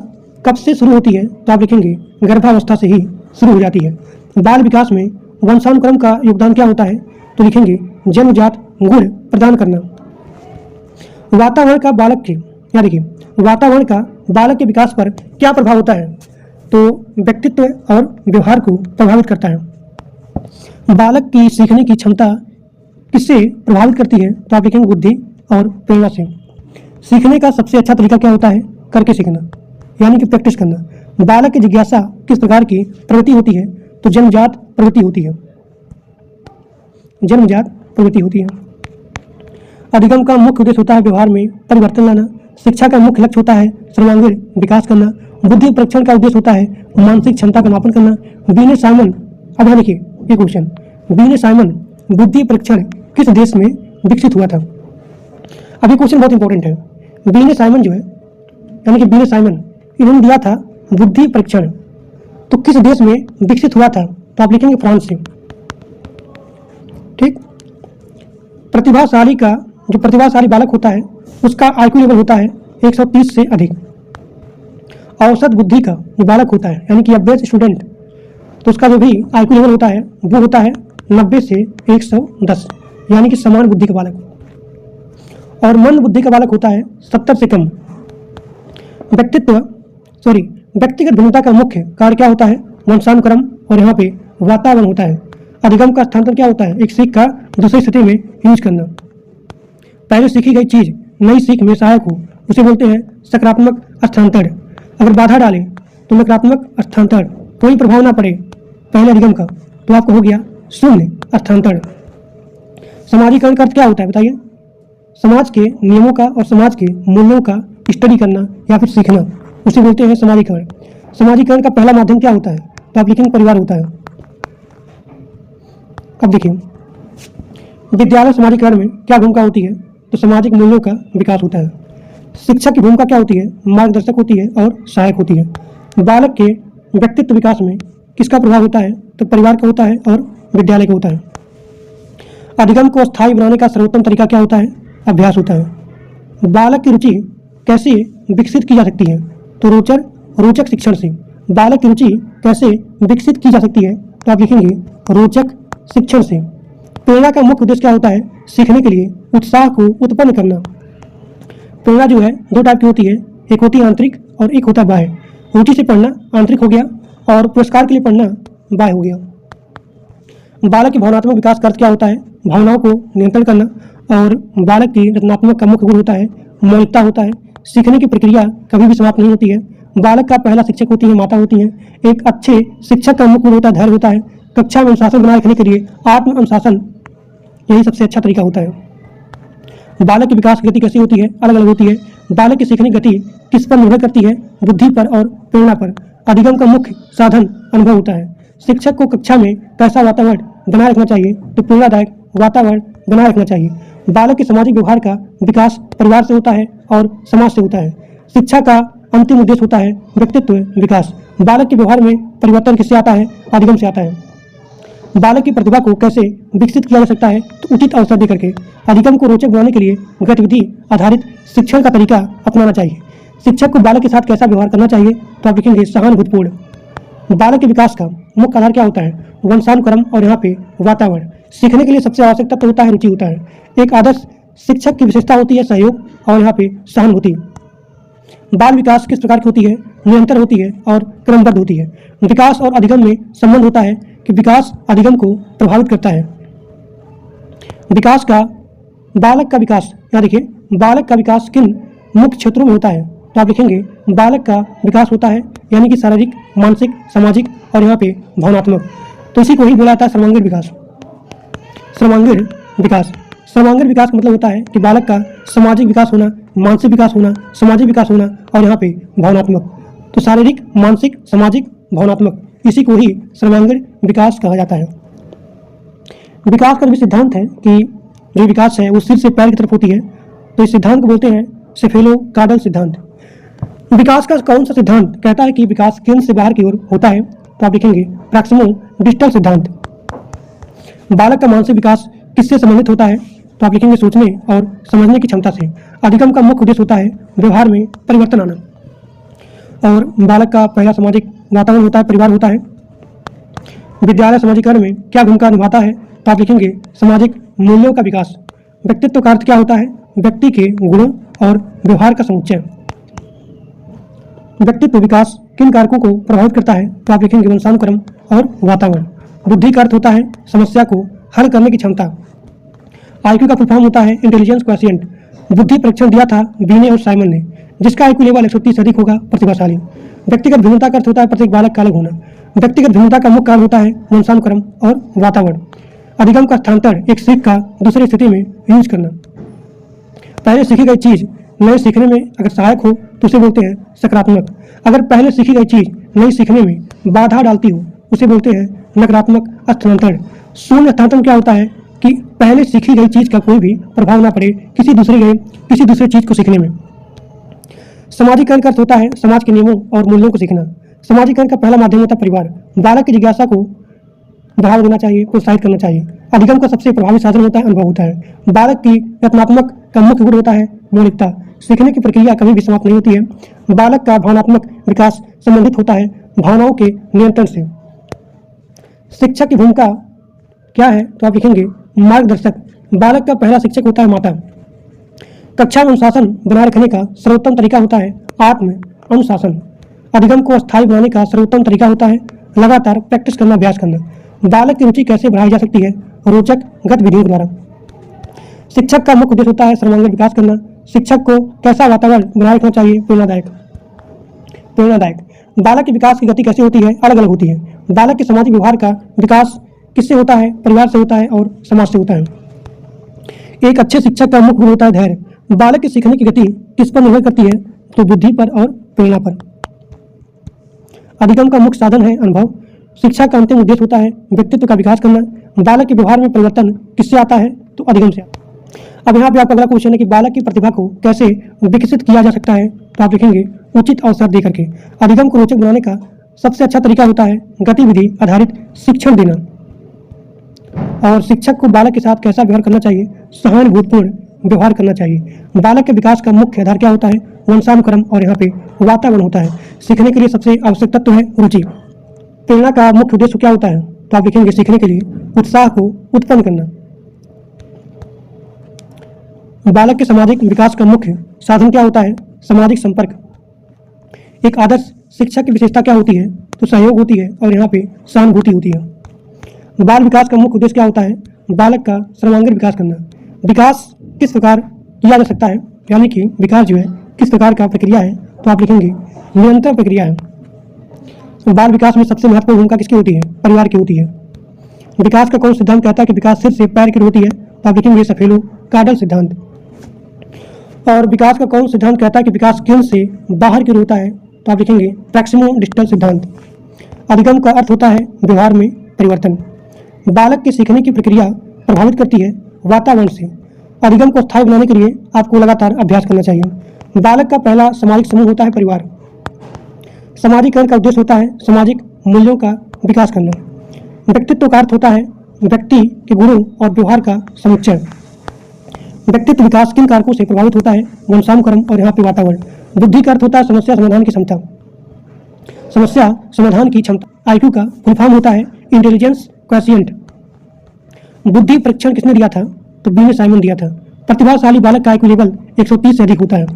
कब से शुरू होती है? तो आप लिखेंगे गर्भावस्था से ही शुरू हो जाती है। बाल विकास में वंशानुक्रम का योगदान क्या होता है? तो लिखेंगे जन्मजात गुण प्रदान करना। वातावरण का बालक के, या देखिए वातावरण का बालक के विकास पर क्या प्रभाव होता है? तो व्यक्तित्व और व्यवहार को प्रभावित करता है। बालक की सीखने की क्षमता किससे प्रभावित करती है? तो आप लिखेंगे बुद्धि और प्रेरणा से। सीखने का सबसे अच्छा तरीका क्या होता है? करके सीखना, यानी कि प्रैक्टिस करना। बालक की जिज्ञासा किस प्रकार की प्रवृत्ति होती है? तो जन्मजात प्रवृत्ति होती है। जन्मजात प्रवृत्ति होती है। अधिगम का मुख्य उद्देश्य होता है व्यवहार में परिवर्तन लाना। शिक्षा का मुख्य लक्ष्य होता है सर्वांगीण विकास करना। बुद्धि परीक्षण का उद्देश्य होता है मानसिक क्षमता का मापन करना। बीने साइमन, अब यहाँ देखिए ये क्वेश्चन, बीने साइमन बुद्धि परीक्षण किस देश में विकसित हुआ था? अब ये क्वेश्चन बहुत इंपॉर्टेंट है। बीने साइमन जो है, यानी कि बीने साइमन, इन्होंने दिया था बुद्धि परीक्षण, तो किस देश में विकसित हुआ था? तो आप लिखेंगे फ्रांस से। ठीक। प्रतिभाशाली का, जो प्रतिभाशाली बालक होता है उसका आईक्यू लेवल होता है 130 से अधिक। औसत बुद्धि का जो बालक होता है, यानी कि एवरेज स्टूडेंट, तो उसका जो भी आईक्यू लेवल होता है वो होता है 90 से 110, यानी कि समान बुद्धि का बालक। और मंद बुद्धि का बालक होता है 70 से कम। व्यक्तिगत भिन्नता का मुख्य कार्य क्या होता है? वंशानुक्रम और यहाँ पे वातावरण होता है। अधिगम का स्थानांतरण क्या होता है? एक सीख का दूसरी स्थिति में यूज करना। पहले सीखी गई चीज नई सीख में सहायक हो उसे बोलते हैं सकारात्मक स्थानांतरण। अगर बाधा डाले तो नकारात्मक स्थानांतरण, कोई प्रभाव ना पड़े पहले अधिगम का, तो आपको हो गया शून्य स्थानांतरण। समाजीकरण का अर्थ क्या होता है बताइए? समाज के नियमों का और समाज के मूल्यों का स्टडी करना या फिर सीखना, उसे बोलते हैं समाजीकरण। समाजीकरण का पहला माध्यम क्या होता है? तो आप लिखेंगे परिवार होता है। अब देखिए, विद्यालय समाजीकरण में क्या भूमिका होती है? तो सामाजिक मूल्यों का विकास होता है। शिक्षक की भूमिका क्या होती है? मार्गदर्शक होती है और सहायक होती है। बालक के व्यक्तित्व विकास में किसका प्रभाव होता है? तो परिवार का होता है और विद्यालय का होता है। अधिगम को स्थायी बनाने का सर्वोत्तम तरीका क्या होता है? अभ्यास होता है। बालक की रुचि कैसे विकसित की जा सकती है? तो रोचक शिक्षण से। बालक की रुचि कैसे विकसित की जा सकती है? तो आप लिखेंगे रोचक शिक्षण से। प्रेरणा का मुख्य उद्देश्य क्या होता है? सीखने के लिए उत्साह को उत्पन्न करना। प्रेरणा जो है दो टाइप की होती है, एक होती है आंतरिक और एक होता है बाह्य। रुचि से पढ़ना आंतरिक हो गया और पुरस्कार के लिए पढ़ना बाह्य हो गया। बालक के भावनात्मक विकास का अर्थ क्या होता है? भावनाओं को नियंत्रण करना। और बालक की रचनात्मक का मुख्य गुण होता है मौलिकता होता है। सीखने की प्रक्रिया कभी भी समाप्त नहीं होती है। बालक का पहला शिक्षक होती है माता होती है। एक अच्छे शिक्षक का मुख्य गुण होता है धैर्य होता है। कक्षा में अनुशासन बनाए रखने के लिए आत्म अनुशासन यही सबसे अच्छा तरीका होता है। बालक की विकास की गति कैसी होती है? अलग अलग होती है। बालक की सीखने की गति किस पर निर्भर करती है? बुद्धि पर और प्रेरणा पर। अधिगम का मुख्य साधन अनुभव होता है। शिक्षक को कक्षा में कैसा वातावरण बनाए रखना चाहिए? तो प्रेरणादायक वातावरण बनाए रखना चाहिए। बालक के सामाजिक व्यवहार का विकास परिवार से होता है और समाज से होता है। शिक्षा का अंतिम उद्देश्य होता है व्यक्तित्व विकास। बालक के व्यवहार में परिवर्तन किससे आता है? अधिगम से आता है। बालक की प्रतिभा को कैसे विकसित किया जा सकता है? तो उचित अवसर देकर के। अधिगम को रोचक बनाने के लिए गतिविधि आधारित शिक्षण का तरीका अपनाना चाहिए। शिक्षक को बालक के साथ कैसा व्यवहार करना चाहिए? तो आप लिखेंगे सहानुभूतिपूर्ण। बालक के विकास का मुख्य आधार क्या होता है? वंशानुक्रम और यहाँ पे वातावरण। सीखने के लिए सबसे आवश्यक तत्व होता है रुचि होता है। एक आदर्श शिक्षक की विशेषता होती है सहयोग और यहाँ पे सहानुभूति। बाल विकास किस प्रकार की होती है? निरंतर होती है और क्रमबद्ध होती है। विकास और अधिगम में संबंध होता है कि विकास अधिगम को प्रभावित करता है। विकास का बालक का विकास यहाँ देखिए, बालक का विकास किन मुख्य क्षेत्रों में होता है? तो आप लिखेंगे बालक का विकास होता है यानी कि शारीरिक, मानसिक, सामाजिक और यहाँ पे भावनात्मक। तो इसी को ही बोला जाता है सर्वांगीण विकास। सर्वांगीण विकास, सर्वांगीण विकास का मतलब होता है कि बालक का सामाजिक विकास होना, मानसिक विकास होना, सामाजिक विकास होना और यहाँ पे भावनात्मक। तो शारीरिक, मानसिक, सामाजिक, भावनात्मक, इसी को ही सर्वांगीण विकास कहा जाता है। विकास का भी सिद्धांत है कि जो विकास है वो सिर से पैर की तरफ होती है। तो इस सिद्धांत को बोलते हैं सेफेलो कार्डल सिद्धांत। विकास का कौन सा सिद्धांत कहता है कि विकास केंद्र से बाहर की ओर होता है? तो आप लिखेंगे प्रॉक्सिमो डिस्टल सिद्धांत। बालक का मानसिक विकास किससे संबंधित होता है? तो आप लिखेंगे सोचने और समझने की क्षमता से। अधिगम का मुख्य उद्देश्य होता है व्यवहार में परिवर्तन आना। और बालक का पहला सामाजिक वातावरण होता है परिवार होता है। विद्यालय समाजीकरण में क्या भूमिका निभाता है? तो आप लिखेंगे सामाजिक मूल्यों का विकास। व्यक्तित्व का अर्थ क्या होता है? व्यक्ति के गुणों और व्यवहार का समुच्चय। व्यक्तित्व विकास किन कारकों को प्रभावित करता है? तो आप लिखेंगे वंशानुक्रम और वातावरण। बुद्धि का अर्थ होता है समस्या को हल करने की क्षमता। आईक्यू का फुल फॉर्म होता है इंटेलिजेंस क्वोशिएंट। बुद्धि परीक्षण दिया था बीने और साइमन ने। जिसका आईक्यू लेवल 130 से अधिक होगा प्रतिभाशाली। व्यक्तिगत भिन्नता का अर्थ होता है प्रत्येक बालक का अलग होना। व्यक्तिगत भिन्नता का मुख्य कारण होता है वंशानुक्रम और वातावरण। अधिगम का स्थानांतरण एक सीख का दूसरी स्थिति में यूज करना। पहले सीखी गई चीज नए सीखने में अगर सहायक हो तो उसे बोलते हैं सकारात्मक। अगर पहले सीखी गई चीज नई सीखने में बाधा डालती हो उसे बोलते हैं नकारात्मक स्थानांतरण। शून्य स्थानांतरण क्या होता है कि पहले सीखी गई चीज का कोई भी प्रभाव ना पड़े किसी दूसरे चीज को सीखने में। सामाजिकरण का अर्थ होता है समाज के नियमों और मूल्यों को सीखना। सामाजिकरण का पहला माध्यम होता है परिवार। बालक की जिज्ञासा को बढ़ावा देना चाहिए, प्रोत्साहित करना चाहिए। अधिगम का सबसे प्रभावी साधन होता है अनुभव होता है। बालक की रचनात्मक का मुख्य गुण होता है मौलिकता। सीखने की प्रक्रिया कभी भी समाप्त नहीं होती है। बालक का भावनात्मक विकास संबंधित होता है भावनाओं के नियंत्रण से। शिक्षक की भूमिका क्या है? तो आप लिखेंगे मार्गदर्शक। बालक का पहला शिक्षक होता है माता। कक्षा में अनुशासन बनाए रखने का सर्वोत्तम तरीका होता है आत्म अनुशासन। अधिगम को स्थायी बनाने का सर्वोत्तम तरीका होता है लगातार प्रैक्टिस करना, अभ्यास करना। बालक की रुचि कैसे बढ़ाई जा सकती है? रोचक गतिविधियों द्वारा। शिक्षक का मुख्य उद्देश्य होता है सर्वांगीण विकास करना। शिक्षक को कैसा वातावरण बनाए रखना चाहिए? प्रेरणादायक। बालक के विकास की गति कैसे होती है? अलग अलग होती है। बालक के सामाजिक व्यवहार का विकास किससे होता है? परिवार से होता है और समाज से होता है। एक अच्छे शिक्षक का मुख्य गुण होता है धैर्य। बालक की सीखने की गति किस पर निर्भर करती है? तो बुद्धि पर और प्रेरणा पर। अधिगम का मुख्य साधन है अनुभव। शिक्षा का अंतिम उद्देश्य होता है व्यक्तित्व का विकास करना। बालक के व्यवहार में परिवर्तन किससे आता है? तो अधिगम से। अब यहाँ पे आपका अगला क्वेश्चन है कि बालक की प्रतिभा को कैसे विकसित किया जा सकता है? तो आप लिखेंगे उचित अवसर दे करके। अधिगम को रोचक बनाने का सबसे अच्छा तरीका होता है गतिविधि आधारित शिक्षण देना। और शिक्षक को बालक के साथ कैसा व्यवहार करना चाहिए? सहानुभूतिपूर्ण व्यवहार करना चाहिए। बालक के विकास का मुख्य आधार क्या होता है? वंशानुक्रम और यहाँ पे वातावरण होता है। सीखने के लिए सबसे आवश्यक तत्व है रुचि। प्रेरणा का मुख्य उद्देश्य क्या होता है? तो आप लिखेंगे सीखने के लिए उत्साह को उत्पन्न करना। बालक के सामाजिक विकास का मुख्य साधन क्या होता है? सामाजिक संपर्क। एक आदर्श शिक्षक की विशेषता क्या होती है? तो सहयोग होती है और यहाँ पे सहानुभूति होती है। बाल विकास का मुख्य उद्देश्य क्या होता है? बालक का सर्वांगीण विकास करना। विकास किस प्रकार किया जा सकता है? यानी कि विकास जो है किस प्रकार का प्रक्रिया है? तो आप लिखेंगे निरंतर प्रक्रिया है। बाल विकास में सबसे महत्वपूर्ण भूमिका किसकी होती है? परिवार की होती है। विकास का कौन सिद्धांत कहता है कि विकास सिर से पैर की ओर होती है? तो आप लिखेंगे सफेलो काडल सिद्धांत। और विकास का कौन सिद्धांत कहता है कि विकास केंद्र से बाहर की ओर होता है? तो आप लिखेंगे प्रैक्सिमो डिस्टल सिद्धांत। अधिगम का अर्थ होता है व्यवहार में परिवर्तन। बालक के सीखने की प्रक्रिया प्रभावित करती है वातावरण से। अधिगम को स्थायी बनाने के लिए आपको लगातार अभ्यास करना चाहिए। बालक का पहला सामाजिक समूह होता है परिवार। सामाजिकरण का उद्देश्य होता है सामाजिक मूल्यों का विकास करना। व्यक्तित्व का अर्थ होता है व्यक्ति के गुणों और व्यवहार का समुच्चय। व्यक्तित्व विकास किन कारकों से प्रभावित होता है? वंशानुक्रम और यहाँ पे वातावरण। बुद्धि का अर्थ होता है समस्या समाधान की क्षमता। समस्या समाधान की क्षमता IQ का फुल फॉर्म होता है इंटेलिजेंस क्वोशिएंट। बुद्धि परीक्षण किसने दिया था? तो बी ने साइमन दिया था। प्रतिभाशाली बालक का IQ लेवल 130 से अधिक होता है।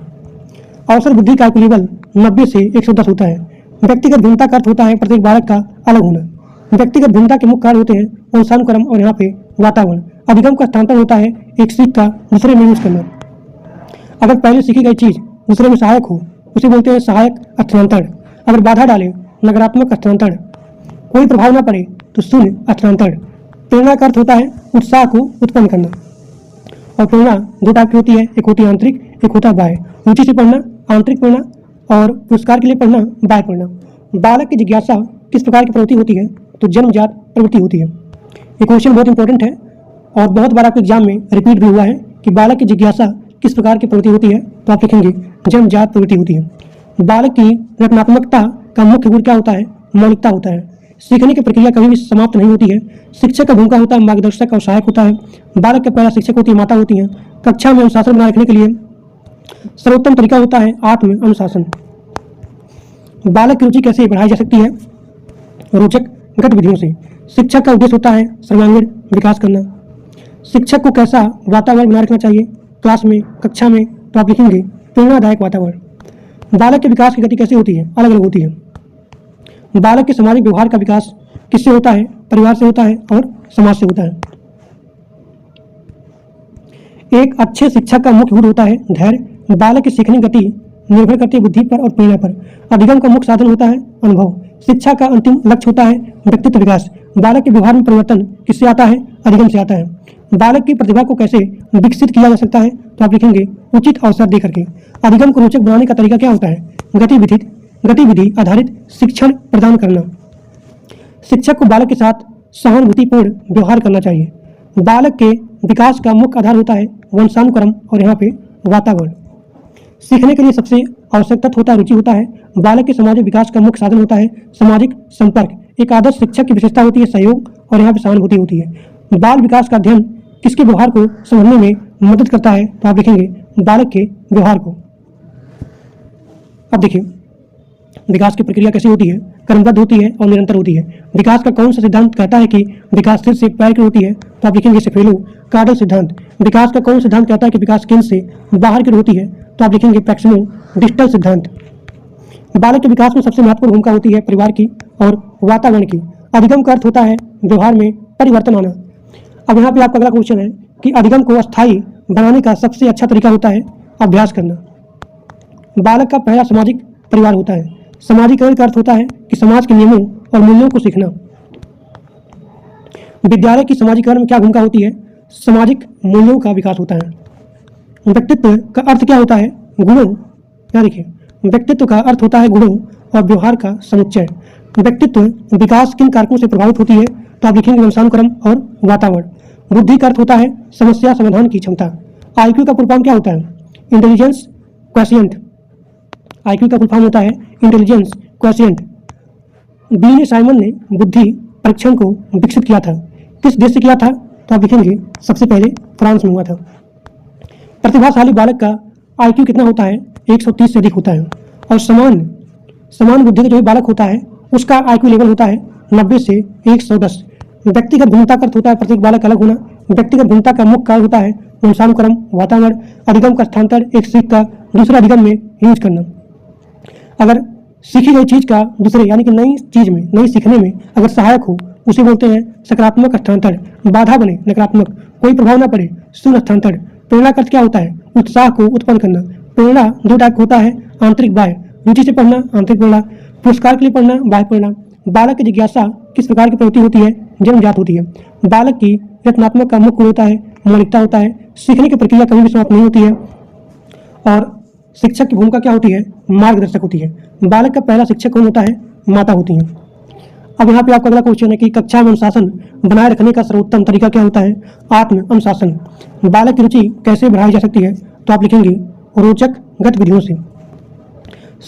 अवसर बुद्धि का IQ लेवल 90 से 110 होता है। व्यक्तिगत भिन्नता का अर्थ होता है प्रत्येक बालक का अलग होना। व्यक्तिगत भिन्नता के मुख्य कारण होते हैं वंशानुक्रम और यहाँ पे वातावरण। अधिगम का हस्तांतरण होता है एक सीख का दूसरे में यूज करना। अगर पहले सीखी गई चीज दूसरे में सहायक हो उसे बोलते हैं सहायक हस्तांतरण। अगर बाधा डाले नकारात्मक हस्तांतरण। कोई प्रभाव न पड़े तो शून्य हस्तांतरण। प्रेरणा का अर्थ होता है उत्साह को उत्पन्न करना। और प्रेरणा दो टाइप की होती है, एक होती है आंतरिक, एक होता है बाह्य। रुचि से पढ़ना आंतरिक प्रेरणा और पुरस्कार के लिए पढ़ना बाह्य प्रेरणा। बालक की जिज्ञासा किस प्रकार की प्रवृत्ति होती है? तो जन्मजात प्रवृत्ति होती है। ये क्वेश्चन बहुत इंपॉर्टेंट है और बहुत बार आपके एग्जाम में रिपीट भी हुआ है कि बालक की जिज्ञासा किस प्रकार की प्रवृत्ति होती है? तो आप लिखेंगे जन्मजात प्रवृत्ति होती है। बालक की रचनात्मकता का मुख्य गुण क्या होता है? मौलिकता होता है। सीखने की प्रक्रिया कभी भी समाप्त नहीं होती है। शिक्षक का भूमिका होता है मार्गदर्शक और सहायक होता है। बालक के पहला शिक्षक होती है माता होती हैं। कक्षा में अनुशासन बनाए रखने के लिए सर्वोत्तम तरीका होता है आत्म अनुशासन। बालक की रुचि कैसे बढ़ाई जा सकती है? रोचक गतिविधियों से। शिक्षक का उद्देश्य होता है सर्वांगीण विकास करना। शिक्षक को कैसा वातावरण बनाए रखना चाहिए क्लास में, कक्षा में? तो आप लिखेंगे प्रेरणादायक वातावरण। बालक के विकास की गति कैसे होती है? अलग अलग होती है। बालक के सामाजिक व्यवहार का विकास किससे होता है? परिवार से होता है और समाज से होता है। एक अच्छे शिक्षक का मुख्य गुण होता है धैर्य। बालक की सीखने गति निर्भर करती है बुद्धि पर और प्रेरणा पर। अधिगम का मुख्य साधन होता है अनुभव। शिक्षा का अंतिम लक्ष्य होता है व्यक्तित्व विकास। बालक के व्यवहार में परिवर्तन किससे आता है? अधिगम से आता है। बालक की प्रतिभा को कैसे विकसित किया जा सकता है? तो आप लिखेंगे उचित अवसर दे करके। अधिगम को रोचक बनाने का तरीका क्या होता है? गतिविधि आधारित शिक्षण प्रदान करना। शिक्षक को बालक के साथ सहानुभूतिपूर्ण व्यवहार करना चाहिए। बालक के विकास का मुख्य आधार होता है वंशानुक्रम और यहाँ पे वातावरण। सीखने के लिए सबसे आवश्यक तत्व होता है रुचि होता है। बालक के सामाजिक विकास का मुख्य साधन होता है सामाजिक संपर्क। एक आदर्श शिक्षक की विशेषता होती है सहयोग और यहाँ पे सहानुभूति होती है। बाल विकास का अध्ययन किसके व्यवहार को समझने में मदद करता है? तो आप लिखेंगे बालक के व्यवहार को। अब देखिए विकास की प्रक्रिया कैसी होती है? क्रमबद्ध होती है और निरंतर होती है। विकास का कौन सा सिद्धांत कहता है कि विकास सिर से पैर की होती है? तो आप लिखेंगे सेफेलो काडल सिद्धांत। विकास का कौन सिद्धांत कहता है कि विकास केंद्र से बाहर की होती है? तो आप लिखेंगे प्रैक्सिमो डिस्टल सिद्धांत। बालक के विकास में सबसे महत्वपूर्ण भूमिका होती है परिवार की और वातावरण की। अधिगम का अर्थ होता है व्यवहार में परिवर्तन आना। अब यहाँ पे आपका अगला क्वेश्चन है कि अधिगम को अस्थायी बनाने का सबसे अच्छा तरीका होता है अभ्यास करना। बालक का पहला सामाजिक परिवार होता है। समाजीकरण का अर्थ होता है कि समाज के नियमों और मूल्यों को सीखना। विद्यालय की समाजीकरण में क्या भूमिका होती है? सामाजिक मूल्यों का विकास होता है। व्यक्तित्व का अर्थ क्या होता है? गुणों। क्या देखिए व्यक्तित्व का अर्थ होता है गुणों और व्यवहार का समुच्चय। व्यक्तित्व विकास किन कारकों से प्रभावित होती है? तो आप लिखेंगे वंशानुक्रम और वातावरण। बुद्धि का अर्थ होता है समस्या समाधान की क्षमता। आईक्यू का फुल फॉर्म क्या होता है? Intelligence quotient. आईक्यू का फुल फॉर्म होता है इंटेलिजेंस क्वोशिएंट। बी ने साइमन ने बुद्धि परीक्षण को विकसित किया था, किस देश से किया था? तो आप लिखेंगे सबसे पहले फ्रांस में हुआ था। प्रतिभाशाली बालक का आईक्यू कितना होता है? 130 से अधिक होता है। और समान बुद्धि का जो बालक होता है उसका आईक्यू लेवल होता है 90 से 110। व्यक्तिगत भिन्नता का अर्थ होता है प्रत्येक बालक अलग होना। व्यक्तिगत भिन्नता का मुख्य कारण होता है वंशानुक्रम, वातावरण, अधिगम का स्थानांतर, एक सीख का दूसरे अधिगम में यूज करना। अगर सीखी गई चीज का दूसरे यानी कि नई चीज में, नई सीखने में अगर सहायक हो उसे बोलते हैं सकारात्मक हस्तांतर। बाधा बने नकारात्मक, कोई प्रभाव ना पड़े शून्य हस्तांतर। प्रेरणा का अर्थ क्या होता है? उत्साह को उत्पन्न करना। प्रेरणा दो टाइप का होता है, आंतरिक बाह्य, रुचि से पढ़ना आंतरिक प्रेरणा, पुरस्कार के लिए पढ़ना बाह्य प्रेरणा। बालक की जिज्ञासा किस प्रकार की प्रवृत्ति होती है? जन्मजात होती है। बालक की रचनात्मक का मुख्य गुण होता है मौलिकता होता है। सीखने की प्रक्रिया कभी भी समाप्त नहीं होती है। और शिक्षक की भूमिका क्या होती है? मार्गदर्शक होती है। बालक का पहला शिक्षक कौन होता है? माता होती हैं। अब यहाँ पे आपका अगला क्वेश्चन है कि कक्षा में अनुशासन बनाए रखने का सर्वोत्तम तरीका क्या होता है? आत्म अनुशासन। बालक की रुचि कैसे बढ़ाई जा सकती है? तो आप लिखेंगे रोचक गतिविधियों से।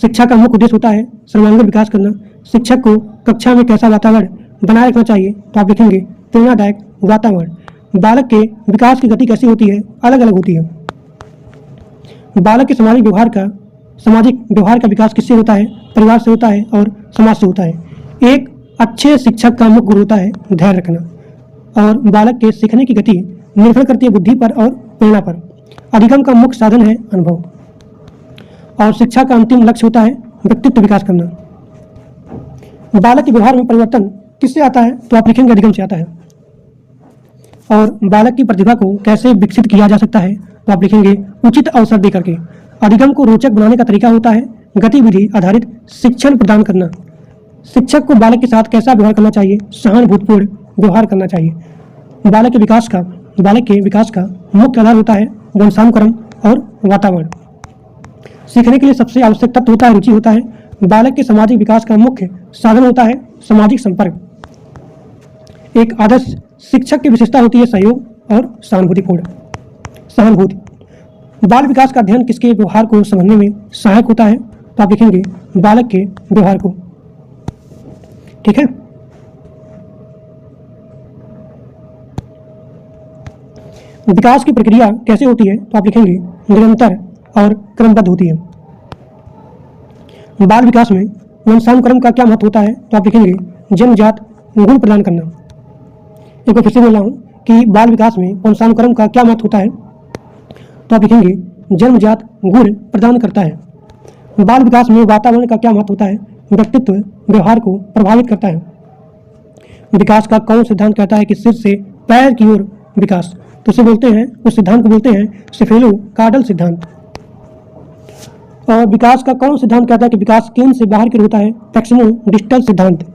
शिक्षा का मुख्य उद्देश्य होता है सर्वांगीण विकास करना। शिक्षक को कक्षा में कैसा वातावरण बनाए रखना चाहिए? तो आप लिखेंगे प्रेरणादायक वातावरण। बालक के विकास की गति कैसी होती है? अलग अलग होती है। बालक के सामाजिक व्यवहार का विकास किससे होता है? परिवार से होता है और समाज से होता है। एक अच्छे शिक्षक का मुख्य गुण होता है धैर्य रखना। और बालक के सीखने की गति निर्भर करती है बुद्धि पर और प्रेरणा पर। अधिगम का मुख्य साधन है अनुभव। और शिक्षा का अंतिम लक्ष्य होता है व्यक्तित्व विकास करना। बालक के व्यवहार में परिवर्तन किससे आता है? तो आप लिखेंगे अधिगम से आता है। और बालक की प्रतिभा को कैसे विकसित किया जा सकता है? तो आप लिखेंगे उचित अवसर देकर के। अधिगम को रोचक बनाने का तरीका होता है गतिविधि आधारित शिक्षण प्रदान करना। शिक्षक को बालक के साथ कैसा व्यवहार करना चाहिए? सहानुभूतिपूर्ण व्यवहार करना चाहिए। बालक के विकास का मुख्य आधार होता है वंशानुक्रम और वातावरण। सीखने के लिए सबसे आवश्यक तत्व होता है रुचि होता है। बालक के सामाजिक विकास का मुख्य साधन होता है सामाजिक संपर्क। एक आदर्श शिक्षक की विशेषता होती है सहयोग और सहानुभूति। बाल विकास का अध्ययन किसके व्यवहार को समझने में सहायक होता है? तो आप लिखेंगे बालक के व्यवहार को। ठीक है। विकास की प्रक्रिया कैसे होती है? तो आप लिखेंगे निरंतर और क्रमबद्ध होती है। बाल विकास में वंशानुक्रम का क्या महत्व होता है? तो आप लिखेंगे जन्मजात गुण प्रदान करना। एक बार फिर से बोल रहा हूँ कि बाल विकास में वंशानुक्रम का क्या महत्व होता है? तो आप लिखेंगे जन्मजात गुण प्रदान करता है। बाल विकास में वातावरण का क्या महत्व होता है? व्यक्तित्व व्यवहार को प्रभावित करता है। विकास का कौन सिद्धांत कहता है कि सिर से पैर की ओर विकास? तो उसे बोलते हैं, उस सिद्धांत को बोलते हैं सेफेलो कार्डल सिद्धांत। और विकास का कौन सिद्धांत कहता है कि विकास केंद्र से बाहर की ओर होता है? पैक्सिमो डिस्टल सिद्धांत।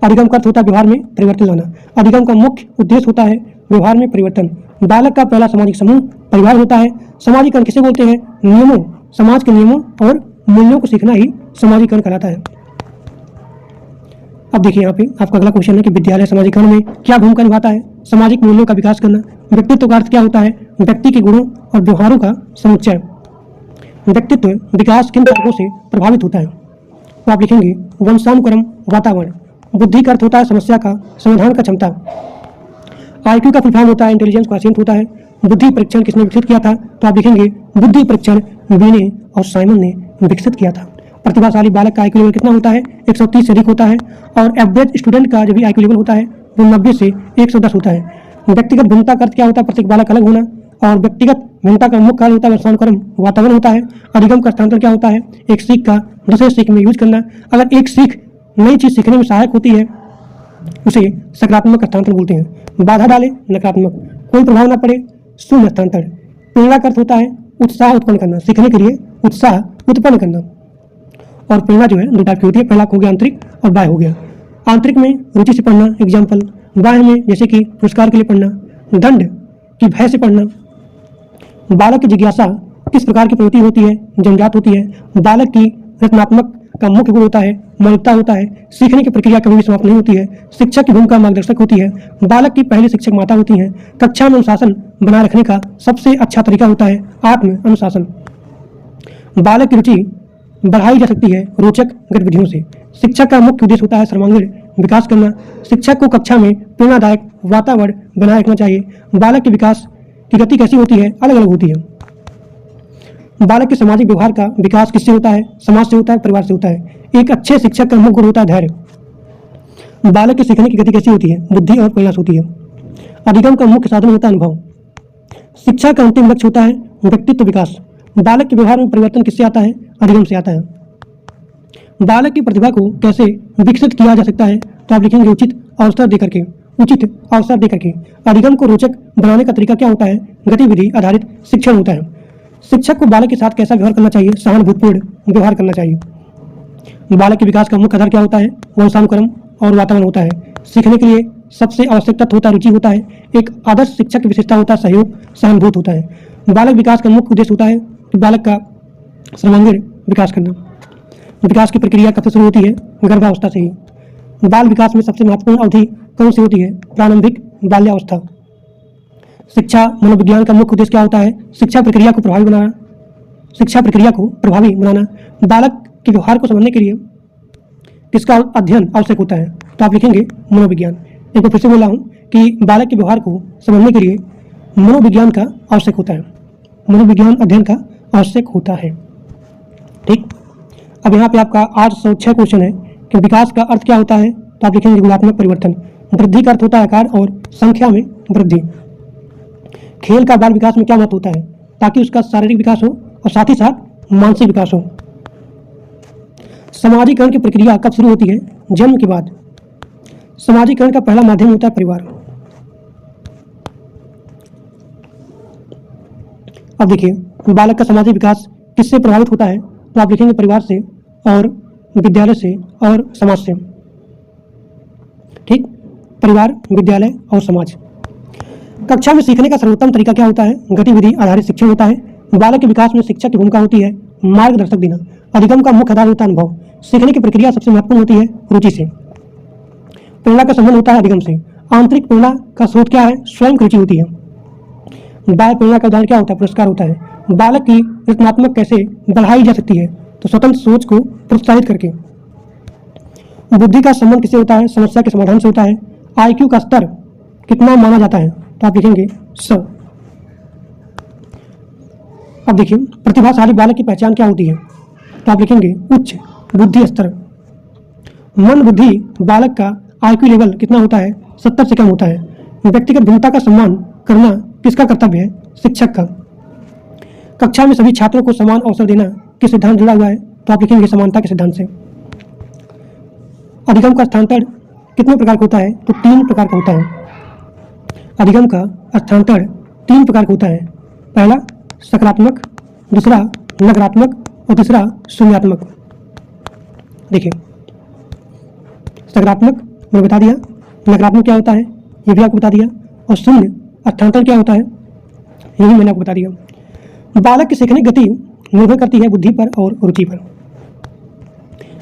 अधिगम का अर्थ होता है व्यवहार में परिवर्तन लाना। अधिगम का मुख्य उद्देश्य होता है व्यवहार में परिवर्तन। बालक का पहला सामाजिक समूह परिवार होता है। सामाजिकरण किसे बोलते हैं? नियमों, समाज के नियमों और मूल्यों को सीखना ही सामाजिकरण कहलाता है। अब देखिए यहाँ पे आपका अगला क्वेश्चन है कि विद्यालय सामाजिकरण में क्या भूमिका निभाता है? सामाजिक मूल्यों का विकास करना। व्यक्तित्व का अर्थ क्या होता है? व्यक्ति के गुणों और व्यवहारों का समुच्चय। व्यक्तित्व विकास किन कारकों से प्रभावित होता है? तो आप लिखेंगे वंशानुक्रम, वातावरण। बुद्धि का अर्थ होता है समस्या का समाधान का क्षमता। आईक्यू का फुल फॉर्म होता है इंटेलिजेंस क्वोशिएंट होता है। बुद्धि परीक्षण किसने विकसित किया था? तो आप लिखेंगे बुद्धि परीक्षण बीने और साइमन ने विकसित किया था। प्रतिभाशाली बालक का आईक्यू लेवल कितना होता है? 130 से अधिक होता है। और एवरेज स्टूडेंट का जो भी आईक्यू लेवल होता है वो 90 से 110 होता है। व्यक्तिगत भिन्नता का अर्थ क्या होता है? प्रत्येक बालक अलग होना। और व्यक्तिगत भिन्नता का मुख्य कारण होता है वंशानुक्रम, वातावरण होता है। अधिगम का स्थानांतर क्या होता है? एक सीख का दूसरे सीख में यूज करना। अगर एक सीख नई चीज सीखने में सहायक होती है उसे सकारात्मक हस्तांतरण बोलते हैं। बाधा डाले नकारात्मक, कोई प्रभाव न पड़े शून्य हस्तांतरण। प्रेरणा का अर्थ होता है उत्साह उत्पन्न करना, सीखने के लिए उत्साह उत्पन्न करना। और प्रेरणा जो है दो टाइप की होती है, पहला हो गया आंतरिक और बाह्य हो गया। आंतरिक में रुचि से पढ़ना एग्जाम्पल, बाह्य में जैसे कि पुरस्कार के लिए पढ़ना, दंड की भय से पढ़ना। बालक की जिज्ञासा किस प्रकार की प्रवृत्ति होती है? जन्मजात होती है। बालक की रचनात्मक का मुख्य गुण होता है मौलिकता होता है। सीखने की प्रक्रिया कभी भी समाप्त नहीं होती है। शिक्षक की भूमिका मार्गदर्शक होती है। बालक की पहली शिक्षक माता होती हैं। कक्षा में अनुशासन बनाए रखने का सबसे अच्छा तरीका होता है आत्म अनुशासन। बालक की रुचि बढ़ाई जा सकती है रोचक गतिविधियों से। शिक्षक का मुख्य उद्देश्य होता है सर्वांगीण विकास करना। शिक्षक को कक्षा में प्रेरणादायक वातावरण बनाए रखना चाहिए। बालक के विकास की गति कैसी होती है? अलग अलग होती है। बालक के सामाजिक व्यवहार का विकास किससे होता है? समाज से होता है, परिवार से होता है। एक अच्छे शिक्षक का मुख्य गुण होता है धैर्य। बालक के सीखने की गति कैसी होती है? बुद्धि और प्रयास होती है। अधिगम का मुख्य साधन होता है अनुभव। शिक्षा का अंतिम लक्ष्य होता है व्यक्तित्व विकास। बालक के व्यवहार में परिवर्तन किससे आता है? अधिगम से आता है। बालक की प्रतिभा को कैसे विकसित किया जा सकता है? तो आप लिखेंगे उचित अवसर देकर के। उचित अवसर देकर के। अधिगम को रोचक बनाने का तरीका क्या होता है? गतिविधि आधारित शिक्षण होता है। शिक्षक को बालक के साथ कैसा व्यवहार करना चाहिए? सहानुभूतिपूर्ण व्यवहार करना चाहिए। बालक के विकास का मुख्य आधार क्या होता है? वंशानुक्रम और वातावरण होता है। सीखने के लिए सबसे आवश्यक तत्व होता है रुचि होता है। एक आदर्श शिक्षक की विशेषता होता है सहयोग सहानुभूत होता है। बालक विकास का मुख्य उद्देश्य होता है कि बालक का सर्वांगीण विकास करना। विकास की प्रक्रिया कब से शुरू होती है? गर्भावस्था से ही। बाल विकास में सबसे महत्वपूर्ण अवधि कौन सी होती है? प्रारंभिक बाल्यावस्था। शिक्षा मनोविज्ञान का मुख्य उद्देश्य क्या होता है? शिक्षा प्रक्रिया को प्रभावी बनाना। बालक के व्यवहार को समझने के लिए किसका अध्ययन आवश्यक होता है? तो आप लिखेंगे मनोविज्ञान। एक बार फिर से बोला हूँ कि बालक के व्यवहार को समझने के लिए मनोविज्ञान का आवश्यक होता है। मनोविज्ञान अध्ययन का आवश्यक होता है। ठीक। अब यहाँ पे आपका 806 क्वेश्चन है कि विकास का अर्थ क्या होता है? तो आप लिखेंगे गुणात्मक परिवर्तन। वृद्धि का अर्थ होता है आकार और संख्या में वृद्धि। खेल का बाल विकास में क्या महत्व होता है? ताकि उसका शारीरिक विकास हो और साथ ही साथ मानसिक विकास हो। समाजीकरण की प्रक्रिया कब शुरू होती है? जन्म के बाद। समाजीकरण का पहला माध्यम होता है परिवार। अब देखिए बालक का सामाजिक विकास किससे प्रभावित होता है? तो आप लिखेंगे परिवार से और विद्यालय से और समाज से। ठीक। परिवार, विद्यालय और समाज। कक्षा में सीखने का सर्वोत्तम तरीका क्या होता है? गतिविधि आधारित शिक्षण होता है। बालक के विकास में शिक्षक की भूमिका होती है मार्गदर्शक देना। अधिगम का मुख्य आधार होता है अनुभव। सीखने की प्रक्रिया सबसे महत्वपूर्ण होती है रुचि से। प्रेरणा का संबंध होता है अधिगम से। आंतरिक प्रेरणा का स्रोत क्या है? स्वयं की रुचि होती है। बाह्य प्रेरणा का उदाहरण क्या होता है? पुरस्कार होता है। बालक की रचनात्मक कैसे बढ़ाई जा सकती है? तो स्वतंत्र सोच को प्रोत्साहित करके। बुद्धि का संबंध किससे होता है? समस्या के समाधान से होता है। IQ का स्तर कितना माना जाता है? तो आप लिखेंगे 100। अब देखिए प्रतिभाशाली बालक की पहचान क्या होती है? तो आप लिखेंगे उच्च बुद्धि स्तर। मन बुद्धि बालक का IQ लेवल कितना होता है? 70 से कम होता है। व्यक्तिगत भिन्नता का सम्मान करना किसका कर्तव्य है? शिक्षक का। कक्षा में सभी छात्रों को समान अवसर देना किस सिद्धांत जुड़ा हुआ है? तो आप लिखेंगे समानता के सिद्धांत से। अधिगम का स्थानांतरण कितने प्रकार का होता है? तो 3 प्रकार का होता है। अधिगम का स्थानांतरण 3 प्रकार का होता है। पहला सकारात्मक, दूसरा नकारात्मक और तीसरा शून्यात्मक। देखिए सकारात्मक मैंने बता दिया, नकारात्मक क्या होता है ये भी आपको बता दिया, और शून्य स्थानांतरण क्या होता है ये भी मैंने आपको बता दिया। बालक की सीखने की गति निर्भर करती है बुद्धि पर और रुचि पर।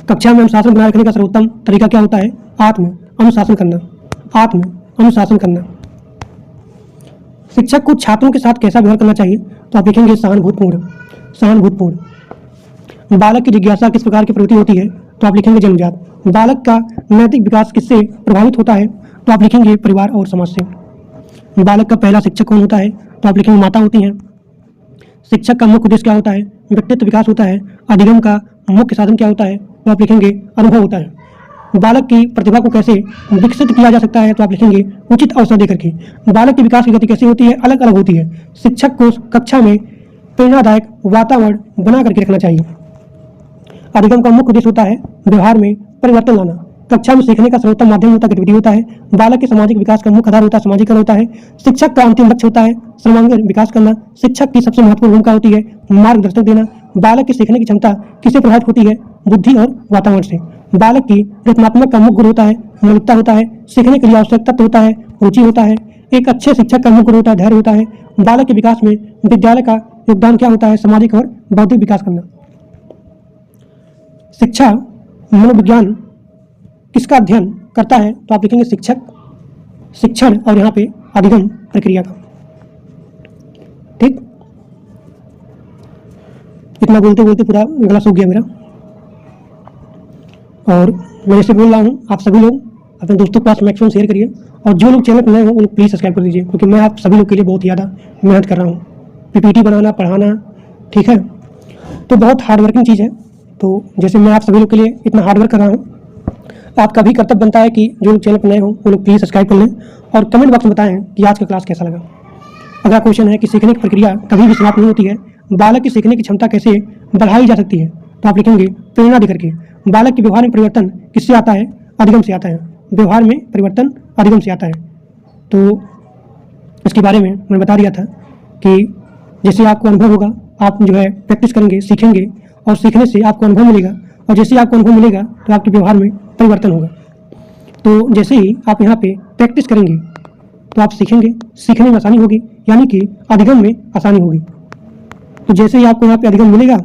कक्षा में अनुशासन बनाए रखने का सर्वोत्तम तरीका क्या होता है? आत्म अनुशासन करना। शिक्षक को छात्रों के साथ कैसा व्यवहार करना चाहिए? तो आप लिखेंगे सहानुभूतिपूर्ण। बालक की जिज्ञासा किस प्रकार की प्रवृत्ति होती है? तो आप लिखेंगे जन्मजात। बालक का नैतिक विकास किससे प्रभावित होता है? तो आप लिखेंगे परिवार और समाज से। बालक का पहला शिक्षक कौन होता है? तो आप लिखेंगे माता होती हैं। शिक्षक का मुख्य उद्देश्य क्या होता है? व्यक्तित्व विकास होता है। अधिगम का मुख्य साधन क्या होता है? तो आप लिखेंगे अनुभव होता है। बालक की प्रतिभा को कैसे विकसित किया जा सकता है? तो आप लिखेंगे उचित अवसर देकर के। बालक के विकास की गति कैसी होती है? अलग अलग होती है। शिक्षक को कक्षा में प्रेरणादायक वातावरण बना करके रखना चाहिए। अधिगम का मुख्य उद्देश्य होता है व्यवहार में परिवर्तन लाना। कक्षा में सीखने का सर्वोत्तम माध्यम होता है गतिविधि होता है। बालक के सामाजिक विकास का मुख्य आधार होता है समाजीकरण होता है। शिक्षक का अंतिम लक्ष्य होता है सर्वांगीण विकास करना। शिक्षक की सबसे महत्वपूर्ण भूमिका होती है मार्गदर्शन देना। बालक की सीखने की क्षमता किससे प्रभावित होती है? बुद्धि और वातावरण से। बालक की रचनात्मक का मुख्य गुण होता है मौलिकता होता है। सीखने के लिए आवश्यक तत्व होता है रुचि होता है। एक अच्छे शिक्षक का मुख्य गुण होता है धैर्य होता है। बालक के विकास में विद्यालय का योगदान क्या होता है? सामाजिक और बौद्धिक विकास करना। शिक्षा मनोविज्ञान किसका अध्ययन करता है? तो आप लिखेंगे शिक्षक, शिक्षण और यहाँ पे अधिगम प्रक्रिया का। ठीक, इतना बोलते बोलते पूरा गला सूख गया मेरा। और मैं जैसे बोल रहा हूँ, आप सभी लोग अपने दोस्तों के पास मैक्सिमम शेयर करिए, और जो लोग चैनल पर नए हो वो लोग प्लीज़ सब्सक्राइब कर दीजिए, क्योंकि मैं आप सभी लोग के लिए बहुत ज़्यादा मेहनत कर रहा हूँ, पीपीटी बनाना, पढ़ाना। ठीक है, तो बहुत हार्ड वर्किंग चीज़ है। तो जैसे मैं आप सभी लोग के लिए इतना हार्ड वर्क कर रहा हूँ, आपका भी कर्तव्य बनता है कि जो लोग चैनल पर नए हो वो लोग प्लीज़ सब्सक्राइब कर लें, और कमेंट बॉक्स में बताएं कि आज का क्लास कैसा लगा। अगला क्वेश्चन है कि सीखने की प्रक्रिया कभी भी समाप्त नहीं होती है, बालक की सीखने की क्षमता कैसे बढ़ाई जा सकती है? तो आप लिखेंगे प्रेरणा देकर के। बालक के व्यवहार में परिवर्तन किससे आता है? अधिगम से आता है। व्यवहार में परिवर्तन अधिगम से आता है। तो इसके बारे में मैं बता दिया था कि जैसे आपको अनुभव होगा, आप जो है प्रैक्टिस करेंगे, सीखेंगे, और सीखने से आपको अनुभव मिलेगा, और जैसे आपको अनुभव मिलेगा तो आपके व्यवहार में परिवर्तन होगा। तो जैसे ही आप यहाँ पे प्रैक्टिस करेंगे तो आप सीखेंगे, सीखने में आसानी होगी, यानी कि अधिगम में आसानी होगी। तो जैसे ही आपको यहाँ पे अधिगम मिलेगा,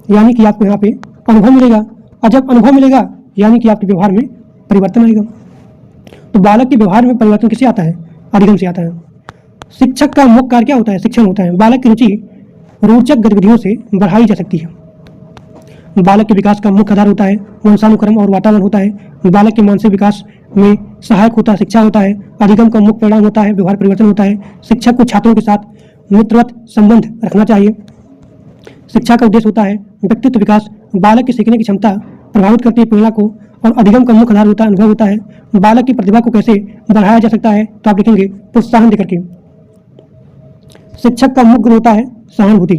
यानी कि आपको यहाँ पे अनुभव मिलेगा, और जब अनुभव मिलेगा यानी कि आपके व्यवहार में परिवर्तन आएगा। तो बालक के व्यवहार में परिवर्तन किससे आता है? अधिगम से आता है। शिक्षक का मुख्य कार्य क्या होता है? शिक्षण होता है। बालक की रुचि रोचक गतिविधियों से बढ़ाई जा सकती है। बालक के विकास का मुख्य आधार होता है वंशानुक्रम और वातावरण होता है। बालक के मानसिक विकास में सहायक होता है शिक्षा होता है। अधिगम का मुख्य परिणाम होता है व्यवहार परिवर्तन होता है। शिक्षक को छात्रों के साथ मित्रवत संबंध रखना चाहिए। शिक्षा का उद्देश्य होता है व्यक्तित्व विकास। बालक की सीखने की क्षमता प्रभावित करती है प्रेरणा को, और अधिगम का मुख्य आधार होता है अनुभव होता है। बालक की प्रतिभा को कैसे बढ़ाया जा सकता है? तो आप लिखेंगे प्रोत्साहन देकर के। शिक्षक का मुख्य गुण होता है सहानुभूति,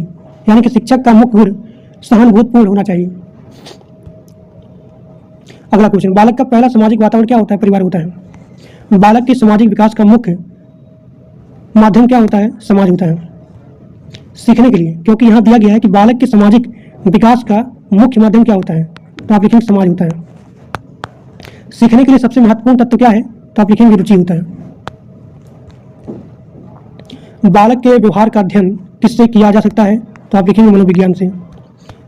यानी कि शिक्षक का मुख्य गुण सहानुभूतिपूर्ण होना चाहिए। अगला क्वेश्चन, बालक का पहला सामाजिक वातावरण क्या होता है? परिवार होता है। बालक के सामाजिक विकास का मुख्य माध्यम क्या होता है? समाज होता है सीखने के लिए, क्योंकि यहाँ दिया गया है कि बालक के सामाजिक विकास का मुख्य माध्यम क्या होता है? तो आप लिखेंगे समाज होता है। सीखने के लिए सबसे महत्वपूर्ण तत्व क्या है? तो आप लिखेंगे रुचि होता है। बालक के व्यवहार का अध्ययन किससे किया जा सकता है? तो आप लिखेंगे मनोविज्ञान से।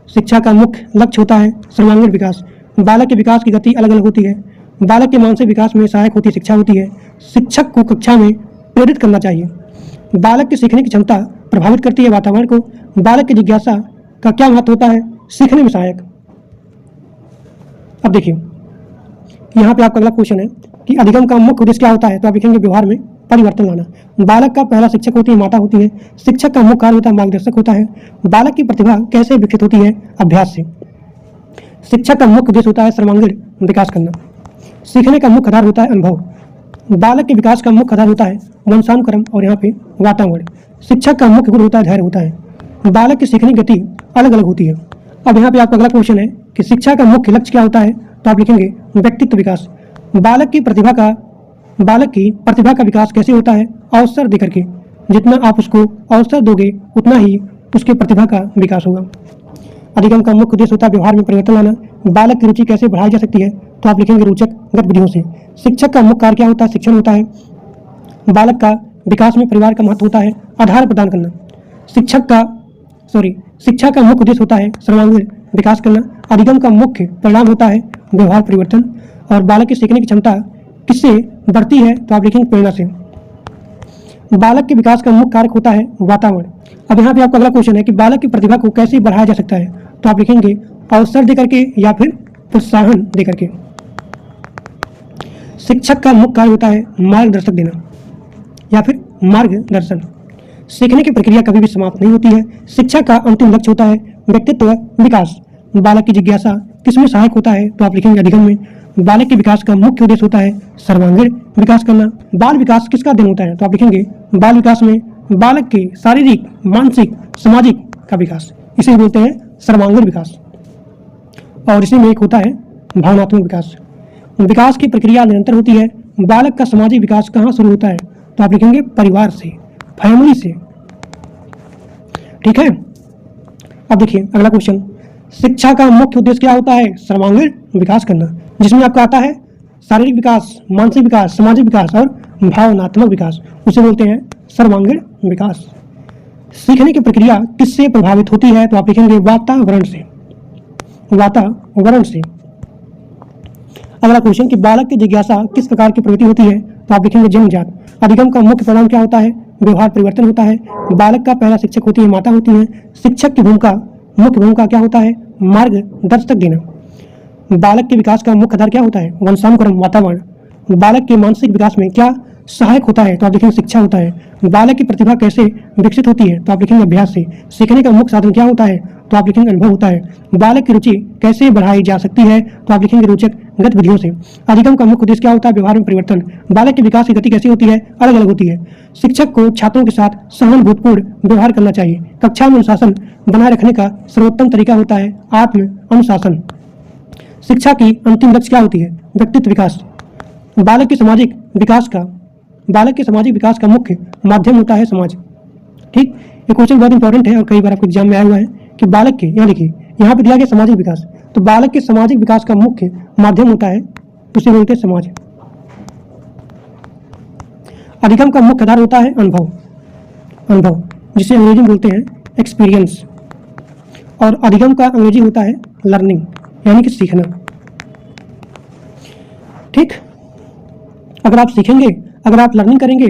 शिक्षा का मुख्य लक्ष्य होता है सर्वांगीण विकास। बालक के विकास की गति अलग अलग होती है। बालक के मानसिक विकास में सहायक होती शिक्षा होती है। शिक्षक को कक्षा में प्रेरित करना चाहिए। बालक की सीखने की क्षमता प्रभावित करती है वातावरण को। बालक की जिज्ञासा का क्या महत्व होता है? सीखने में सहायक। अब देखिए, यहाँ पे आपका अगला क्वेश्चन है कि अधिगम का मुख्य उद्देश्य क्या होता है? तो आप लिखेंगे व्यवहार में परिवर्तन लाना। बालक का पहला शिक्षक होती है माता होती है। शिक्षक का मुख्य कार्य होता है मार्गदर्शक होता है। बालक की प्रतिभा कैसे विकसित होती है? अभ्यास से। शिक्षक का मुख्य उद्देश्य होता है सर्वांगीण विकास करना। सीखने का मुख्य आधार होता है अनुभव। बालक के विकास का मुख्य आधार होता है वंशानुक्रम और यहाँ पे वातावरण। शिक्षक का मुख्य गुण होता है धैर्य होता है। बालक की सीखने की गति अलग अलग होती है। अब यहाँ पे आपका अगला क्वेश्चन है कि शिक्षा का मुख्य लक्ष्य क्या होता है? तो आप लिखेंगे व्यक्तित्व विकास। बालक की प्रतिभा का विकास कैसे होता है? अवसर देकर के। जितना आप उसको अवसर दोगे उतना ही उसके प्रतिभा का विकास होगा। अधिगम का मुख्य उद्देश्य होता है व्यवहार में परिवर्तन लाना। बालक की रुचि कैसे बढ़ाई जा सकती है? तो आप लिखेंगे रोचक गतिविधियों से। शिक्षक का मुख्य कार्य क्या होता है? शिक्षण होता है। बालक का विकास में परिवार का महत्व होता है आधार प्रदान करना। शिक्षा का मुख्य उद्देश्य होता है सर्वांगीण विकास करना। अधिगम का मुख्य परिणाम होता है व्यवहार परिवर्तन। और बालक की सीखने की क्षमता किससे बढ़ती है? तो आप लिखेंगे प्रेरणा से। बालक के विकास का मुख्य कारक होता है वातावरण। अब यहाँ पे आपका अगला क्वेश्चन है कि बालक की प्रतिभा को कैसे बढ़ाया जा सकता है? तो आप लिखेंगे अवसर देकर के या फिर प्रोत्साहन देकर के। शिक्षक का मुख्य कार्य होता है मार्गदर्शक देना या फिर मार्गदर्शन। सीखने की प्रक्रिया कभी भी समाप्त नहीं होती है। शिक्षा का अंतिम लक्ष्य होता है व्यक्तित्व विकास। बालक की जिज्ञासा किसमें सहायक होता है? तो आप लिखेंगे अधिगम में। बालक के विकास का मुख्य उद्देश्य होता है सर्वांगीण विकास करना। बाल विकास किसका अध्ययन होता है? तो आप लिखेंगे बाल विकास में बालक के शारीरिक, मानसिक, सामाजिक का विकास, इसे बोलते हैं सर्वांगीण विकास। और इसी में एक होता है भावनात्मक विकास। विकास की प्रक्रिया निरंतर होती है। बालक का सामाजिक विकास कहाँ शुरू होता है? तो आप लिखेंगे परिवार से, फैमिली से। ठीक है। अब देखिए अगला क्वेश्चन, शिक्षा का मुख्य उद्देश्य क्या होता है? सर्वांगीण विकास करना, जिसमें आपका आता है शारीरिक विकास, मानसिक विकास, सामाजिक विकास और भावनात्मक विकास, उसे बोलते हैं सर्वांगीण विकास। सीखने की प्रक्रिया किससे प्रभावित होती है? तो आप लिखेंगे वातावरण से। वातावरण से। अगला क्वेश्चन कि बालक की जिज्ञासा किस प्रकार की प्रवृत्ति होती है, तो आप लिखेंगे जन्मजात। अधिगम का मुख्य परिणाम क्या होता है, व्यवहार परिवर्तन होता है। बालक का पहला शिक्षक होती है माता होती है। शिक्षक की मुख्य भूमिका क्या होता है, मार्गदर्शक देना। बालक के विकास का मुख्य आधार क्या होता है, वंशानुक्रम, वातावरण। बालक के मानसिक विकास में क्या सहायक होता है, तो आप लिखेंगे शिक्षा होता है। बालक की प्रतिभा कैसे विकसित होती है, तो आप लिखेंगे अभ्यास से। सीखने का मुख्य साधन क्या होता है, तो आप लिखेंगे अनुभव होता है। बालक की रुचि कैसे बढ़ाई जा सकती है, तो आप लिखेंगे रोचक गतिविधियों से। अधिगम का मुख्य उद्देश्य क्या होता है, व्यवहार में परिवर्तन। बालक के विकास की गति कैसी होती है, अलग अलग होती है। शिक्षक को छात्रों के साथ सहानुभूतिपूर्ण व्यवहार करना चाहिए। कक्षा में अनुशासन बनाए रखने का सर्वोत्तम तरीका होता है आत्म अनुशासन। शिक्षा की अंतिम लक्ष्य क्या होती है, व्यक्तित्व विकास। बालक के सामाजिक विकास का मुख्य माध्यम होता है समाज। ठीक, ये क्वेश्चन बहुत इंपॉर्टेंट है और कई बार आपके एग्जाम में आया हुआ है कि बालक के, यहाँ देखिए यहाँ पे दिया गया सामाजिक विकास, तो बालक के सामाजिक विकास का मुख्य माध्यम होता है, उसे बोलते हैं समाज। अधिगम का मुख्य आधार होता है अनुभव, जिसे अंग्रेजी में बोलते हैं एक्सपीरियंस। और अधिगम का अंग्रेजी होता है लर्निंग, यानी कि सीखना। ठीक, अगर आप सीखेंगे, अगर आप लर्निंग करेंगे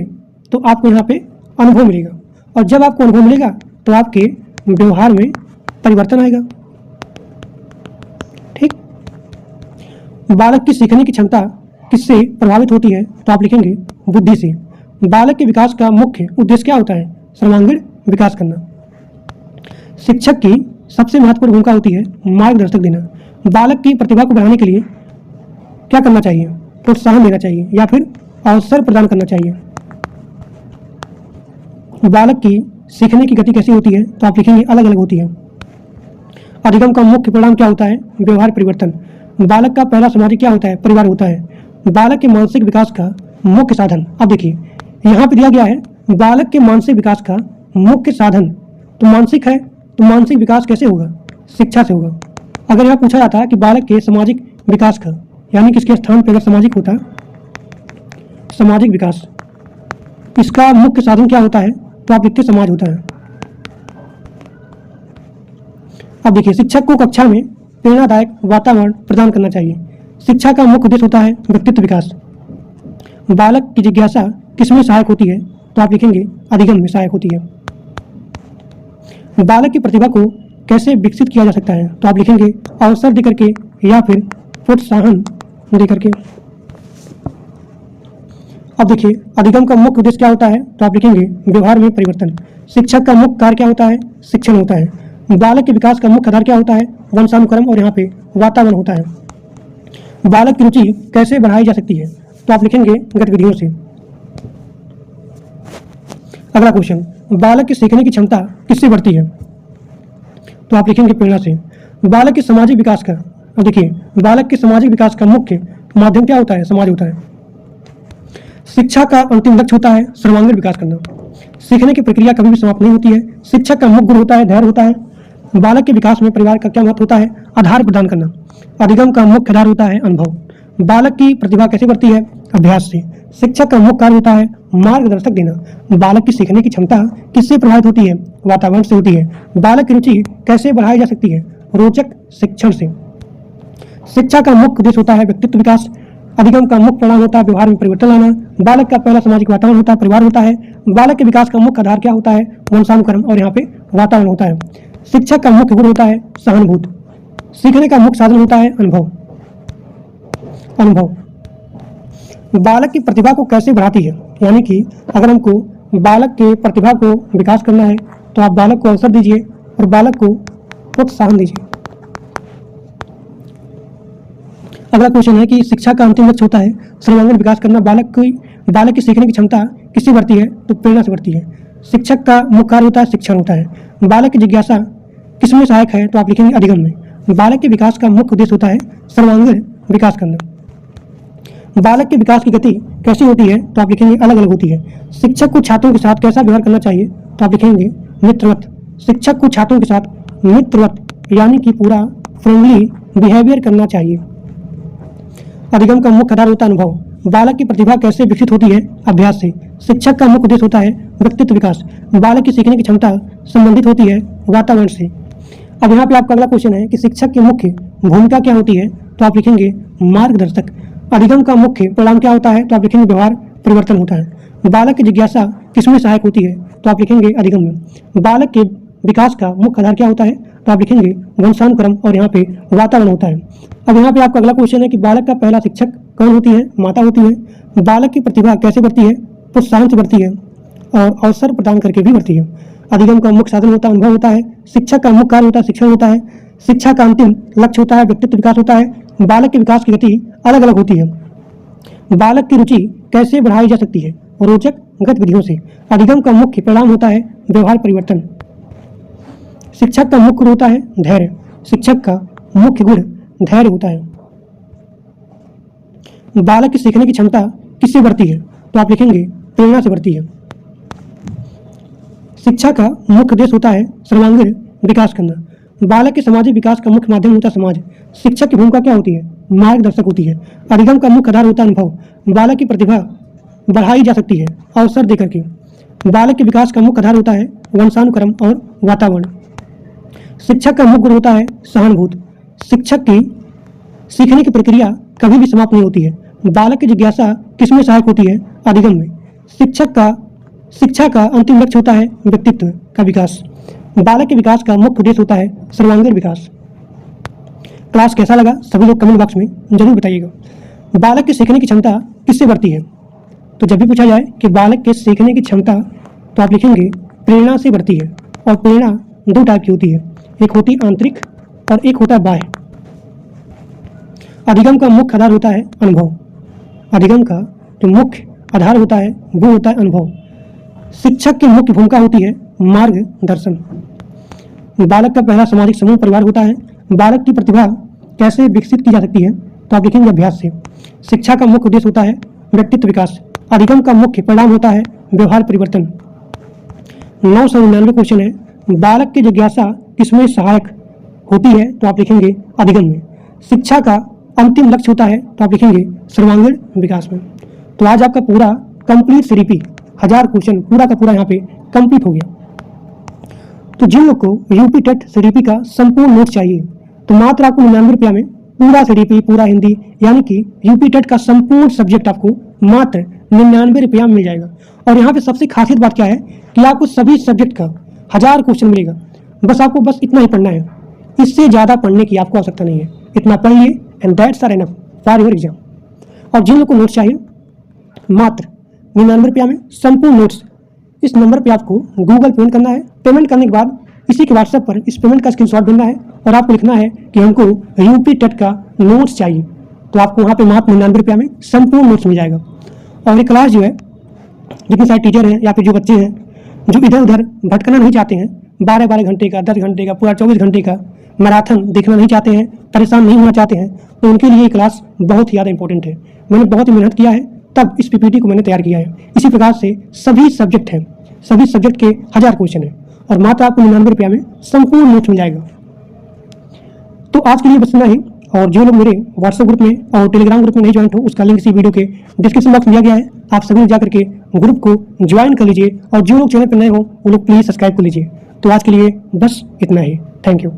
तो आपको यहाँ पे अनुभव मिलेगा, और जब आपको अनुभव मिलेगा तो आपके व्यवहार में परिवर्तन आएगा। ठीक, बालक की सीखने की क्षमता किससे प्रभावित होती है, तो आप लिखेंगे बुद्धि से। बालक के विकास का मुख्य उद्देश्य क्या होता है, सर्वांगीण विकास करना। शिक्षक की सबसे महत्वपूर्ण भूमिका होती है मार्गदर्शक देना। बालक की प्रतिभा को बढ़ाने के लिए क्या करना चाहिए, प्रोत्साहन देना चाहिए या फिर अवसर प्रदान करना चाहिए। बालक की सीखने की गति कैसी होती है, तो आप लिखेंगे अलग अलग होती है। अधिगम का मुख्य परिणाम क्या होता है, व्यवहार परिवर्तन। बालक का पहला सामाजिक क्या होता है, परिवार होता है। बालक के मानसिक विकास का मुख्य साधन, अब देखिए यहाँ पे दिया गया है बालक के मानसिक विकास का मुख्य साधन, तो मानसिक है, तो मानसिक विकास कैसे होगा, शिक्षा से होगा। अगर यह पूछा जाता है कि बालक के सामाजिक विकास का, यानी किसके स्थान पर अगर सामाजिक होता, सामाजिक विकास, इसका मुख्य साधन क्या होता है, तो आप लिखते समाज होता है। अब देखिए शिक्षक को कक्षा में प्रेरणादायक वातावरण प्रदान करना चाहिए। शिक्षा का मुख्य उद्देश्य होता है व्यक्तित्व विकास। बालक की जिज्ञासा किसमें सहायक होती है, तो आप लिखेंगे अधिगम में सहायक होती है। बालक की प्रतिभा को कैसे विकसित किया जा सकता है, तो आप लिखेंगे अवसर देकर के या फिर प्रोत्साहन देकर के। अब देखिए अधिगम का मुख्य उद्देश्य क्या होता है, तो आप लिखेंगे व्यवहार में परिवर्तन। शिक्षक का मुख्य कार्य क्या होता है, शिक्षण होता है। बालक के विकास का मुख्य आधार क्या होता है, वंशानुक्रम और यहाँ पे वातावरण होता है। बालक की रुचि कैसे बढ़ाई जा सकती है, तो आप लिखेंगे गतिविधियों से। अगला क्वेश्चन, बालक की सीखने की क्षमता किससे बढ़ती है, तो आप लिखेंगे प्रेरणा से। बालक के सामाजिक विकास का, अब देखिए बालक के सामाजिक विकास का मुख्य माध्यम क्या होता है, समाज होता है। शिक्षा का अंतिम लक्ष्य होता है सर्वांगीण विकास करना। सीखने की प्रक्रिया कभी भी समाप्त नहीं होती है। शिक्षक का मुख्य गुण होता है धैर्य होता है। बालक के विकास में परिवार का क्या महत्व होता है, आधार प्रदान करना। अधिगम का मुख्य आधार होता है अनुभव। बालक की प्रतिभा कैसे बढ़ती है, अभ्यास से। शिक्षक का मुख्य कार्य होता है मार्गदर्शक देना। बालक की सीखने की क्षमता किससे प्रभावित होती है, वातावरण से होती है। बालक की रुचि कैसे बढ़ाई जा सकती है, रोचक शिक्षण से। शिक्षा का मुख्य उद्देश्य होता है व्यक्तित्व विकास। अधिगम का मुख्य परिणाम होता है व्यवहार में परिवर्तन लाना। बालक का पहला सामाजिक वातावरण होता है, परिवार होता है। बालक के विकास का मुख्य आधार क्या होता है, वंशानुक्रम और यहाँ पे वातावरण होता है। शिक्षक का मुख्य गुण होता है सहानुभूति। सीखने का मुख्य साधन होता है अनुभव। बालक की प्रतिभा को कैसे बढ़ाती है, यानी कि अगर हमको बालक के प्रतिभा को विकास करना है तो आप बालक को अवसर दीजिए और बालक को प्रोत्साहन दीजिए। अगला क्वेश्चन है कि शिक्षा का अंतिम लक्ष्य होता है सर्वांगीण विकास करना। बालक की सीखने की क्षमता किससे बढ़ती है, तो प्रेरणा से बढ़ती है। शिक्षक का मुख्य कार्य होता है शिक्षण होता है। बालक की जिज्ञासा किसमें सहायक है, तो आप लिखेंगे अधिगम में। बालक के विकास का मुख्य उद्देश्य होता है सर्वांगीण विकास करना। बालक के विकास की गति कैसी होती है, तो आप लिखेंगे अलग अलग होती है। शिक्षक को छात्रों के साथ कैसा व्यवहार करना चाहिए, तो आप लिखेंगे मित्रवत। शिक्षक को छात्रों के साथ मित्रवत यानी कि पूरा फ्रेंडली बिहेवियर करना चाहिए। अधिगम का मुख्य आधार होता है अनुभव। बालक की प्रतिभा कैसे विकसित होती है, अभ्यास से। शिक्षक का मुख्य उद्देश्य होता है व्यक्तित्व विकास। बालक की सीखने की क्षमता संबंधित होती है वातावरण से। अब यहाँ पे आपका अगला क्वेश्चन है कि शिक्षक की मुख्य भूमिका क्या होती है, तो आप लिखेंगे मार्गदर्शक। अधिगम का मुख्य परिणाम क्या होता है, तो आप लिखेंगे व्यवहार परिवर्तन होता है। बालक की जिज्ञासा किसमें सहायक होती है, तो आप लिखेंगे अधिगम में। बालक के विकास का मुख्य आधार क्या होता है, तो आप लिखेंगे वंशानुक्रम और यहाँ पे वातावरण होता है। अब यहाँ पे आपका अगला क्वेश्चन है कि बालक का पहला शिक्षक कौन होती है, माता होती है। बालक की प्रतिभा कैसे बढ़ती है, प्रोत्साहन से बढ़ती है और अवसर प्रदान करके भी बढ़ती है। अधिगम का मुख्य साधन होता है अनुभव होता है। शिक्षक का मुख्य कार्य होता है शिक्षण होता है। शिक्षा का अंतिम लक्ष्य होता है व्यक्तित्व विकास होता है। बालक के विकास की गति अलग अलग होती है। बालक की रुचि कैसे बढ़ाई जा सकती है, रोचक गतिविधियों से। अधिगम का मुख्य परिणाम होता है व्यवहार परिवर्तन। शिक्षक का मुख्य गुण होता है धैर्य। शिक्षक का मुख्य गुण धैर्य होता है। बालक की सीखने की क्षमता किससे बढ़ती है, तो आप लिखेंगे प्रेरणा से बढ़ती है। शिक्षा का मुख्य उद्देश्य होता है सर्वांगीण विकास करना। बालक के सामाजिक विकास का मुख्य माध्यम होता है समाज। शिक्षक की भूमिका क्या होती है, मार्गदर्शक होती है। अधिगम का मुख्य आधार होता है अनुभव। बालक की प्रतिभा बढ़ाई जा सकती है अवसर देकर के। बालक के विकास का मुख्य आधार होता है वंशानुक्रम और वातावरण। शिक्षक का मुख्य गुण होता है सहानुभूत। शिक्षक की सीखने की प्रक्रिया कभी भी समाप्त नहीं होती है। बालक की जिज्ञासा किसमें सहायक होती है, अधिगम में। शिक्षा का अंतिम लक्ष्य होता है व्यक्तित्व का विकास। बालक के विकास का मुख्य उद्देश्य होता है सर्वांगीण विकास। क्लास कैसा लगा सभी लोग कमेंट बॉक्स में जरूर बताइएगा। बालक की सीखने की क्षमता किससे बढ़ती है, तो जब भी पूछा जाए कि बालक के सीखने की क्षमता, तो आप लिखेंगे प्रेरणा से बढ़ती है। और प्रेरणा दो टाइप की होती है, एक होती है आंतरिक और एक होता है बाह्य। अधिगम का मुख्य आधार होता है अनुभव। अधिगम का जो मुख्य आधार होता है वो होता है अनुभव। शिक्षक की मुख्य भूमिका होती है मार्गदर्शन। बालक का पहला सामाजिक समूह परिवार होता है। बालक की प्रतिभा कैसे विकसित की जा सकती है, तो आप लिखेंगे अभ्यास से। शिक्षा का मुख्य उद्देश्य होता है व्यक्तित्व विकास। अधिगम का मुख्य परिणाम होता है व्यवहार परिवर्तन। 999 क्वेश्चन है, बालक की जिज्ञासा किसमें सहायक होती है, तो आप लिखेंगे अधिगम में। शिक्षा का अंतिम लक्ष्य होता है, तो आप लिखेंगे सर्वांगीण विकास में। तो आज आपका पूरा कंप्लीट सीरीपी 1000 क्वेश्चन पूरा का पूरा यहाँ पे कंप्लीट हो गया। तो जिन लोग को यूपी टेट सीडीपी का संपूर्ण नोट चाहिए, तो मात्र आपको 99 रुपया में पूरा सीडीपी पूरा हिंदी यानी कि यूपी टेट का संपूर्ण सब्जेक्ट आपको मात्र 99 रुपया में मिल जाएगा। और यहाँ पे सबसे खासियत बात क्या है कि आपको सभी सब्जेक्ट का 1000 क्वेश्चन मिलेगा। बस इतना ही पढ़ना है, इससे ज़्यादा पढ़ने की आपको आवश्यकता नहीं है। इतना पढ़ लिए and that's are enough for your exam. और जिन लोग को नोट्स चाहिए मात्र 99 रुपया में संपूर्ण नोट्स, इस नंबर पे आपको गूगल पेमेंट करना है। पेमेंट करने के बाद इसी के व्हाट्सएप पर इस पेमेंट का स्क्रीनशॉट भेजना है और आपको लिखना है कि हमको यूपी टेट का नोट्स चाहिए। तो आपको वहाँ पे मात्र 99 रुपया में संपूर्ण नोट्स मिल जाएगा। और ये क्लास जो है, जितने सारे टीचर हैं या फिर जो बच्चे हैं जो इधर उधर भटकना नहीं चाहते हैं, 12-12 घंटे का 10 घंटे का पूरा 24 घंटे का मैराथन देखना नहीं चाहते हैं, परेशान नहीं होना चाहते हैं, तो उनके लिए ये क्लास बहुत ही ज़्यादा इंपॉर्टेंट है। मैंने बहुत ही मेहनत किया है तब इस पीपीटी को मैंने तैयार किया है। इसी प्रकार से सभी सब्जेक्ट हैं, सभी सब्जेक्ट के 1000 क्वेश्चन हैं और मात्र आपको 99 रुपया में संपूर्ण नोट्स मिल जाएगा। तो आज के लिए बस इतना ही। और जो लोग मेरे व्हाट्सएप ग्रुप में और टेलीग्राम ग्रुप में नहीं ज्वाइन हो, उसका लिंक इसी वीडियो के डिस्क्रिप्शन बॉक्स में दिया गया है। आप सभी जाकर के ग्रुप को ज्वाइन कर लीजिए और जो लोग चैनल पर नए हो वो लोग प्लीज़ सब्सक्राइब कर लीजिए। तो आज के लिए बस इतना ही। Thank you.